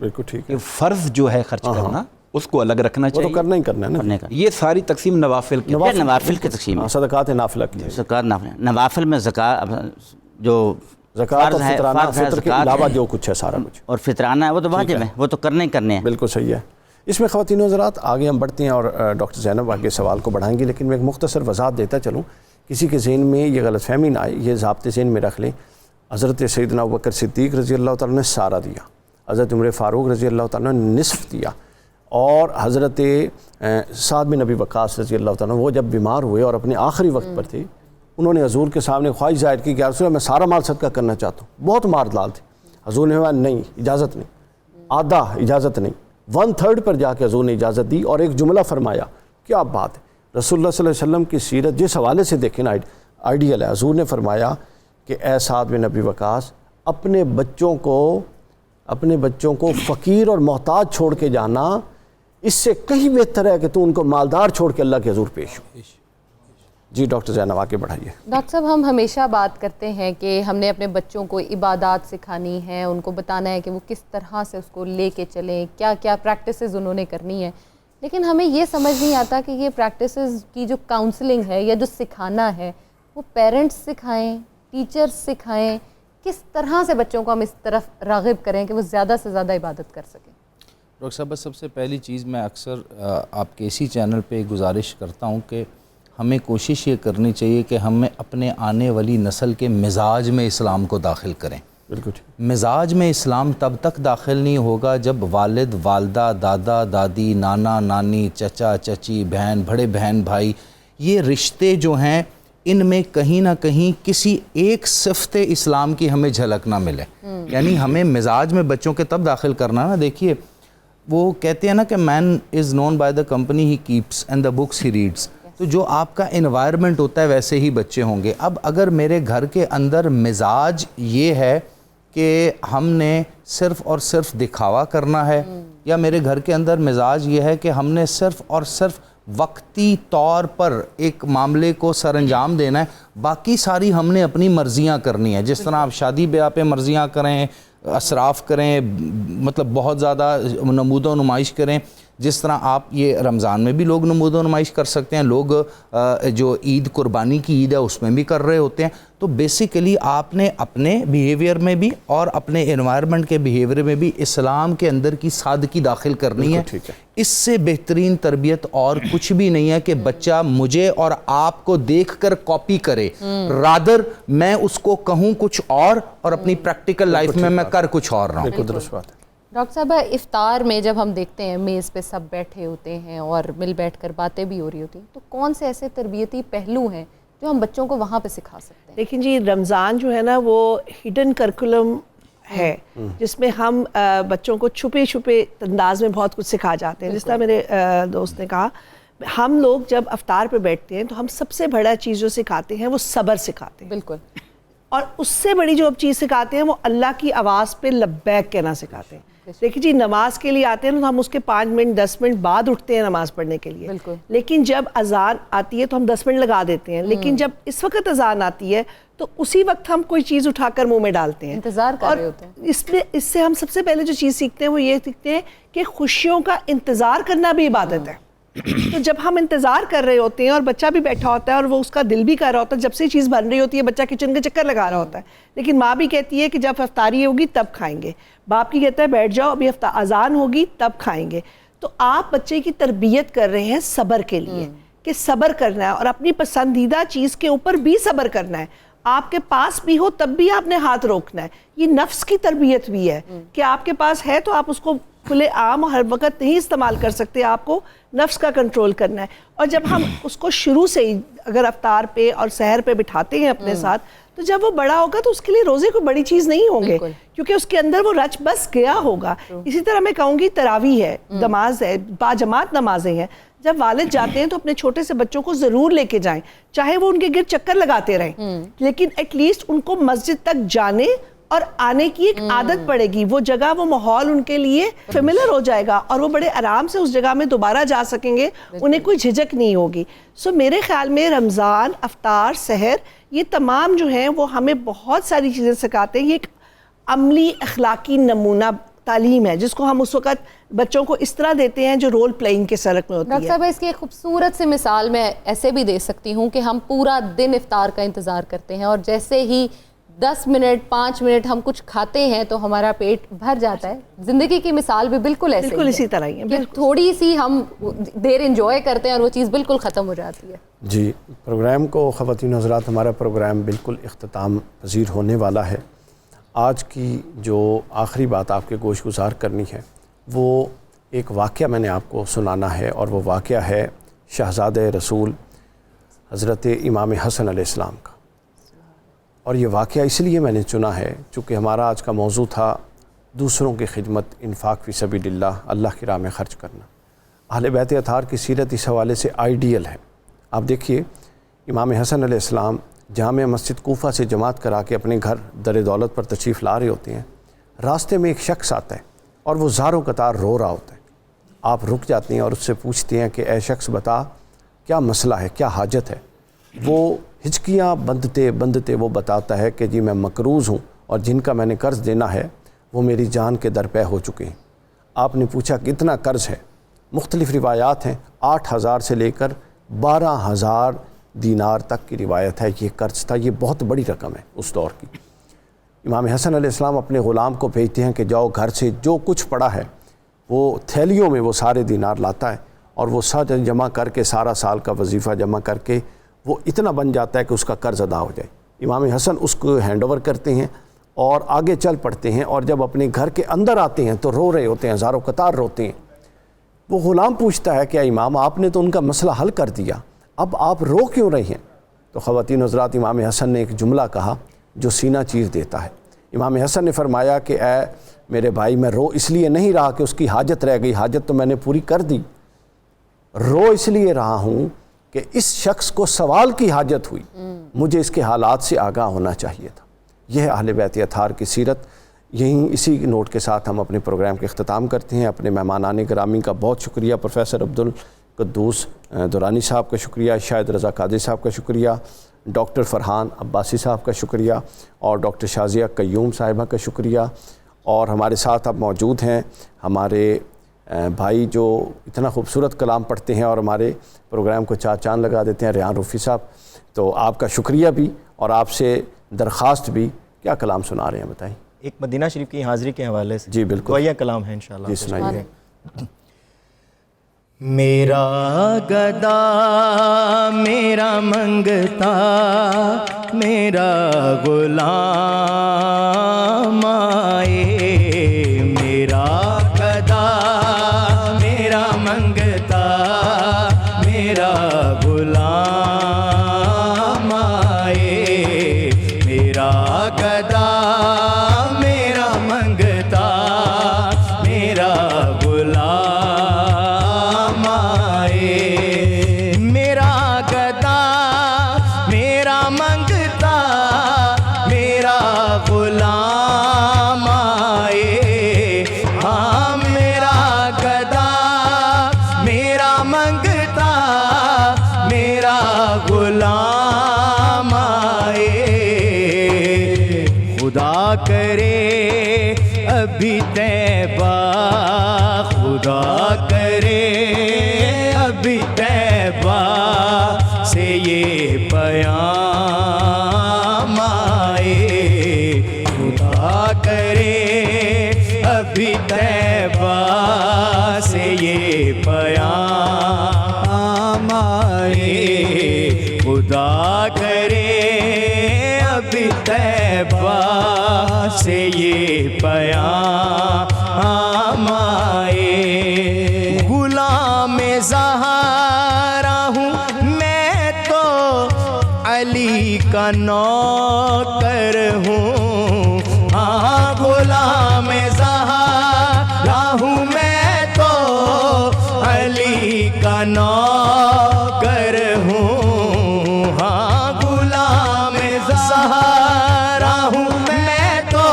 کہ فرض جو ہے خرچ کرنا اس کو الگ رکھنا چاہیے, وہ تو کرنا ہی کرنا ہے نا. یہ ساری تقسیم نوافل کی تقسیم ہے. صدقات نافلہ کی, زکوٰۃ نوافل میں زکوٰۃ جو زکوٰۃ اور فطرانہ, فطر کے علاوہ جو کچھ ہے سارا کچھ, اور فطرانہ ہے وہ تو واجب ہے, وہ تو کرنے ہی کرنے ہیں. بالکل صحیح ہے. اس میں خواتین و حضرات آگے ہم بڑھتے ہیں اور ڈاکٹر زینب آگے سوال کو بڑھائیں گی, لیکن میں ایک مختصر وضاحت دیتا چلوں, کسی کے ذہن میں یہ غلط فہمی نہ آئے, یہ ضابطے ذہن میں رکھ لیں. حضرت سیدنا ابوبکر صدیق رضی اللہ تعالیٰ نے سارا دیا, حضرت عمر فاروق رضی اللہ تعالیٰ نے نصف دیا, اور حضرت سعد بن ابی وقاص رضی اللہ تعالیٰ وہ جب بیمار ہوئے اور اپنے آخری وقت پر تھے, انہوں نے حضور کے سامنے خواہش ظاہر کی کہ یا رسول اللہ میں سارا مال صدقہ کرنا چاہتا ہوں. بہت مار لال تھے. حضور نے کہا نہیں, اجازت نہیں, آدھا اجازت نہیں, 1/3 پر جا کے حضور نے اجازت دی. اور ایک جملہ فرمایا, کیا بات ہے, رسول اللہ صلی اللہ علیہ وسلم کی سیرت جس حوالے سے دیکھیں نا آئیڈیل ہے. حضور نے فرمایا کہ اے سعد بن ابی وقاص, اپنے بچوں کو فقیر اور محتاج چھوڑ کے جانا اس سے کہیں بہتر ہے کہ تو ان کو مالدار چھوڑ کے اللہ کے حضور پیش ہو. جی ڈاکٹر زینب آگے بڑھائیے. ڈاکٹر صاحب, ہم ہمیشہ بات کرتے ہیں کہ ہم نے اپنے بچوں کو عبادات سکھانی ہے, ان کو بتانا ہے کہ وہ کس طرح سے اس کو لے کے چلیں, کیا کیا پریکٹسز انہوں نے کرنی ہے, لیکن ہمیں یہ سمجھ نہیں آتا کہ یہ پریکٹسز کی جو کاؤنسلنگ ہے یا جو سکھانا ہے وہ پیرنٹس سکھائیں, ٹیچرز سکھائیں, کس طرح سے بچوں کو ہم اس طرف راغب کریں کہ وہ زیادہ سے زیادہ عبادت کر سکیں. ڈاکٹر صاحب, سب سے پہلی چیز میں اکثر آپ کے اسی چینل پہ گزارش کرتا ہوں کہ ہمیں کوشش یہ کرنی چاہیے کہ ہمیں اپنے آنے والی نسل کے مزاج میں اسلام کو داخل کریں. بالکل. مزاج میں اسلام تب تک داخل نہیں ہوگا جب والد, والدہ, دادا, دادی, نانا, نانی, چچا, چچی, بہن, بڑے بہن, بھائی, یہ رشتے جو ہیں ان میں کہیں نہ کہیں کسی ایک صفت اسلام کی ہمیں جھلک نہ ملے. یعنی ہمیں مزاج میں بچوں کے تب داخل کرنا نا. دیکھیے وہ کہتے ہیں نا کہ man is known by the company he keeps and the books he reads. تو جو آپ کا انوائرمنٹ ہوتا ہے ویسے ہی بچے ہوں گے. اب اگر میرے گھر کے اندر مزاج یہ ہے کہ ہم نے صرف اور صرف دکھاوا کرنا ہے، یا میرے گھر کے اندر مزاج یہ ہے کہ ہم نے صرف اور صرف وقتی طور پر ایک معاملے کو سر انجام دینا ہے، باقی ساری ہم نے اپنی مرضیاں کرنی ہے. جس طرح آپ شادی بیاہ پہ مرضیاں کریں، اسراف کریں، مطلب بہت زیادہ نمود و نمائش کریں، جس طرح آپ یہ رمضان میں بھی لوگ نمود و نمائش کر سکتے ہیں، لوگ جو عید قربانی کی عید ہے اس میں بھی کر رہے ہوتے ہیں. تو بیسیکلی آپ نے اپنے بیہیویئر میں بھی اور اپنے انوائرمنٹ کے بیہیویئر میں بھی اسلام کے اندر کی سادگی داخل کرنی ہے. اس سے بہترین تربیت اور کچھ بھی نہیں ہے کہ بچہ مجھے اور آپ کو دیکھ کر کاپی کرے، رادر میں اس کو کہوں کچھ اور اپنی پریکٹیکل لائف میں کر کچھ اور رہا ہوں. درست بات ہے. ڈاکٹر صاحب، افطار میں جب ہم دیکھتے ہیں میز پہ سب بیٹھے ہوتے ہیں اور مل بیٹھ کر باتیں بھی ہو رہی ہوتی ہیں، تو کون سے ایسے تربیتی پہلو ہیں جو ہم بچوں کو وہاں پہ سکھا سکتے ہیں؟ دیکھیں جی، رمضان جو ہے نا وہ ہڈن کرکولم ہے جس میں ہم بچوں کو چھپے چھپے انداز میں بہت کچھ سکھا جاتے ہیں. جس طرح میرے دوست نے کہا، ہم لوگ جب افطار پہ بیٹھتے ہیں تو ہم سب سے بڑا چیز جو سکھاتے ہیں وہ صبر سکھاتے ہیں. بالکل. اور اس سے بڑی جو اب چیز سکھاتے ہیں وہ اللہ کی آواز پہ لبیک کہنا سکھاتے ہیں. دیکھیں جی، نماز کے لیے آتے ہیں نا تو ہم اس کے 5 منٹ 10 منٹ بعد اٹھتے ہیں نماز پڑھنے کے لیے. لیکن جب اذان آتی ہے تو ہم 10 منٹ لگا دیتے ہیں. لیکن جب اس وقت اذان آتی ہے تو اسی وقت ہم کوئی چیز اٹھا کر منہ میں ڈالتے ہیں، انتظار کر رہے ہوتے ہیں. اس سے ہم سب سے پہلے جو چیز سیکھتے ہیں وہ یہ سیکھتے ہیں کہ خوشیوں کا انتظار کرنا بھی عبادت ہے. تو جب ہم انتظار کر رہے ہوتے ہیں اور بچہ بھی بیٹھا ہوتا ہے اور وہ اس کا دل بھی کر رہا ہوتا ہے، جب سے چیز بن رہی ہوتی ہے بچہ کچن کے چکر لگا رہا ہوتا ہے، لیکن ماں بھی کہتی ہے کہ جب افطاری ہوگی تب کھائیں گے، باپ کی کہتا ہے بیٹھ جاؤ ابھی اذان ہوگی تب کھائیں گے. تو آپ بچے کی تربیت کر رہے ہیں صبر کے لیے، کہ صبر کرنا ہے اور اپنی پسندیدہ چیز کے اوپر بھی صبر کرنا ہے. آپ کے پاس بھی ہو تب بھی آپ نے ہاتھ روکنا ہے. یہ نفس کی تربیت بھی ہے کہ آپ کے پاس ہے تو آپ اس کو کھلے عام ہر وقت نہیں استعمال کر سکتے، آپ کو نفس کا کنٹرول کرنا ہے. اور جب ہم اس کو شروع سے ہی اگر افطار پہ اور سحر پہ بٹھاتے ہیں اپنے ساتھ، تو جب وہ بڑا ہوگا تو اس کے لیے روزے کوئی بڑی چیز نہیں ہوں گے، کیونکہ اس کے اندر وہ رچ بس گیا ہوگا. اسی طرح میں کہوں گی تراویح ہے، نماز ہے، باجماعت نمازیں ہیں. جب والد جاتے ہیں تو اپنے چھوٹے سے بچوں کو ضرور لے کے جائیں، چاہے وہ ان کے گرد چکر لگاتے رہیں، لیکن ایٹ لیسٹ ان کو مسجد تک جانے اور آنے کی ایک عادت پڑے گی. وہ جگہ، وہ ماحول ان کے لیے فیملر ہو جائے گا اور وہ بڑے آرام سے اس جگہ میں دوبارہ جا سکیں گے، انہیں کوئی جھجک نہیں ہوگی. سو میرے خیال میں رمضان، افطار، سحر، یہ تمام جو ہیں وہ ہمیں بہت ساری چیزیں سکھاتے ہیں. یہ ایک عملی اخلاقی نمونہ تعلیم ہے جس کو ہم اس وقت بچوں کو اس طرح دیتے ہیں جو رول پلینگ کے سرک میں ہوتی ہے. ڈاکٹر صاحب، اس کی ایک خوبصورت سی مثال میں ایسے بھی دے سکتی ہوں کہ ہم پورا دن افطار کا انتظار کرتے ہیں اور جیسے ہی 10 منٹ 5 منٹ ہم کچھ کھاتے ہیں تو ہمارا پیٹ بھر جاتا ہے. زندگی کی مثال بھی بالکل ایسے بالکل اسی طرح ہی ہے. تھوڑی سی ہم دیر انجوائے کرتے ہیں اور وہ چیز بالکل ختم ہو جاتی ہے. جی، پروگرام کو خواتین و حضرات، ہمارا پروگرام بالکل اختتام پذیر ہونے والا ہے. آج کی جو آخری بات آپ کے گوش گزار کرنی ہے وہ ایک واقعہ میں نے آپ کو سنانا ہے، اور وہ واقعہ ہے شہزادہ رسول حضرت امام حسن علیہ السلام کا. اور یہ واقعہ اس لیے میں نے چنا ہے چونکہ ہمارا آج کا موضوع تھا دوسروں کی خدمت، انفاق فی سبیل اللہ، اللہ کی راہ میں خرچ کرنا. اہل بیت اطہار کی سیرت اس حوالے سے آئیڈیل ہے. آپ دیکھیے، امام حسن علیہ السلام جامع مسجد کوفہ سے جماعت کرا کے اپنے گھر در دولت پر تشریف لا رہے ہوتے ہیں. راستے میں ایک شخص آتا ہے اور وہ زاروں قطار رو رہا ہوتا ہے. آپ رک جاتے ہیں اور اس سے پوچھتے ہیں کہ اے شخص بتا کیا مسئلہ ہے، کیا حاجت ہے. وہ ہچکیاں بندتے وہ بتاتا ہے کہ جی میں مقروض ہوں اور جن کا میں نے قرض دینا ہے وہ میری جان کے درپے ہو چکے ہیں. آپ نے پوچھا کتنا قرض ہے؟ مختلف روایات ہیں، 8,000 سے لے کر 12,000 دینار تک کی روایت ہے. یہ قرض تھا، یہ بہت بڑی رقم ہے اس دور کی. امام حسن علیہ السلام اپنے غلام کو بھیجتے ہیں کہ جاؤ گھر سے جو کچھ پڑا ہے وہ تھیلیوں میں وہ سارے دینار لاتا ہے اور وہ سب جمع کر کے سارا سال کا وظیفہ جمع کر کے وہ اتنا بن جاتا ہے کہ اس کا قرض ادا ہو جائے. امام حسن اس کو ہینڈ اوور کرتے ہیں اور آگے چل پڑتے ہیں، اور جب اپنے گھر کے اندر آتے ہیں تو رو رہے ہوتے ہیں، زاروں قطار روتے ہیں. وہ غلام پوچھتا ہے کہ امام آپ نے تو ان کا مسئلہ حل کر دیا، اب آپ رو کیوں رہے ہیں؟ تو خواتین حضرات، امام حسن نے ایک جملہ کہا جو سینہ چیر دیتا ہے. امام حسن نے فرمایا کہ اے میرے بھائی، میں رو اس لیے نہیں رہا کہ اس کی حاجت رہ گئی، حاجت تو میں نے پوری کر دی. رو اس لیے رہا ہوں کہ اس شخص کو سوال کی حاجت ہوئی، مجھے اس کے حالات سے آگاہ ہونا چاہیے تھا۔ یہ ہے اہل بیت اطہار کی سیرت۔ یہیں اسی نوٹ کے ساتھ ہم اپنے پروگرام کے اختتام کرتے ہیں۔ اپنے مہمانان گرامی کا بہت شکریہ، پروفیسر عبدالقدوس درانی صاحب کا شکریہ، شاہد رضا قادری صاحب کا شکریہ، ڈاکٹر فرحان عباسی صاحب کا شکریہ، اور ڈاکٹر شازیہ قیوم صاحبہ کا شکریہ۔ اور ہمارے ساتھ اب موجود ہیں ہمارے بھائی جو اتنا خوبصورت کلام پڑھتے ہیں اور ہمارے پروگرام کو چار چاند لگا دیتے ہیں، ریحان روفی صاحب۔ تو آپ کا شکریہ بھی اور آپ سے درخواست بھی، کیا کلام سنا رہے ہیں بتائیں؟ ایک مدینہ شریف کی حاضری کے حوالے سے جی بالکل، دعائیہ کلام ہے انشاءاللہ۔ جی سنائیے۔ میرا گدا میرا منگتا میرا غلام آئے، میرا گدا میرا منگتا میرا غلام آئے، میرا گدا میرا منگتا میرا غلام آئے، میرا گدا میرا منگتا میرا غلام آئے، ہاں میرا گدا میرا منگتا میرا غلام آئے، خدا کرے ابھی طیبہ، خدا کرے ابھی طیبہ سے یہ پیام آئے، خدا کرے ابھی طیبہ سے یہ پیام آئے، خدا کرے ابھی طیبہ سے یہ پیام آئے، غلام زہرا ہوں میں تو علی کا نوکر ہوں، ہاں غلام زہرا ہوں میں تو علی کا نوکر ہوں، ہاں غلام زہرا ہوں میں تو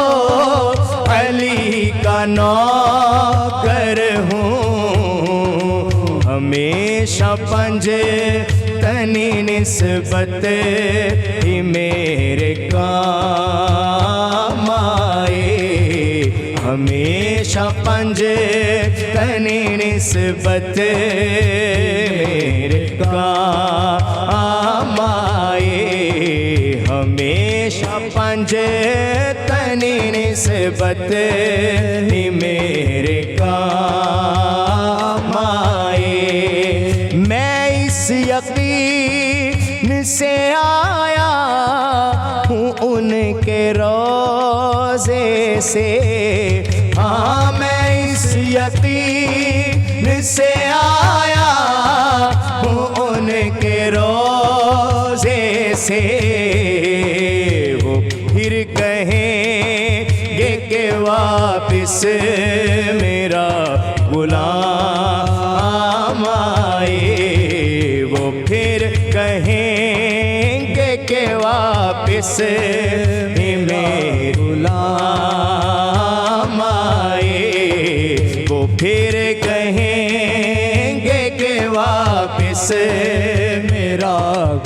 علی کا نوکر ہوں، ہمیشہ پنج تنی نسبت ہی میرے کام آئے، ہمیشہ پنج تنی نسبت میرے کام آئے، ہمیشہ پنج تنی نسبت ہی میرے کام آئے، میں اس یقین سے آیا ہوں ان کے روضے سے، ہاں میں اس یقین سے آیا ہوں ان کے روضے سے، وہ پھر کہیں گے کہ واپس میرا غلام آئے، وہ پھر کہیں گے کہ واپس میرا غلام آئے، وہ پھر کہیں گے کہ واپس میرا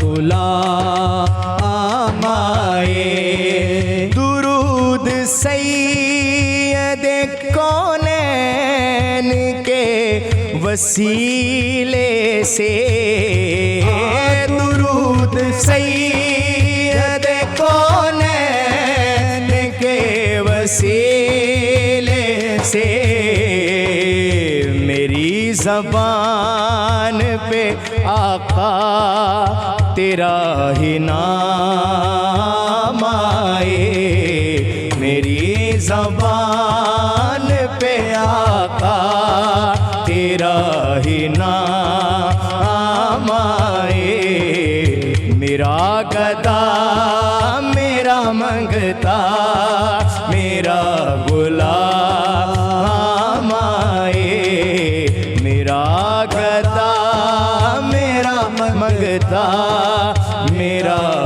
غلام آئے، درود سید کونین کے وسیلے سے، درود سید کونین کے وسیلے سے، میری زبان پہ آقا تیرا ہی نام آئے، میری زبان پہ آقا تیرا ہی نام آئے، میرا گدا میرا منگتا میرا غلام آئے، میرا گدا میرا منگتا مانگتا میرا